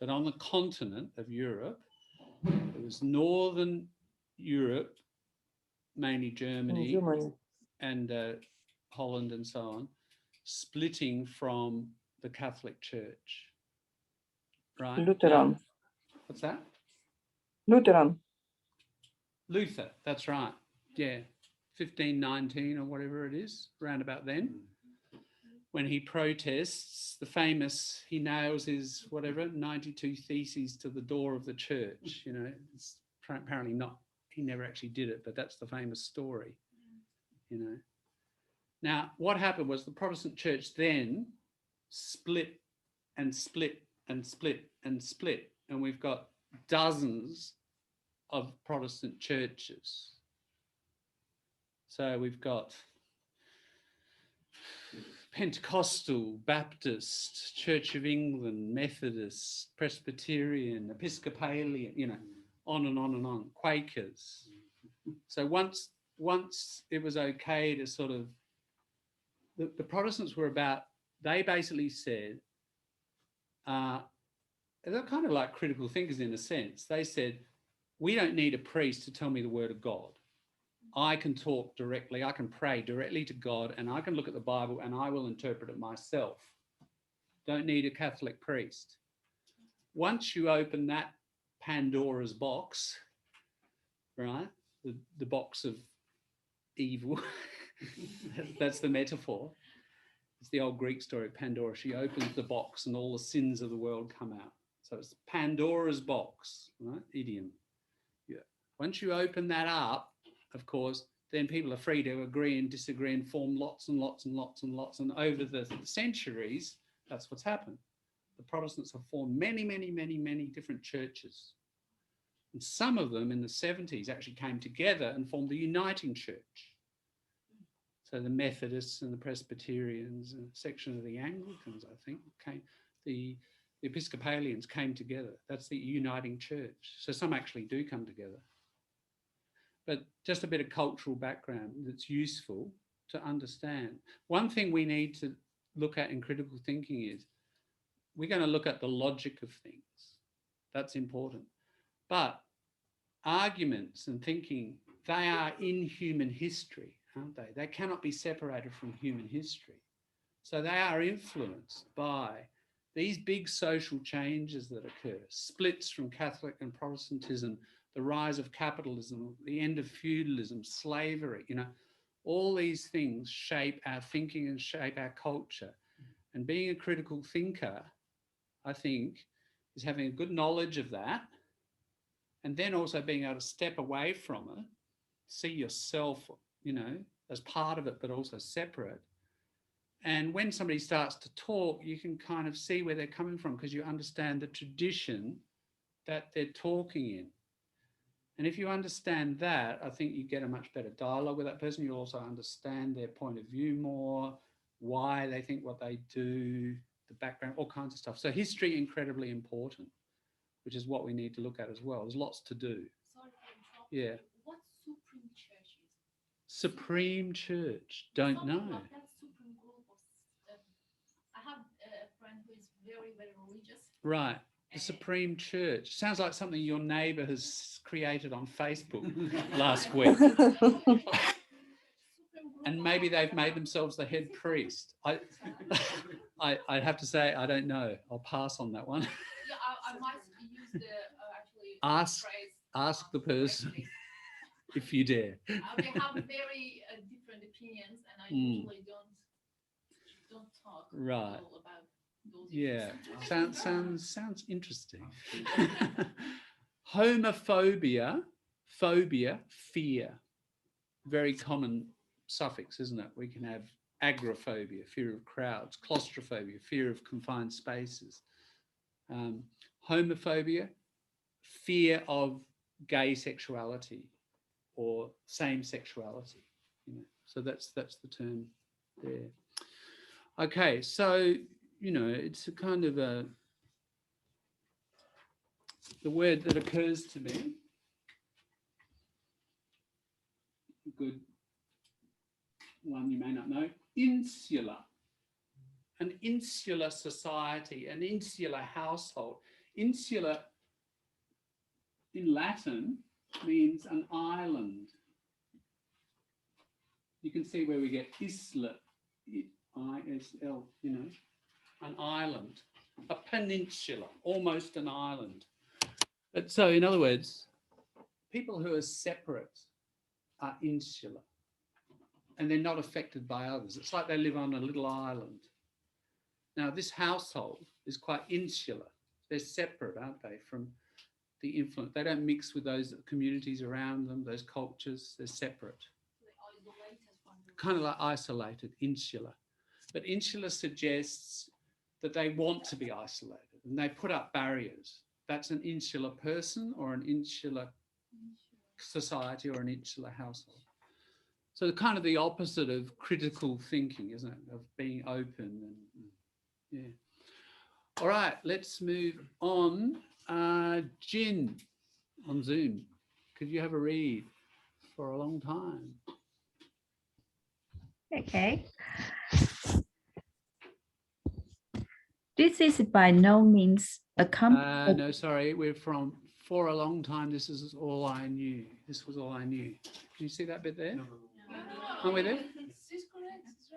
But on the continent of Europe, it was Northern Europe, mainly Germany. And Holland and so on, splitting from the Catholic Church, right? Lutheran. What's that? Lutheran. Luther, that's right. Yeah, 1519 or whatever it is, around about then, when he protests, he nails his, 92 theses to the door of the church. You know, it's apparently not, he never actually did it, but that's the famous story. You know, now what happened was the Protestant church then split and split and split and split, and we've got dozens of Protestant churches. So we've got Pentecostal, Baptist, Church of England, Methodist, Presbyterian, Episcopalian, you know, on and on and on, Quakers. So once it was okay to sort of, the Protestants were about, they basically said, they're kind of like critical thinkers in a sense. They said, we don't need a priest to tell me the word of God. I can talk directly, I can pray directly to God, and I can look at the Bible and I will interpret it myself. Don't need a Catholic priest. Once you open that Pandora's box, right, the box of evil, that's the metaphor. It's the old Greek story of Pandora. She opens the box and all the sins of the world come out. So it's Pandora's box, right? Idiom. Yeah. Once you open that up, of course, then people are free to agree and disagree and form lots and lots and lots and lots. And over the centuries, that's what's happened. The Protestants have formed many, many, many, many different churches. And some of them in the 70s actually came together and formed the Uniting Church. So the Methodists and the Presbyterians and a section of the Anglicans, I think, the Episcopalians came together. That's the Uniting Church. So some actually do come together. But just a bit of cultural background that's useful to understand. One thing we need to look at in critical thinking is we're going to look at the logic of things. That's important. But arguments and thinking, they are in human history, aren't they? They cannot be separated from human history. So they are influenced by these big social changes that occur, splits from Catholic and Protestantism, the rise of capitalism, the end of feudalism, slavery, you know, all these things shape our thinking and shape our culture. And being a critical thinker, I think, is having a good knowledge of that, and then also being able to step away from it, see yourself, you know, as part of it, but also separate. And when somebody starts to talk, you can kind of see where they're coming from because you understand the tradition that they're talking in. And if you understand that, I think you get a much better dialogue with that person. You also understand their point of view more, why they think what they do, the background, all kinds of stuff. So history, incredibly important, which is what we need to look at as well. There's lots to do. Sorry for interrupting. Yeah. What Supreme Church is? Supreme Church, don't know. What that Supreme group of, I have a friend who is very, very religious. Right. The Supreme Church. Sounds like something your neighbour has created on Facebook last week. Supreme group and maybe they've made themselves the head priest. I'd have to say, I don't know. I'll pass on that one. Yeah, I might use the actually Ask phrase. the person if you dare. We have very different opinions, and I Mm. usually don't talk Right. about those. Yeah, issues. sounds interesting. Homophobia, phobia, fear. Very common suffix, isn't it? We can have agoraphobia, fear of crowds, claustrophobia, fear of confined spaces. Homophobia, fear of gay sexuality or same sexuality. You know, so that's the term there. Okay, so you know, it's a kind of the word that occurs to me. A good one you may not know, insular. An insular society, an insular household. Insular in Latin means an island. You can see where we get isla, I-S-L, you know, an island, a peninsula, almost an island. But so in other words, people who are separate are insular and they're not affected by others. It's like they live on a little island. Now, this household is quite insular. They're separate, aren't they, from the influence. They don't mix with those communities around them, those cultures. They're separate. Kind of like isolated, insular. But insular suggests that they want to be isolated and they put up barriers. That's an insular person or an insular society or an insular household. So kind of the opposite of critical thinking, isn't it? Of being open and yeah. All right, let's move on. Jin on Zoom. Could you have a read for a long time? Okay. This is by no means a No, sorry, we're from for a long time. This is all I knew. This was all I knew. Can you see that bit there? Aren't we there?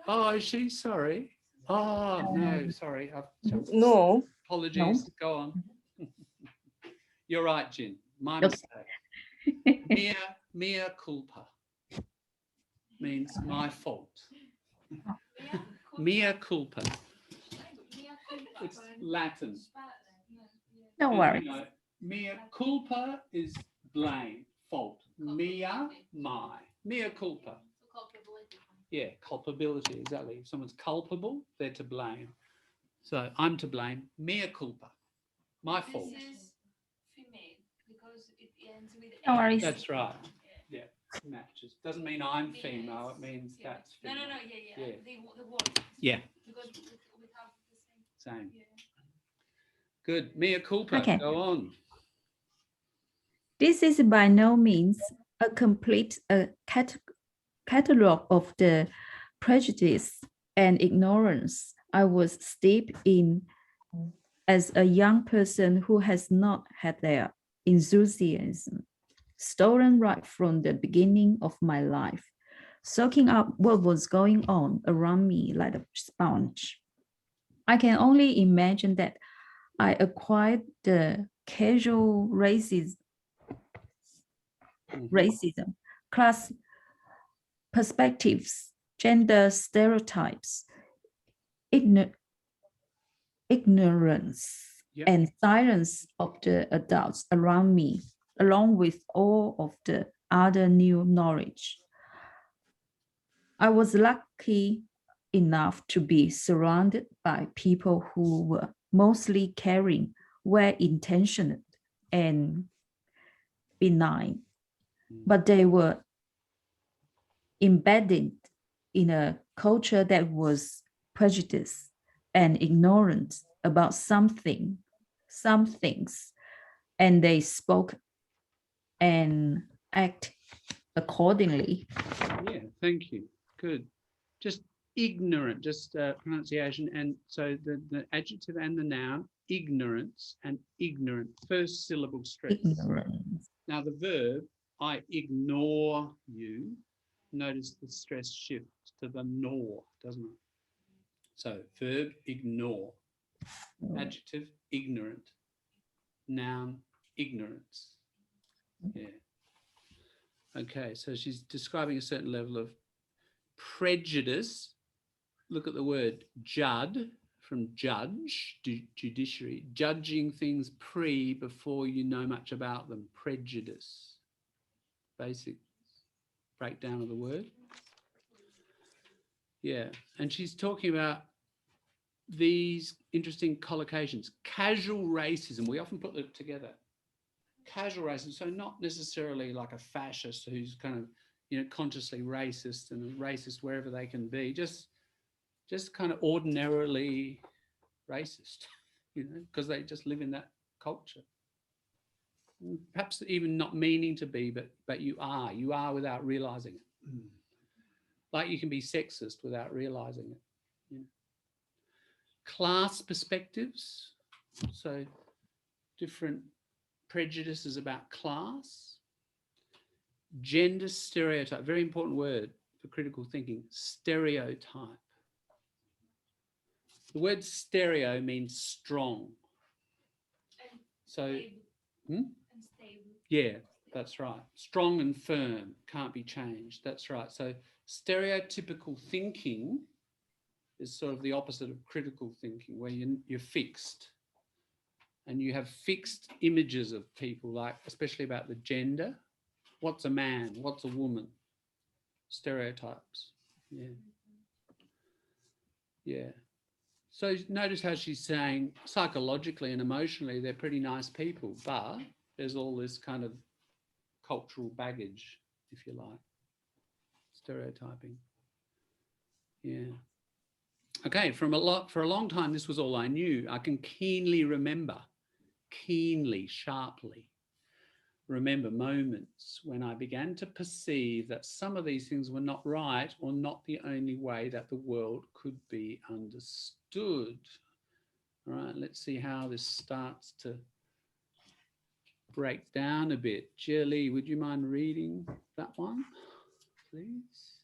Oh, is she? Sorry. Oh, no, sorry. No. Apologies. No. Go on. You're right, Jin. My mistake. Mea culpa means my fault. Mea culpa. It's Latin. No worries. You know, mea culpa is blame, fault. Mea, my. Mea culpa. Yeah, culpability, exactly. If someone's culpable, they're to blame. So I'm to blame. Mea culpa. My fault. This is female because it ends with No worries. That's right. Yeah, matches. Doesn't mean I'm female. It means that's female. No, yeah. The word. Yeah. Because we have the same. Same. Good. Mea culpa. Okay. Go on. This is by no means a complete catalog of the prejudice and ignorance I was steeped in as a young person who has not had their enthusiasm stolen right from the beginning of my life, soaking up what was going on around me like a sponge. I can only imagine that I acquired the casual racism, class perspectives, gender stereotypes, ignorance, and silence of the adults around me, along with all of the other new knowledge. I was lucky enough to be surrounded by people who were mostly caring, well-intentioned, and benign, but they were embedded in a culture that was prejudiced and ignorant about some things, and they spoke and act accordingly. Yeah, thank you. Good. Just ignorant, just pronunciation. And so the adjective and the noun, ignorance and ignorant, first syllable stress. Ignorance. Now the verb, I ignore you, Notice the stress shift to the nor, doesn't it? So verb, ignore. Adjective, ignorant. Noun, ignorance. Yeah. Okay, so she's describing a certain level of prejudice. Look at the word jud, from judge, judiciary, judging things before you know much about them. Prejudice. Basic breakdown of the word. Yeah, and she's talking about these interesting collocations. Casual racism, we often put them together. Casual racism, so not necessarily like a fascist who's kind of, consciously racist and racist wherever they can be, just kind of ordinarily racist, because they just live in that culture. Perhaps even not meaning to be, but you are without realizing it. Like you can be sexist without realizing it. Class perspectives, so different prejudices about class. Gender stereotype, very important word for critical thinking, stereotype. The word stereo means strong. So, yeah, that's right. Strong and firm, can't be changed. That's right. So stereotypical thinking is sort of the opposite of critical thinking, where you're fixed and you have fixed images of people, like especially about the gender. What's a man? What's a woman? Stereotypes. Yeah. Yeah. So notice how she's saying psychologically and emotionally they're pretty nice people, but there's all this kind of cultural baggage, if you like. Stereotyping. Yeah. Okay, for a long time, this was all I knew. I can sharply remember moments when I began to perceive that some of these things were not right or not the only way that the world could be understood. All right, let's see how this starts to break down a bit. Jilly, would you mind reading that one, please?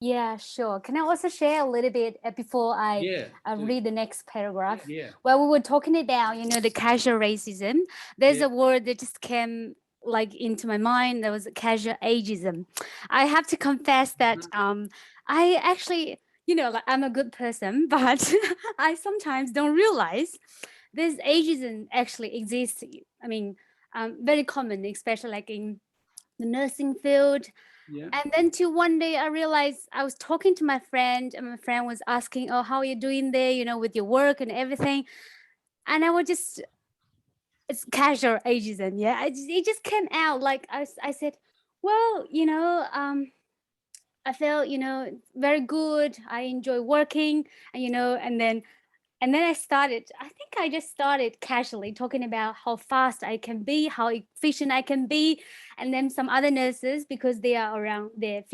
Yeah, sure. Can I also share a little bit before I read the next paragraph? Yeah. Well, we were talking about, the casual racism. There's a word that just came like into my mind. That was casual ageism. I have to confess that I actually, like I'm a good person, but I sometimes don't realize this ageism actually exists. I mean, very common, especially like in the nursing field. Yeah. And then one day I realized I was talking to my friend and my friend was asking, oh, how are you doing there, with your work and everything. And I was just, it's casual ageism. Yeah. It just came out like I said, well, I felt, very good. I enjoy working and, and then I think I just started casually talking about how fast I can be, how efficient I can be. And then some other nurses, because they are around their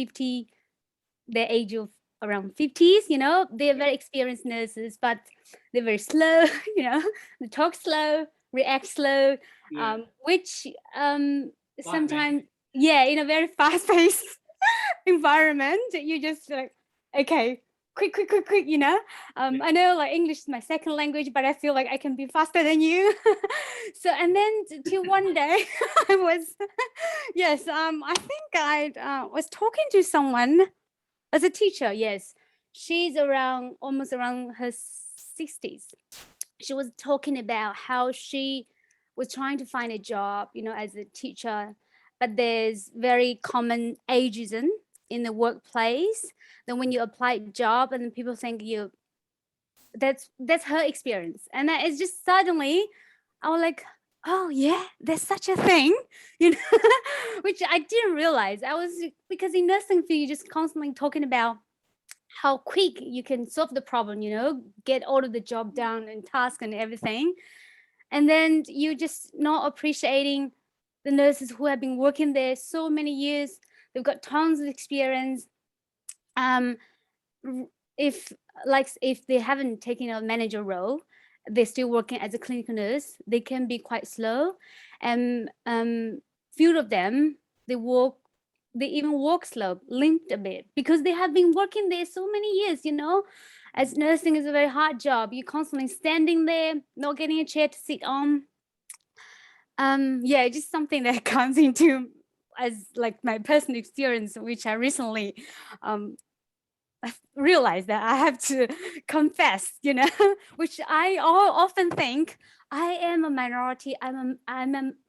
age of around 50s, they're very experienced nurses, but they're very slow, they talk slow, react slow, which sometimes, in a very fast-paced environment, you just like, okay, quick, I know like English is my second language, but I feel like I can be faster than you. So, and then till one day I was, I think I was talking to someone as a teacher. Yes, she's almost around her 60s. She was talking about how she was trying to find a job, as a teacher, but there's very common ageism in the workplace. Then when you apply a job and then people think that's her experience. And that is just suddenly I was like, oh yeah, there's such a thing, which I didn't realize. Because in nursing field, you're just constantly talking about how quick you can solve the problem, get all of the job done and task and everything. And then you just not appreciating the nurses who have been working there so many years. They've got tons of experience. If they haven't taken a manager role, they're still working as a clinical nurse, they can be quite slow. And few of them, they even walk slow, limped a bit, because they have been working there so many years, you know. As nursing is a very hard job. You're constantly standing there, not getting a chair to sit on. Yeah, just something that comes into as like my personal experience, which I recently realized that I have to confess, you know, which I often think I am a minority. I'm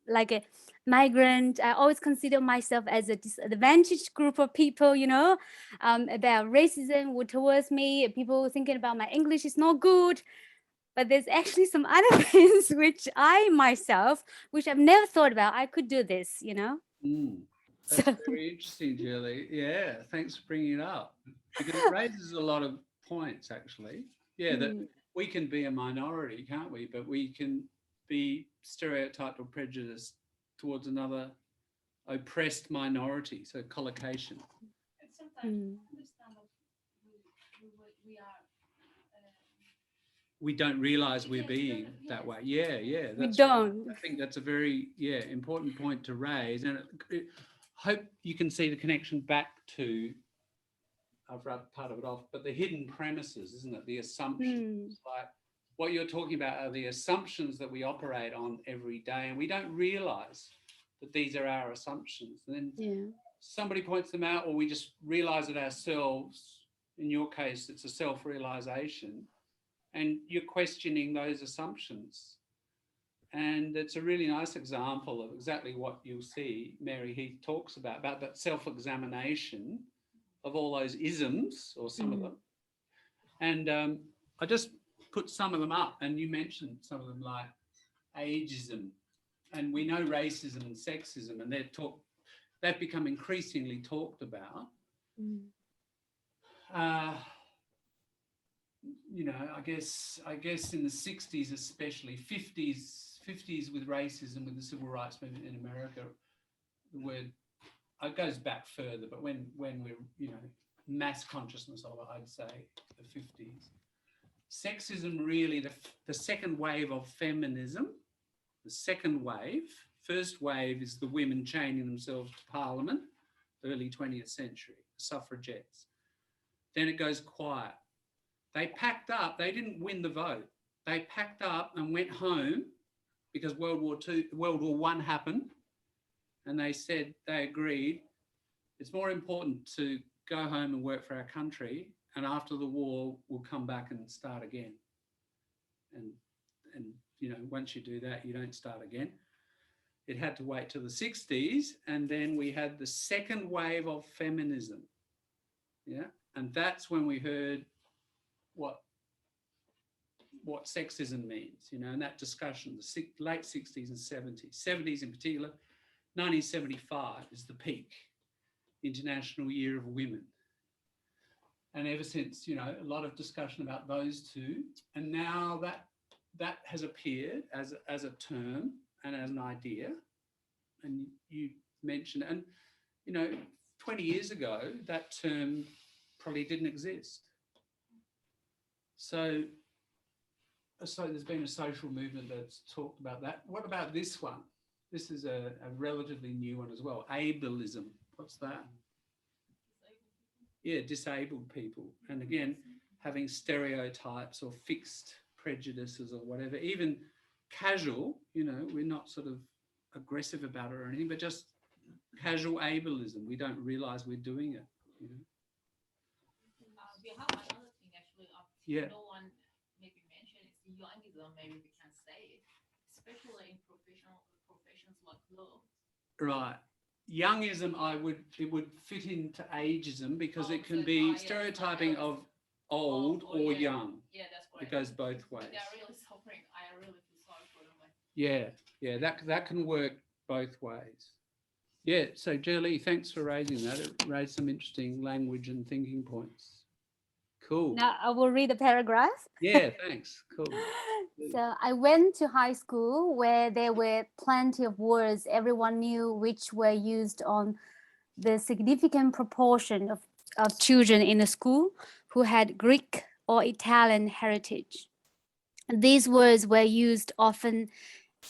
like a migrant. I always consider myself as a disadvantaged group of people, you know, about racism towards me, people thinking about my English is not good. But there's actually some other things which I myself, which I've never thought about, I could do this, you know. That's very interesting, Julie. Yeah, thanks for bringing it up, because it raises a lot of points, actually. Yeah, that we can be a minority, can't we? But we can be stereotyped or prejudiced towards another oppressed minority, so collocation. And sometimes understand that we are. We don't realize we're being that way. Yeah, yeah. We That's don't. right. I think that's a very, important point to raise. And hope you can see the connection back to, I've rubbed part of it off, but the hidden premises, isn't it? The assumptions. Like what you're talking about are the assumptions that we operate on every day, and we don't realize that these are our assumptions. And then somebody points them out, or we just realize it ourselves. In your case, it's a self-realization. And you're questioning those assumptions. And it's a really nice example of exactly what you'll see Mary Heath talks about that self-examination of all those isms, or some of them. And I just put some of them up, and you mentioned some of them, like ageism. And we know racism and sexism, and they've become increasingly talked about. You know, I guess in the 60s, especially 50s with racism, with the civil rights movement in America, the word, it goes back further, but when we're, you know, mass consciousness of it, I'd say the 50s. Sexism, really, the second wave of feminism, the second wave. First wave is the women chaining themselves to Parliament, early 20th century, suffragettes. Then it goes quiet. They packed up, they didn't win the vote. They packed up and went home because World War I happened, and they said, they agreed, it's more important to go home and work for our country, and after the war, we'll come back and start again. And you know, once you do that, you don't start again. It had to wait till the 60s, and then we had the second wave of feminism. Yeah, and that's when we heard what sexism means, you know, and that discussion, the late 60s and 70s in particular. 1975 is the peak, International Year of Women. And ever since, you know, a lot of discussion about those two, and now that has appeared as a term and as an idea, and you mentioned, and, you know, 20 years ago, that term probably didn't exist. So there's been a social movement that's talked about that. What about this one? This is a relatively new one as well. Ableism. What's that? Yeah, disabled people. And again, having stereotypes or fixed prejudices or whatever, even casual, you know, we're not sort of aggressive about it or anything, but just casual ableism. We don't realize we're doing it, you know. We have another thing actually. No one maybe mentioned it's youngism. Maybe we can say it, especially in professions like law. Right. Youngism, it would fit into ageism because it can be stereotyping of old or young. Yeah, that's right. It goes both ways. They're really suffering. I really feel sorry for them. Yeah, that can work both ways. Yeah, so Julie, thanks for raising that. It raised some interesting language and thinking points. Cool. Now I will read the paragraph. Yeah, thanks. Cool. So I went to high school where there were plenty of words everyone knew, which were used on the significant proportion of children in the school who had Greek or Italian heritage. These words were used often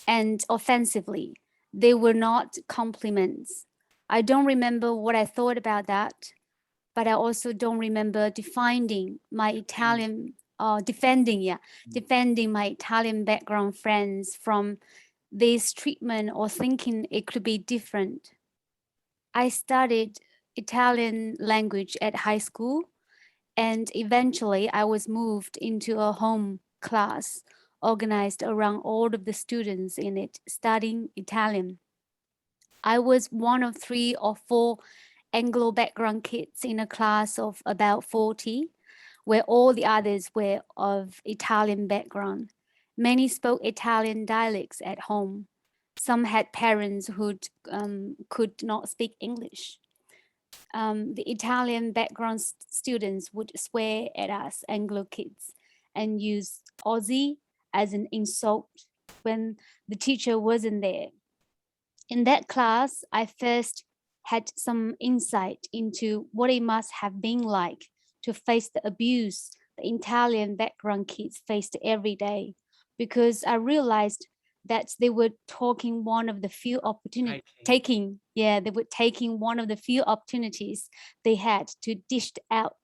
and offensively. They were not compliments. I don't remember what I thought about that, but I also don't remember defending my Italian, defending my Italian background friends from this treatment or thinking it could be different. I studied Italian language at high school, and eventually I was moved into a home class organized around all of the students in it studying Italian. I was one of 3 or 4 Anglo background kids in a class of about 40, where all the others were of Italian background. Many spoke Italian dialects at home. Some had parents who could not speak English. The Italian background students would swear at us Anglo kids and use Aussie as an insult when the teacher wasn't there. In that class, I first had some insight into what it must have been like to face the abuse the Italian background kids faced every day, because I realized that they were taking one of the few opportunities, they were taking one of the few opportunities they had to dish out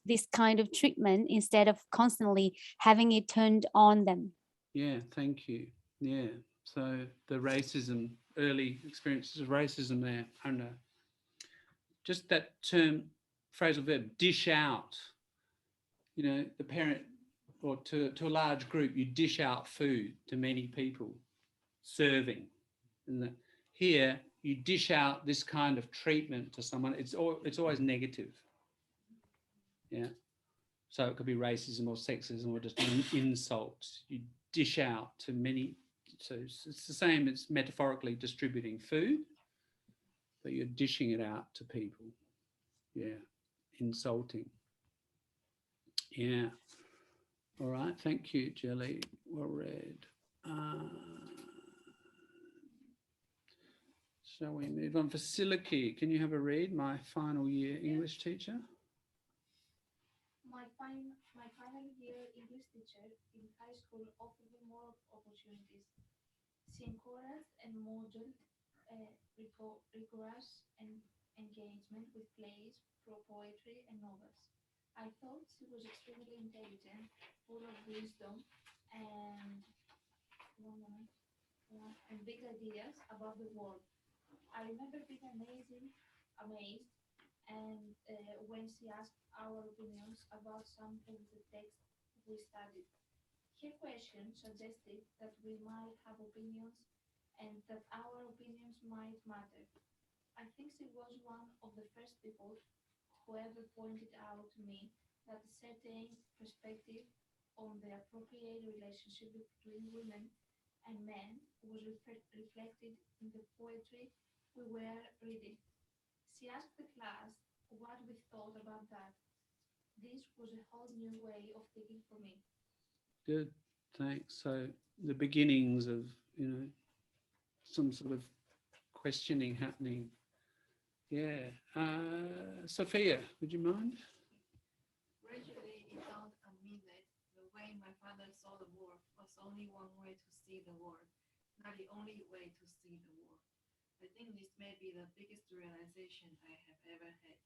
this kind of treatment instead of constantly having it turned on them. Yeah, thank you. Yeah, so the racism, early experiences of racism there, I don't know. Just that term, phrasal verb, dish out. You know, the parent, or to a large group, you dish out food to many people, serving. And here, you dish out this kind of treatment to someone. It's always negative. Yeah. So it could be racism or sexism or just insults. You dish out to many. So it's the same as metaphorically distributing food, but you're dishing it out to people. Yeah. Insulting. Yeah. All right. Thank you, Jelly. Well read. Shall we move on? Vasiliki, can you have a read? My final year English teacher. My final year English teacher in high school offered me more opportunities, synchronous and modern, rigorous and engagement with plays, poetry and novels. I thought she was extremely intelligent, full of wisdom and big ideas about the world. I remember being amazed, and when she asked our opinions about some of the texts we studied. Her question suggested that we might have opinions and that our opinions might matter. I think she was one of the first people who ever pointed out to me that a certain perspective on the appropriate relationship between women and men was reflected in the poetry we were reading. She asked the class what we thought about that. This was a whole new way of thinking for me. Good, thanks. So the beginnings of, some sort of questioning happening. Yeah. Sophia, would you mind? Gradually, it dawned on me that the way my father saw the world was only one way to see the world, not the only way to see the world. I think this may be the biggest realization I have ever had.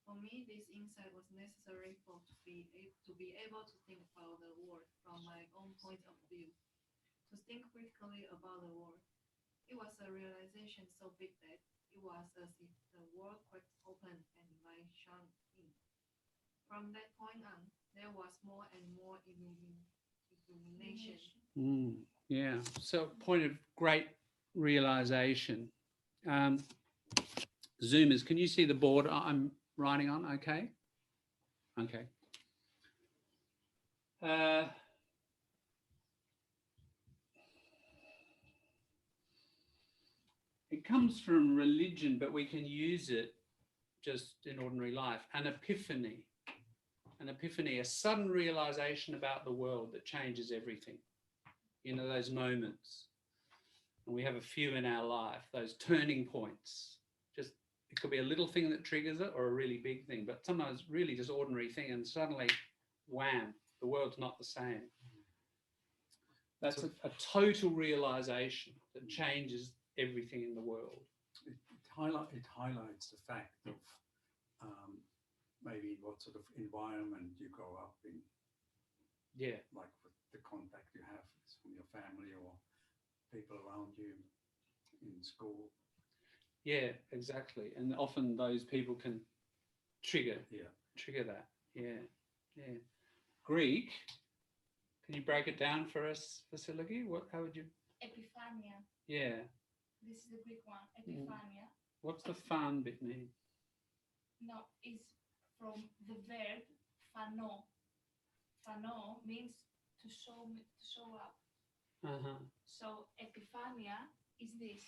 For me, this insight was necessary to be able to think about the world from my own point of view, to think critically about the world. It was a realization so big that it was as if the world cracked open and light shone in. From that point on, there was more and more illumination. Yeah, so point of great realization. Zoomers, can you see the board I'm writing on? Okay. Okay. It comes from religion, but we can use it just in ordinary life. An epiphany, a sudden realization about the world that changes everything. Those moments. And we have a few in our life, those turning points. It could be a little thing that triggers it or a really big thing, but sometimes really just ordinary thing, and suddenly, wham, the world's not the same. That's a total realization that changes everything in the world. It highlights the fact of maybe what sort of environment you grow up in, Yeah, like with the contact you have from your family or people around you in school. yeah, exactly. And often those people can trigger Yeah. that. Yeah, yeah. Greek, can you break it down for us, Vasiliki? How would you? Epiphania. Yeah. This is the Greek one. Epiphania. What's the fan bit mean? No, is from the verb phano. Phano means to show up. Uh-huh. So epiphania is this.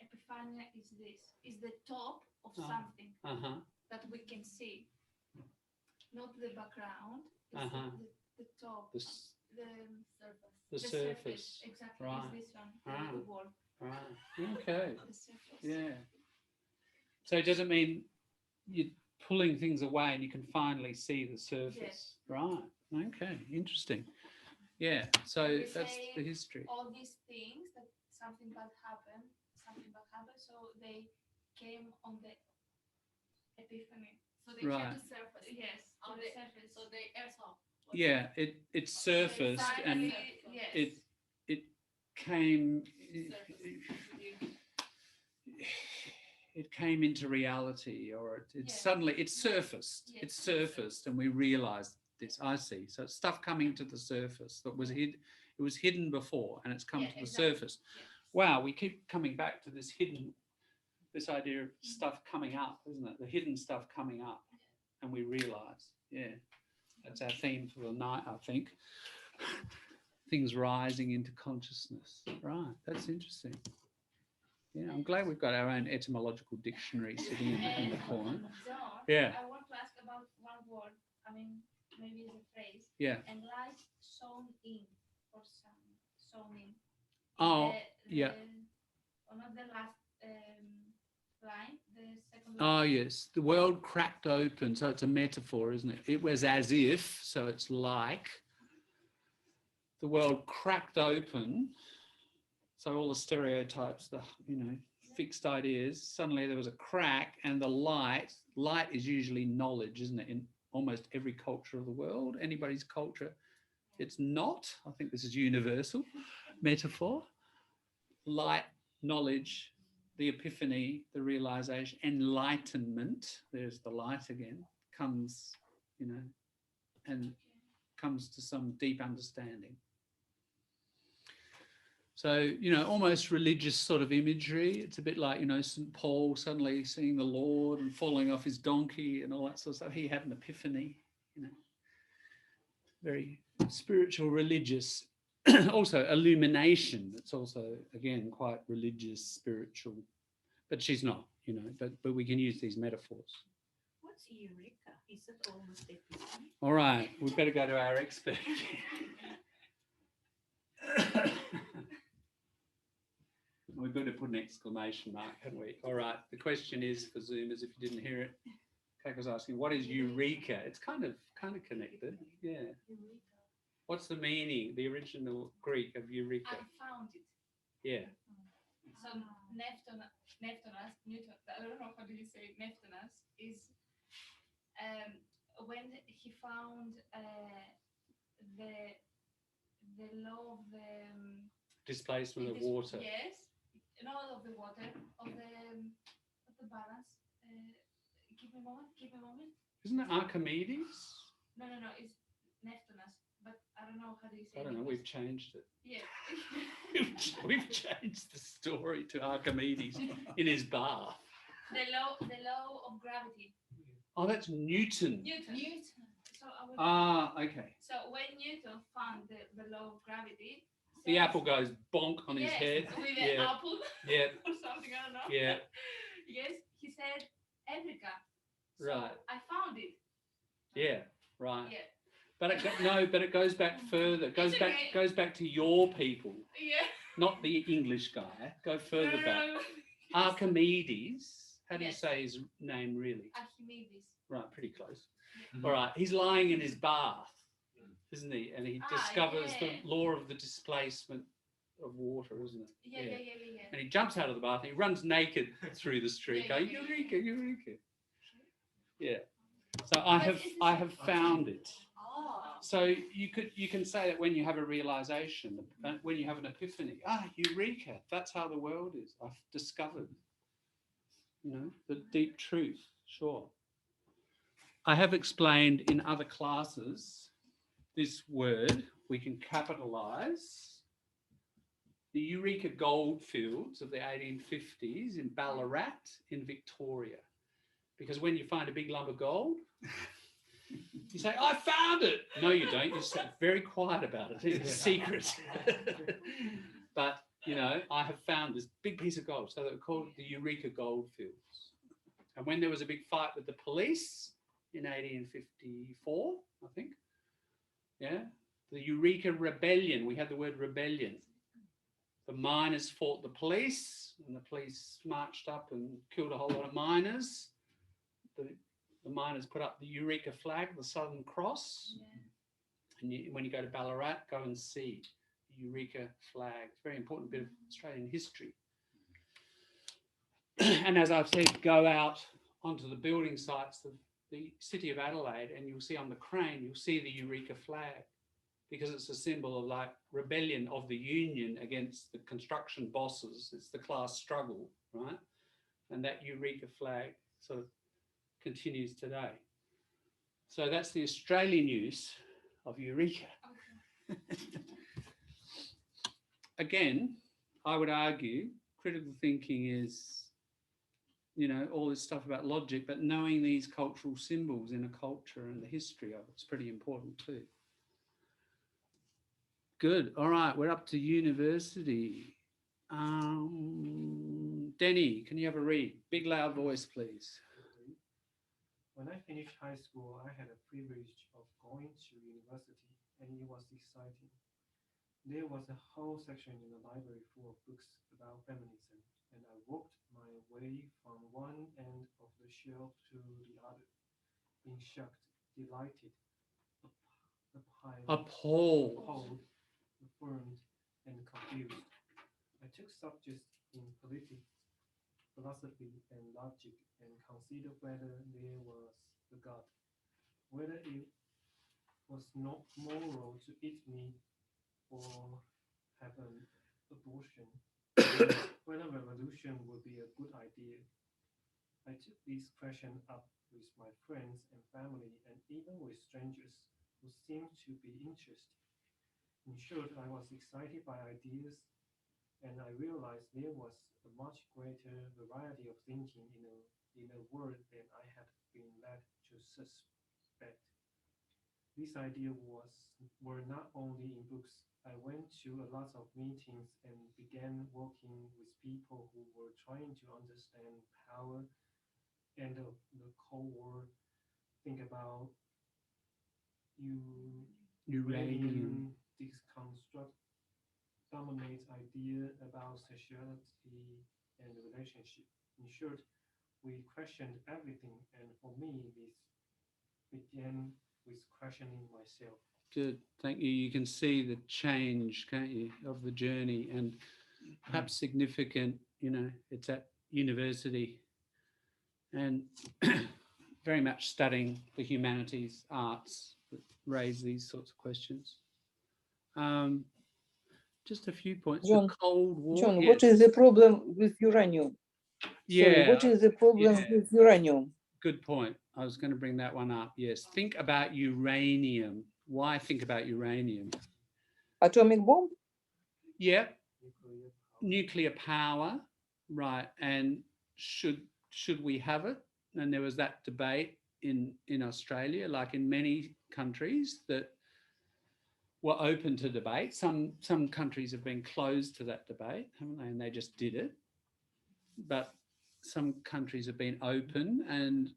Epiphania is this. Is the top of something Uh-huh. that we can see. Not the background. It's Uh-huh. the top. The surface. the surface. Exactly. Right. Is this one. Ah. The word. Right. Okay. The surface. Yeah. So does it mean you're pulling things away and you can finally see the surface? Yes. Right. Okay. Interesting. Yeah. So We that's say the history. all these things that something bad happened, so they came on the epiphany. So they Right. came to surface. Yes, on the surface. So they airsoft. Yeah. It surfaced and yes. it came. It came into reality, or it Yeah. suddenly it surfaced. Yes. It surfaced, and we realized this. I see. So it's stuff coming to the surface that was hid. It was hidden before, and it's come Yeah, to the exactly. surface. Yes. Wow, we keep coming back to this hidden, this idea of stuff coming up, isn't it? The hidden stuff coming up, and we realize. Yeah, that's our theme for the night, I think. Things rising into consciousness. Right. That's interesting. Yeah, I'm glad we've got our own etymological dictionary sitting in the corner. John, Yeah. I want to ask about one word. I mean, maybe it's a phrase. Yeah. And light shown in or shown in. Oh, yeah. Not the last line, the second Oh, line. yes. The world cracked open. So it's a metaphor, isn't it? It was as if, so it's like. The world cracked open. So all the stereotypes, the fixed ideas, suddenly there was a crack, and the light is usually knowledge, isn't it? In almost every culture of the world, anybody's culture, it's not. I think this is universal metaphor. Light, knowledge, the epiphany, the realization, enlightenment, there's the light again, comes, and comes to some deep understanding. So, almost religious sort of imagery. It's a bit like, St. Paul suddenly seeing the Lord and falling off his donkey and all that sort of stuff. He had an epiphany, very spiritual, religious. Also illumination. It's also, again, quite religious, spiritual. But she's not, but we can use these metaphors. What's eureka? Is it almost epiphany? All right, we better go to our expert. We better put an exclamation mark, hadn't we? All right. The question is for Zoomers, if you didn't hear it, Kate was asking, what is eureka? It's kind of connected. Yeah. What's the meaning, the original Greek of eureka? I found it. Yeah. So Neptunus, Newton, I don't know how do you say Neptunus, is when he found the law of the Displacement of water. Yes, not of the water, of the balance. Give me a moment. Isn't it Archimedes? No, it's Neptunus, but I don't know how do you say. I don't know. We've changed it. Yeah. We've changed the story to Archimedes in his bath. The law of gravity. Oh, that's Newton. Newton. So okay. So when Newton found the law of gravity, The apple goes bonk on his head. With an apple. Yeah. Or something, I don't know. Yeah. Yes, he said Eureka. So Right. I found it. Yeah. Right. Yeah. But it goes back further. It goes It's back okay. goes back to your people, Yeah. not the English guy. Go further back. Archimedes. How do you Yes. say his name really? Archimedes. Right, pretty close. All right, he's lying in his bath, isn't he? And he discovers yeah. the law of the displacement of water, isn't it? Yeah. And he jumps out of the bath and he runs naked through the street. Yeah, going, yeah, Eureka, Eureka. Yeah. So I have found it. So you can say that when you have a realization, when you have an epiphany, Eureka, that's how the world is. I've discovered, the deep truth. Sure. I have explained in other classes this word. We can capitalize the Eureka goldfields of the 1850s in Ballarat in Victoria. Because when you find a big lump of gold, you say, I found it. No, you don't. You stay very quiet about it. It's a secret. But, I have found this big piece of gold. So they were called the Eureka goldfields. And when there was a big fight with the police in 1854, I think, the Eureka Rebellion, we had the word rebellion. The miners fought the police, and the police marched up and killed a whole lot of miners. The miners put up the Eureka flag, the Southern Cross. And when you go to Ballarat, go and see the Eureka flag. It's a very important bit of Australian history. And as I've said, go out onto the building sites of the city of Adelaide, and you'll see on the crane, you'll see the Eureka flag, because it's a symbol of like rebellion of the union against the construction bosses. It's the class struggle, right? And that Eureka flag sort of continues today. So that's the Australian use of Eureka. Again, I would argue critical thinking is, all this stuff about logic, but knowing these cultural symbols in a culture and the history of it's pretty important too. Good. All right, we're up to university. Denny, can you have a read? Big loud voice, please. When I finished high school, I had a privilege of going to university, and it was exciting. There was a whole section in the library full of books about feminism, and I walked my way from one end of the shelf to the other, being shocked, delighted, appalled, affirmed, and confused. I took subjects in politics, philosophy, and logic, and considered whether there was a God, whether it was not moral to eat meat or have an abortion, whether revolution would be a good idea. I took these questions up with my friends and family, and even with strangers who seemed to be interested. In short, I was excited by ideas, and I realized there was a much greater variety of thinking in a world than I had been led to suspect. These ideas were not only in books. I went to a lot of meetings and began working with people who were trying to understand power and the Cold War. Think about uranium deconstruct dominates idea about sexuality and relationship. In short, we questioned everything, and for me, this began with questioning myself. Good, thank you. You can see the change, can't you, of the journey, and perhaps significant, it's at university and very much studying the humanities, arts that raise these sorts of questions. Just a few points. John, the Cold War. John, yes. what is the problem with uranium? Yeah. Sorry, what is the problem with uranium? Good point. I was going to bring that one up. Yes. Think about uranium. Why think about uranium? Atomic bomb? Yeah. Nuclear power. Right. And should we have it? And there was that debate in Australia, like in many countries that were open to debate. Some countries have been closed to that debate, haven't they? And they just did it. But some countries have been open, and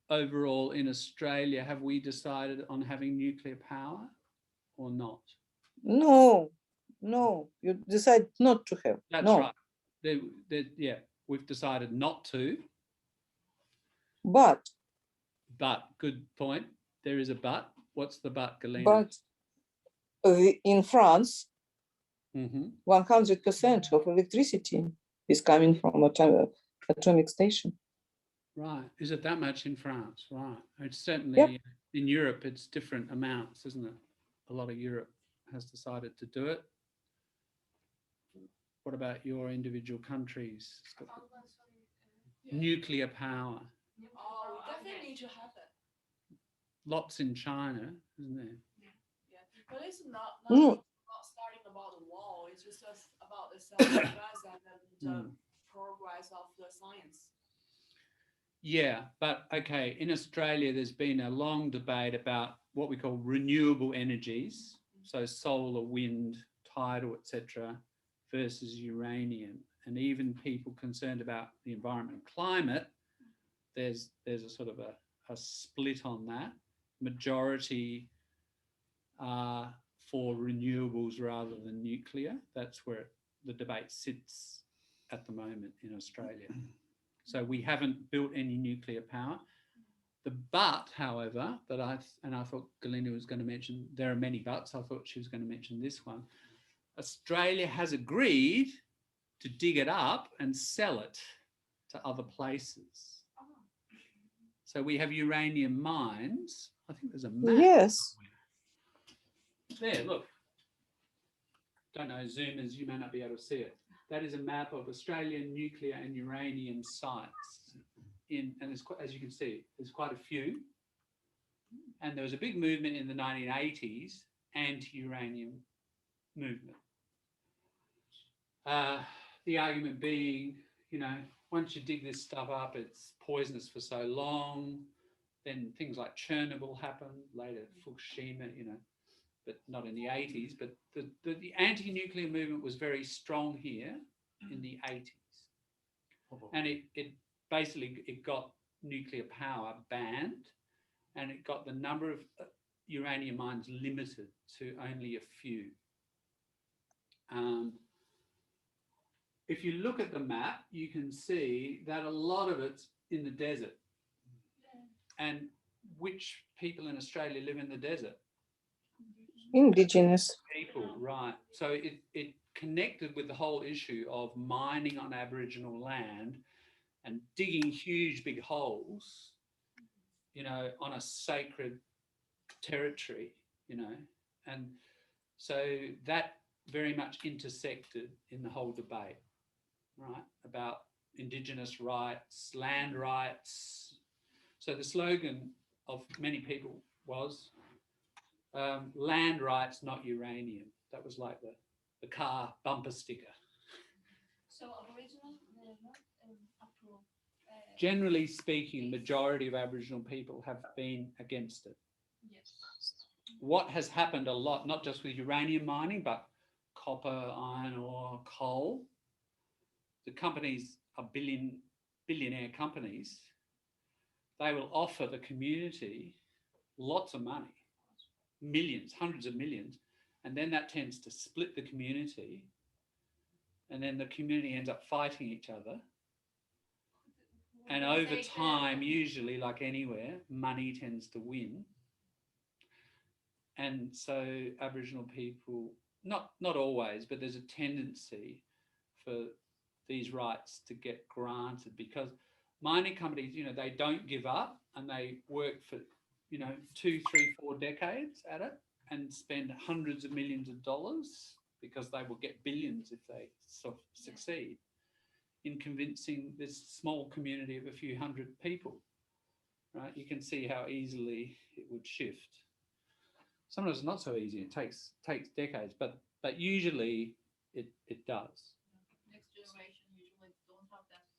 overall in Australia, have we decided on having nuclear power or not? No, you decide not to have. That's no. right. Yeah, we've decided not to. But good point. There is a but. What's the but, Galina? But in France, Mhm. 100% of electricity is coming from atomic station. Right. Is it that much in France? Right. It's certainly in Europe, it's different amounts, isn't it? A lot of Europe has decided to do it. What about your individual countries? It's got nuclear power. Oh, we definitely need to have it. Lots in China, isn't there? Yeah, but it's not Mm. starting about the wall. It's just about the self-defense and the progress of the science. Yeah, but okay, in Australia, there's been a long debate about what we call renewable energies, so solar, wind, tidal, etc., versus uranium. And even people concerned about the environment and climate, there's a sort of a split on that. Majority are for renewables rather than nuclear. That's where the debate sits at the moment in Australia. So we haven't built any nuclear power. The but, however, that I thought Galina was going to mention, there are many buts. I thought she was going to mention this one. Australia has agreed to dig it up and sell it to other places. So we have uranium mines. I think there's a map. Yes. There, look. Don't know, Zoomers, you may not be able to see it. That is a map of Australian nuclear and uranium sites. And there's, as you can see, there's quite a few. And there was a big movement in the 1980s, anti-uranium movement. The argument being, you know, once you dig this stuff up, it's poisonous for so long. Then things like Chernobyl happened, later Fukushima, you know, but not in the 80s. But the anti-nuclear movement was very strong here in the 80s. And it basically, it got nuclear power banned, and it got the number of uranium mines limited to only a few. If you look at the map, you can see that a lot of it's in the desert. And which people in Australia live in the desert? Indigenous people, right. So it connected with the whole issue of mining on Aboriginal land and digging huge big holes, you know, on a sacred territory, you know. And so that very much intersected in the whole debate, right, about Indigenous rights, land rights. So the slogan of many people was land rights, not uranium. That was like the car bumper sticker. So Aboriginal, approve. Generally speaking, majority of Aboriginal people have been against it. Yes. What has happened a lot, not just with uranium mining, but copper, iron ore, coal, the companies are billionaire companies. They will offer the community lots of money, millions, hundreds of millions, and then that tends to split the community, and then the community ends up fighting each other. And over time, usually, like anywhere, money tends to win. And so Aboriginal people, not always, but there's a tendency for these rights to get granted, because mining companies, you know, they don't give up, and they work for, you know, 2, 3, 4 decades at it and spend hundreds of millions of dollars, because they will get billions if they succeed in convincing this small community of a few hundred people, right? You can see how easily it would shift. Sometimes it's not so easy. It takes decades, but usually it does. Next generation usually don't have that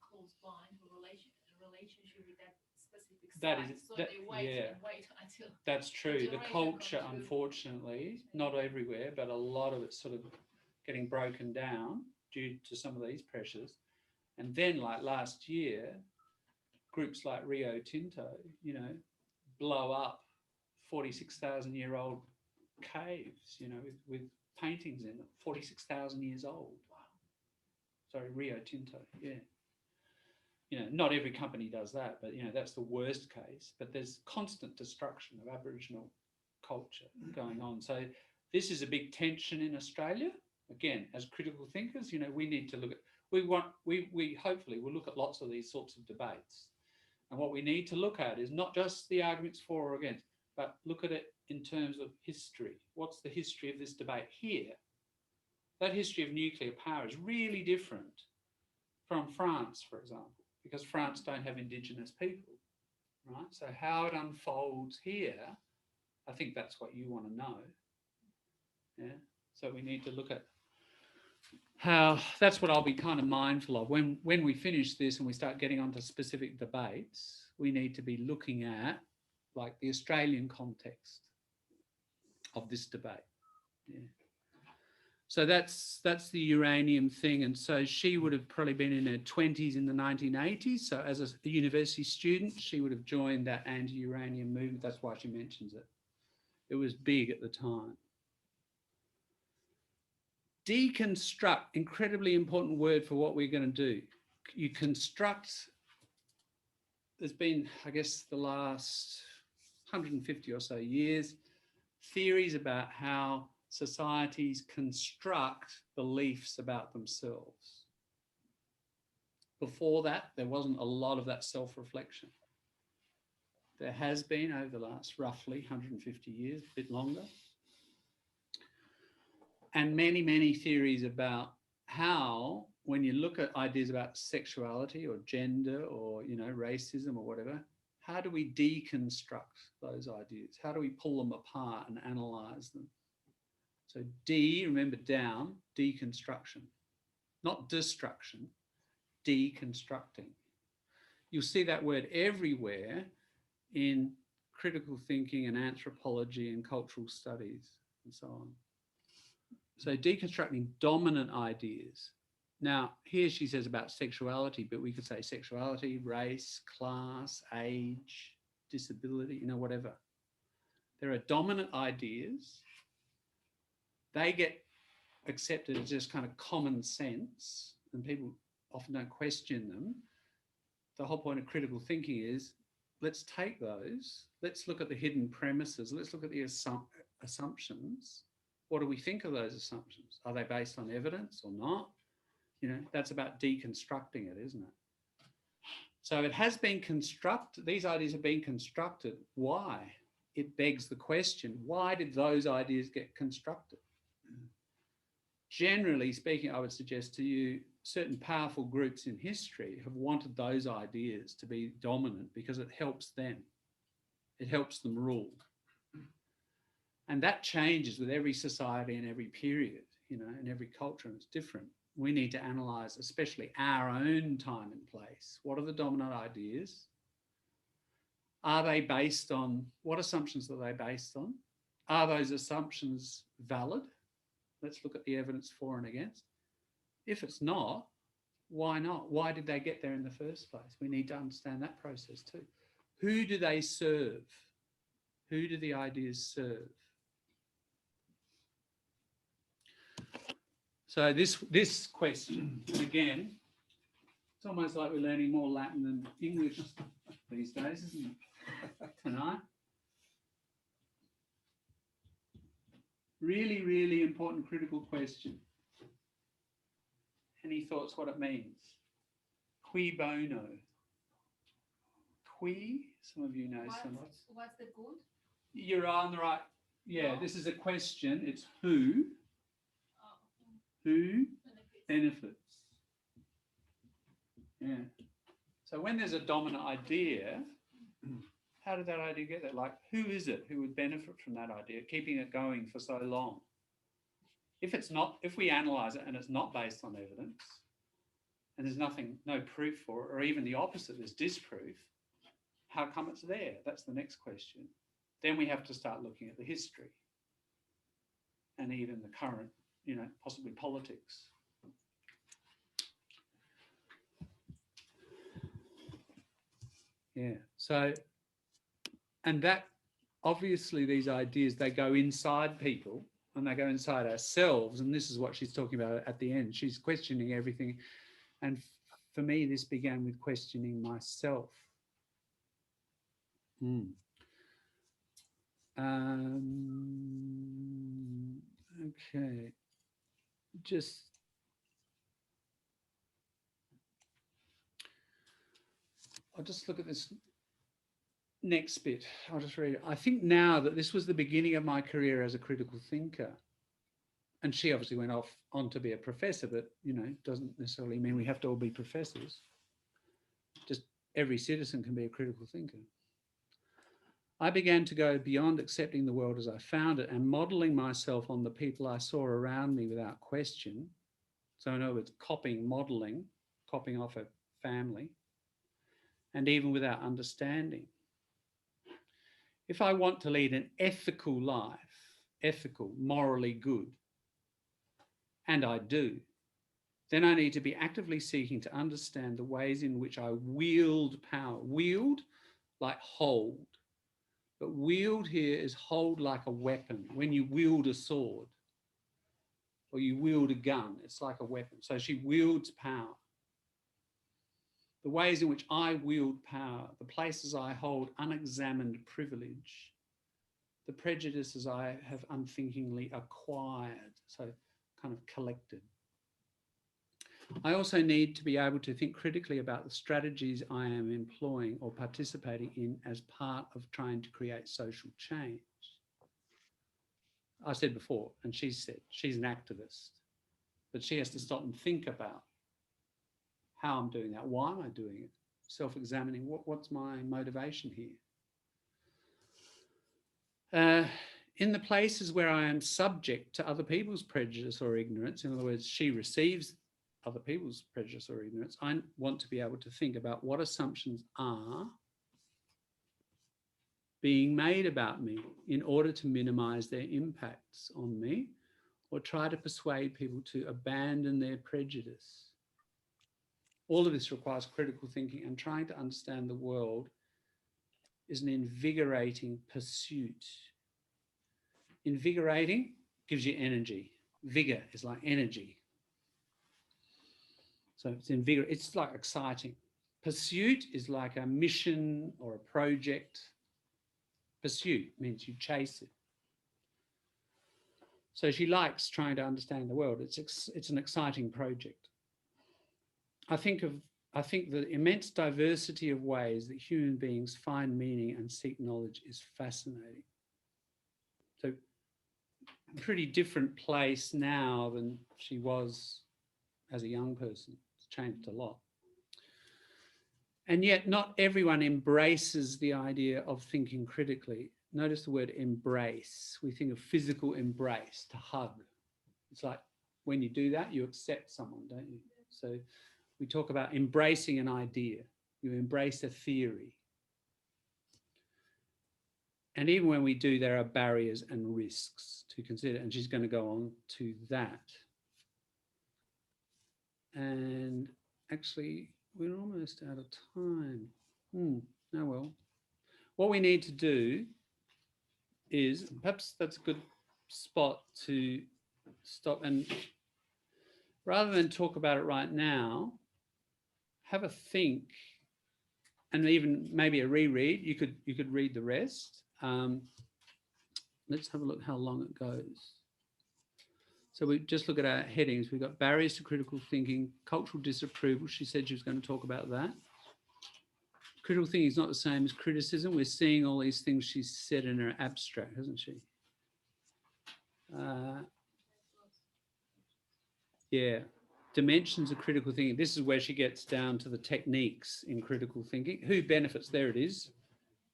close bond relationship with that specific site, so they wait until. That's true. The culture, unfortunately, not everywhere, but a lot of it's sort of getting broken down due to some of these pressures. And then, like last year, groups like Rio Tinto, you know, blow up 46,000-year-old caves, you know, with paintings in them, 46,000 years old. Wow. Sorry, Rio Tinto, yeah. You know, not every company does that, but, you know, that's the worst case. But there's constant destruction of Aboriginal culture going on. So This is a big tension in Australia. Again, as critical thinkers, you know, we need to look at, we hopefully will look at lots of these sorts of debates. And what we need to look at is not just the arguments for or against, but look at it in terms of history. What's the history of this debate here? That history of nuclear power is really different from France, for example, because France don't have Indigenous people, right? So how it unfolds here, I think that's what you want to know. Yeah. So we need to look at how, that's what I'll be kind of mindful of. When we finish this and we start getting onto specific debates, we need to be looking at like the Australian context of this debate. Yeah. So that's the uranium thing. And so she would have probably been in her 20s in the 1980s. So as a university student, she would have joined that anti-uranium movement. That's why she mentions it. It was big at the time. Deconstruct, incredibly important word for what we're going to do. You construct, there's been, I guess, the last 150 or so years, theories about how societies construct beliefs about themselves. Before that, there wasn't a lot of that self-reflection. There has been over the last roughly 150 years, a bit longer. And many, many theories about how, when you look at ideas about sexuality or gender or, you know, racism or whatever, how do we deconstruct those ideas? How do we pull them apart and analyze them? So D, remember down, deconstruction, not destruction, deconstructing. You'll see that word everywhere in critical thinking and anthropology and cultural studies and so on. So deconstructing dominant ideas. Now, here she says about sexuality, but we could say sexuality, race, class, age, disability, you know, whatever. There are dominant ideas. They get accepted as just kind of common sense, and people often don't question them. The whole point of critical thinking is, let's take those, let's look at the hidden premises, let's look at the assumptions. What do we think of those assumptions? Are they based on evidence or not? You know, that's about deconstructing it, isn't it? So it has been constructed, these ideas have been constructed. Why? It begs the question, why did those ideas get constructed? Generally speaking, I would suggest to you, certain powerful groups in history have wanted those ideas to be dominant because it helps them. It helps them rule. And that changes with every society and every period, you know, and every culture, and it's different. We need to analyse, especially our own time and place. What are the dominant ideas? Are they based on, what assumptions are they based on? Are those assumptions valid? Let's look at the evidence for and against. If it's not, why not? Why did they get there in the first place? We need to understand that process too. Who do they serve? Who do the ideas serve? So this question, again, it's almost like we're learning more Latin than English these days, isn't it? Tonight. Really, really important critical question. Any thoughts what it means? Cui bono? Qui, some of you know some. What's the good? You're on the right. Yeah, this is a question. It's who. Who benefits? Yeah. So when there's a dominant idea, how did that idea get there? Like, who is it who would benefit from that idea, keeping it going for so long? If it's not, if we analyze it and it's not based on evidence, and there's nothing, no proof for it, or even the opposite, there's disproof, how come it's there? That's the next question. Then we have to start looking at the history and even the current, you know, possibly politics. Yeah, so, and that, obviously these ideas, they go inside people and they go inside ourselves, and this is what she's talking about at the end. She's questioning everything. And for me, this began with questioning myself. Okay. Just I'll just look at this next bit. I'll just read it. I think now that this was the beginning of my career as a critical thinker. And she obviously went off on to be a professor, but you know, doesn't necessarily mean we have to all be professors. Just every citizen can be a critical thinker. I began to go beyond accepting the world as I found it and modeling myself on the people I saw around me without question. So in other words, modeling, copying off a family, and even without understanding. If I want to lead an ethical life, ethical, morally good, and I do, then I need to be actively seeking to understand the ways in which I wield power. Wield, like hold, but wield here is hold like a weapon. When you wield a sword or you wield a gun, it's like a weapon. So she wields power. The ways in which I wield power, the places I hold unexamined privilege, the prejudices I have unthinkingly acquired, so kind of collected. I also need to be able to think critically about the strategies I am employing or participating in as part of trying to create social change. I said before, and she said, she's an activist, but she has to stop and think about how I'm doing that. Why am I doing it? Self-examining, what's my motivation here? In the places where I am subject to other people's prejudice or ignorance, in other words, she receives other people's prejudice or ignorance, I want to be able to think about what assumptions are being made about me in order to minimize their impacts on me or try to persuade people to abandon their prejudice. All of this requires critical thinking, and trying to understand the world is an invigorating pursuit. Invigorating gives you energy. Vigor is like energy. So it's like exciting. Pursuit is like a mission or a project. Pursuit means you chase it. So she likes trying to understand the world. It's an exciting project. I think the immense diversity of ways that human beings find meaning and seek knowledge is fascinating. So a pretty different place now than she was as a young person. It's changed a lot. And yet not everyone embraces the idea of thinking critically. Notice the word embrace. We think of physical embrace, to hug. It's like when you do that, you accept someone, don't you? So we talk about embracing an idea. You embrace a theory. And even when we do, there are barriers and risks to consider. And she's going to go on to that. And actually, we're almost out of time. Oh well. What we need to do is, perhaps that's a good spot to stop, and rather than talk about it right now, have a think, and even maybe a reread. You could read the rest. Let's have a look how long it goes. So we just look at our headings. We've got barriers to critical thinking, cultural disapproval. She said she was going to talk about that. Critical thinking is not the same as criticism. We're seeing all these things she said in her abstract, hasn't she? Yeah, dimensions of critical thinking. This is where she gets down to the techniques in critical thinking. Who benefits? There it is.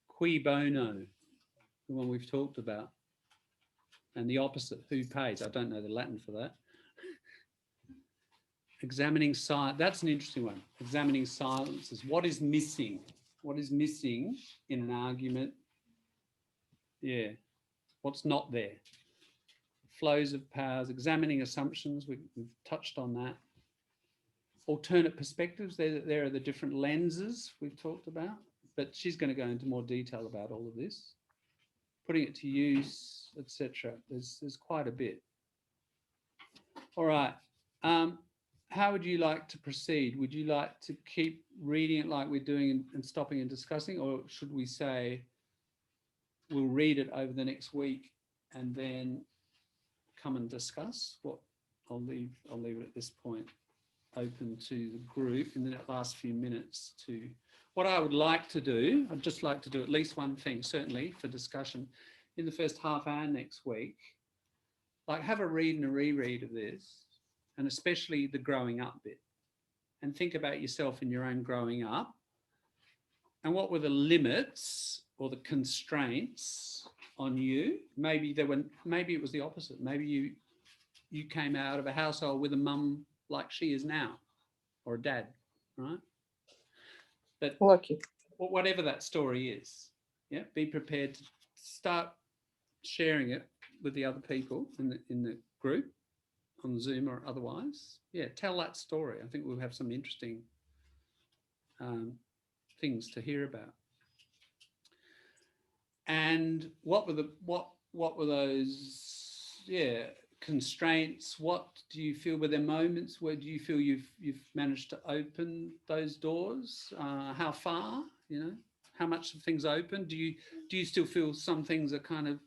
Cui bono, the one we've talked about. And the opposite, who pays? I don't know the Latin for that. Examining silence, that's an interesting one. Examining silences. What is missing? What is missing in an argument? Yeah, what's not there? Flows of powers, examining assumptions, we've touched on that. Alternate perspectives, there are the different lenses we've talked about, but she's going to go into more detail about all of this. Putting it to use, etc. There's quite a bit. All right. How would you like to proceed? Would you like to keep reading it like we're doing and stopping and discussing, or should we say we'll read it over the next week and then come and discuss. What I'll leave it at this point open to the group in the last few minutes to what I would like to do. I'd just like to do at least one thing, certainly for discussion in the first half hour next week, like have a read and a reread of this, and especially the growing up bit, and think about yourself in your own growing up and what were the limits or the constraints on you. Maybe it was the opposite. Maybe you came out of a household with a mum like she is now, or a dad, right? But lucky. Whatever that story is, yeah, be prepared to start sharing it with the other people in the group on Zoom or otherwise. Yeah, tell that story. I think we'll have some interesting things to hear about. And what were those? Yeah, constraints. What do you feel were there moments where do you feel you've managed to open those doors? How far? You know, how much of things open? Do you still feel some things are kind of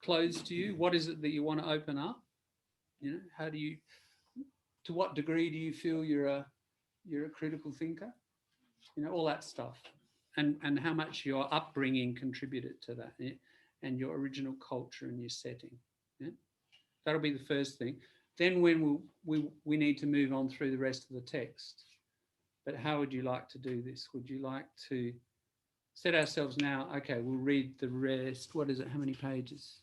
closed to you? What is it that you want to open up? You know, to what degree do you feel you're a critical thinker? You know, all that stuff, and how much your upbringing contributed to that, yeah? And your original culture and your setting. Yeah? That'll be the first thing. Then when we need to move on through the rest of the text. But how would you like to do this? Would you like to set ourselves now, okay, we'll read the rest. What is it? How many pages?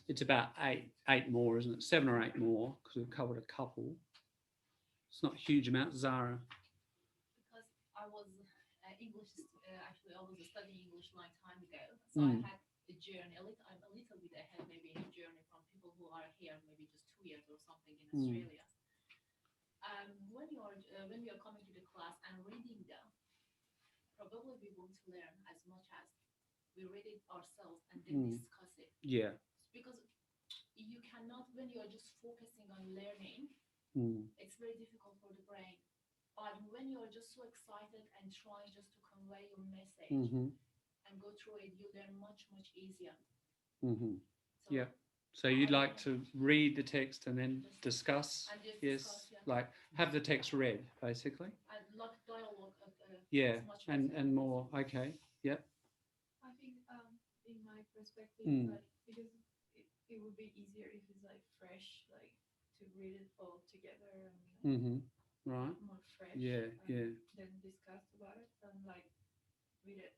It's about eight more, isn't it? 7 or 8 more, because we've covered a couple. It's not a huge amount. Zara. Because I was English, actually I was studying English a long time ago. So I had a journey, I'm a little bit ahead, maybe a journey from people who are here, maybe just 2 years or something in Australia. When you're coming to the class and reading them, probably we won't learn as much as we read it ourselves and then discuss it. Yeah. Because you cannot, when you're just focusing on learning, it's very difficult for the brain. But when you're just so excited and trying just to convey your message and go through it, you learn much, much easier. So yeah. So you'd like to read the text and then discuss? Yes. Yeah. Like have the text read, basically. And like dialogue. Yeah. And more. Okay. Yeah. I think in my perspective, like, because it would be easier if it's like fresh, like to read it all together and right. more fresh. Yeah. Then discuss about it and like read it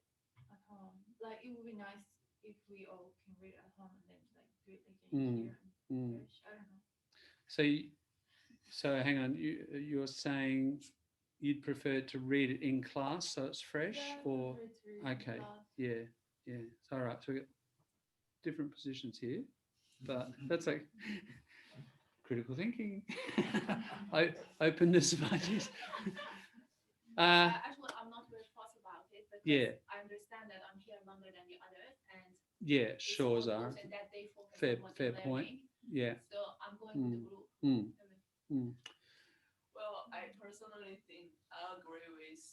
at home. Like it would be nice if we all can read at home and then like do it again here and fresh. I don't know. So hang on. You're saying you'd prefer to read it in class so it's fresh, or okay? Yeah. It's all right. So we got different positions here, but that's like critical thinking, openness of ideas. Actually, I'm not very fussed about it because I understand that I'm here longer than the others, and sure, Zara. That they focus fair on what fair they're point. learning. Yeah. So I'm going with the group. Well, I personally think I agree with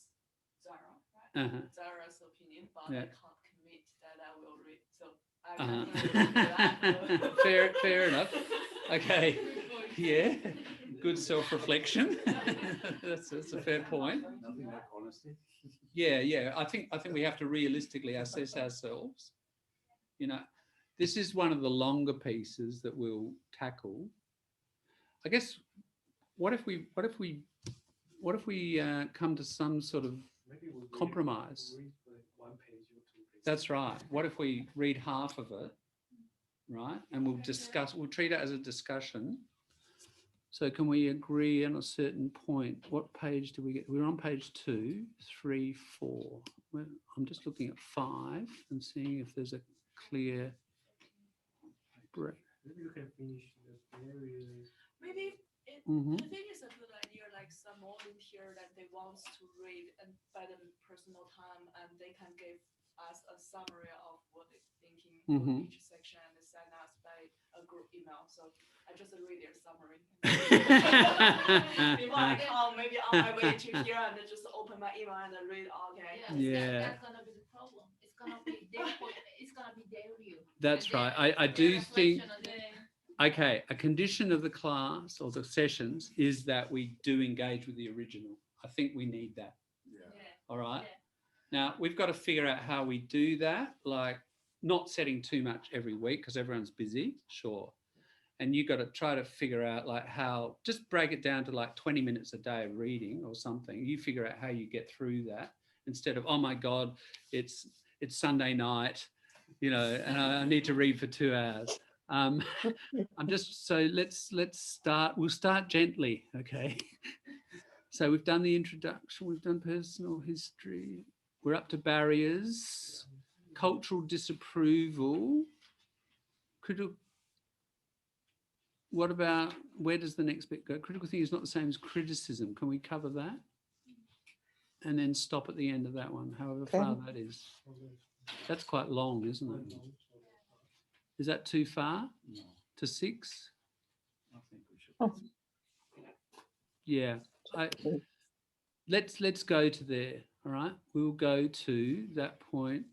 Zara, right? Zara's opinion, but I can't commit that I will read. So I can't fair enough. Okay. Yeah. Good self-reflection. that's a fair point. Nothing like honesty. Yeah. I think we have to realistically assess ourselves. You know, this is one of the longer pieces that we'll tackle. I guess. What if we come to some sort of compromise? Read like 1 page or 2 pages. That's right. What if we read half of it, right? And we'll discuss. We'll treat it as a discussion. So can we agree on a certain point? What page do we get? We're on page 2, 3, 4. I'm just looking at 5 and seeing if there's a clear break. Maybe you can finish the very. Maybe. I think it's a good idea, like some volunteer that they want to read and by the personal time, and they can give us a summary of what they're thinking for each section and send us by a group email. So I just read their summary. Before I come, maybe on my way to here and I just open my email and I read. Okay. That's gonna be the problem. It's gonna be their view. That's right. I do think, okay, a condition of the class or the sessions is that we do engage with the original. I think we need that. All right. Now we've got to figure out how we do that, like not setting too much every week because everyone's busy, sure. And you got to try to figure out like how, just break it down to like 20 minutes a day of reading or something. You figure out how you get through that instead of, oh my God, it's Sunday night, you know, and I need to read for 2 hours. I'm just, so let's start, we'll start gently, okay? So we've done the introduction, we've done personal history, we're up to barriers, cultural disapproval, critical. What about, where does the next bit go? Critical thinking is not the same as criticism. Can we cover that? And then stop at the end of that one, however far that is. That's quite long, isn't it? Is that too far? No. To 6? I think we should. Yeah. Let's go to there. All right. We'll go to that point.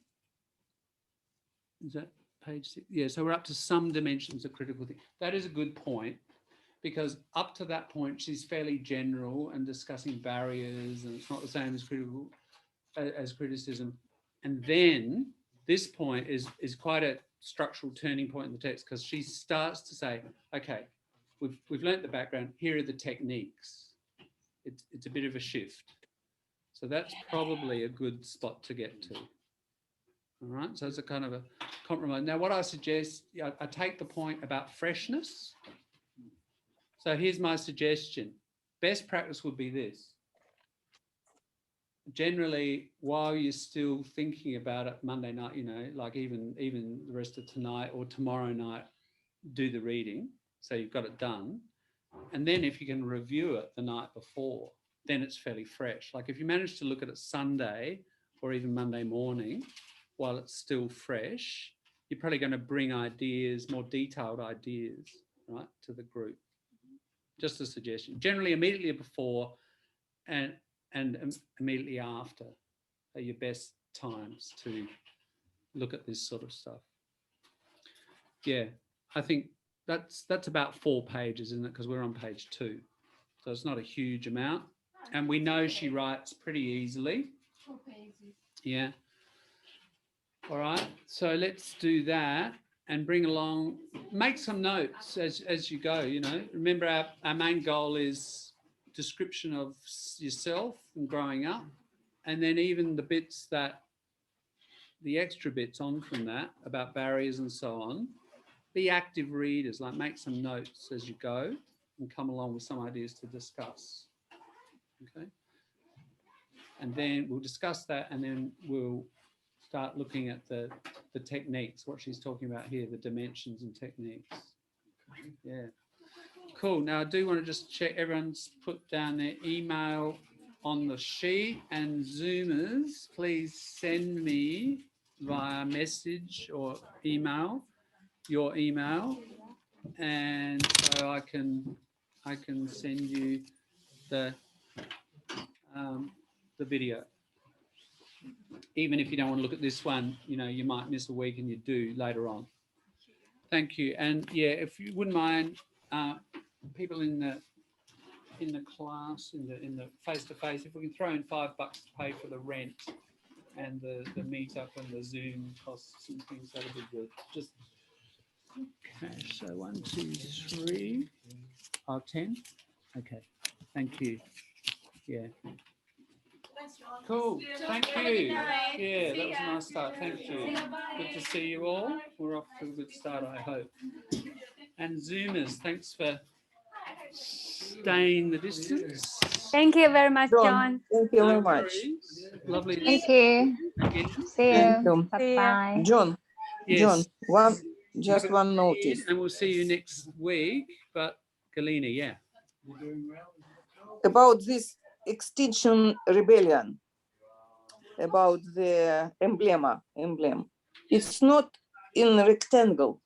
Is that page 6? Yeah. So we're up to some dimensions of critical thinking. That is a good point, because up to that point she's fairly general and discussing barriers, and it's not the same as criticism. And then this point is quite a structural turning point in the text, because she starts to say, okay, we've learnt the background, here are the techniques. It's a bit of a shift. So that's probably a good spot to get to. All right, so it's a kind of a compromise. Now, what I suggest, I take the point about freshness. So here's my suggestion. Best practice would be this. Generally, while you're still thinking about it Monday night, you know, like even the rest of tonight or tomorrow night, do the reading. So you've got it done. And then if you can review it the night before, then it's fairly fresh. Like if you manage to look at it Sunday or even Monday morning, while it's still fresh, you're probably going to bring ideas, more detailed ideas, right, to the group. Just a suggestion. Generally, immediately before and immediately after are your best times to look at this sort of stuff. Yeah, I think that's about 4 pages, isn't it? Because we're on page 2. So it's not a huge amount. And we know she writes pretty easily. 4 pages. Yeah. All right. So let's do that and bring along, make some notes as you go, you know. Remember our main goal is description of yourself and growing up. And then even the bits that, the extra bits on from that about barriers and so on. Be active readers, like make some notes as you go and come along with some ideas to discuss. Okay. And then we'll discuss that, and then we'll start looking at the techniques, what she's talking about here, the dimensions and techniques. Yeah. Cool. Now I do want to just check everyone's put down their email on the sheet, and Zoomers, please send me via message or email your email, and so I can send you the video. Even if you don't want to look at this one, you know, you might miss a week and you do later on. Thank you. And yeah, if you wouldn't mind, people in the class, in the face-to-face, if we can throw in $5 to pay for the rent and the meetup and the Zoom costs and things, that'll be good. Just okay, so 1, 2, 3, 10. Okay, thank you. Yeah. Cool. Thank you. Yeah, that was a nice start. Thank you. Good to see you all. We're off to a good start, I hope. And Zoomers, thanks for staying the distance. Thank you very much, John. Thank you very much. Lovely. Thank you. See you. Bye-bye. John, Yes. John, just one notice. And we'll see you next week. But Galina, yeah. About this Extinction Rebellion, about the emblem. It's not in rectangle.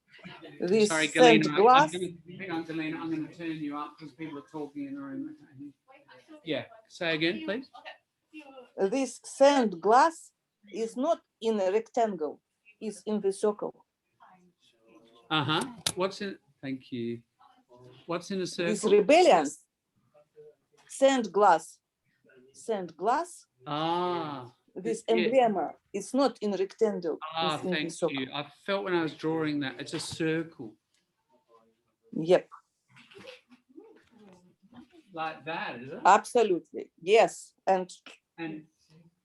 This Sorry, stained Galina. glass. Hang on, Galina. I'm going to turn you up because people are talking in the room. Yeah. Say again, please. This stained glass is not in a rectangle. It's in the circle. Uh-huh. What's in, thank you. What's in a This circle? rebellion. Sand glass. Sand glass. Ah. This yeah. emblem is not in rectangle. Ah, it's in the thank circle. you. I felt when I was drawing that, it's a circle. Yep, Like that, is it? absolutely. Yes. And And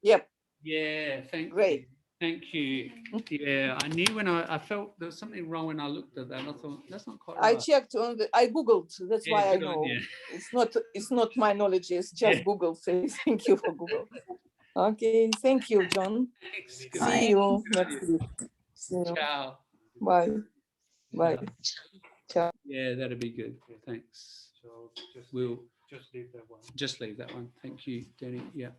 yep, yeah, great. Thank you. Yeah, I knew when I felt there was something wrong when I looked at that. And I thought that's not quite I right. checked on the, I Googled, that's Yeah, why I good on know. you. It's not my knowledge, it's just Yeah. Google. Say thank you for Google. Okay, thank you, John. Thanks. Good. See you Good on next you. week. See you. Ciao. Bye. Bye. Ciao. Yeah, that'd be good. Thanks. So just We'll just leave that one. just leave that one. Thank you, Danny. Yeah.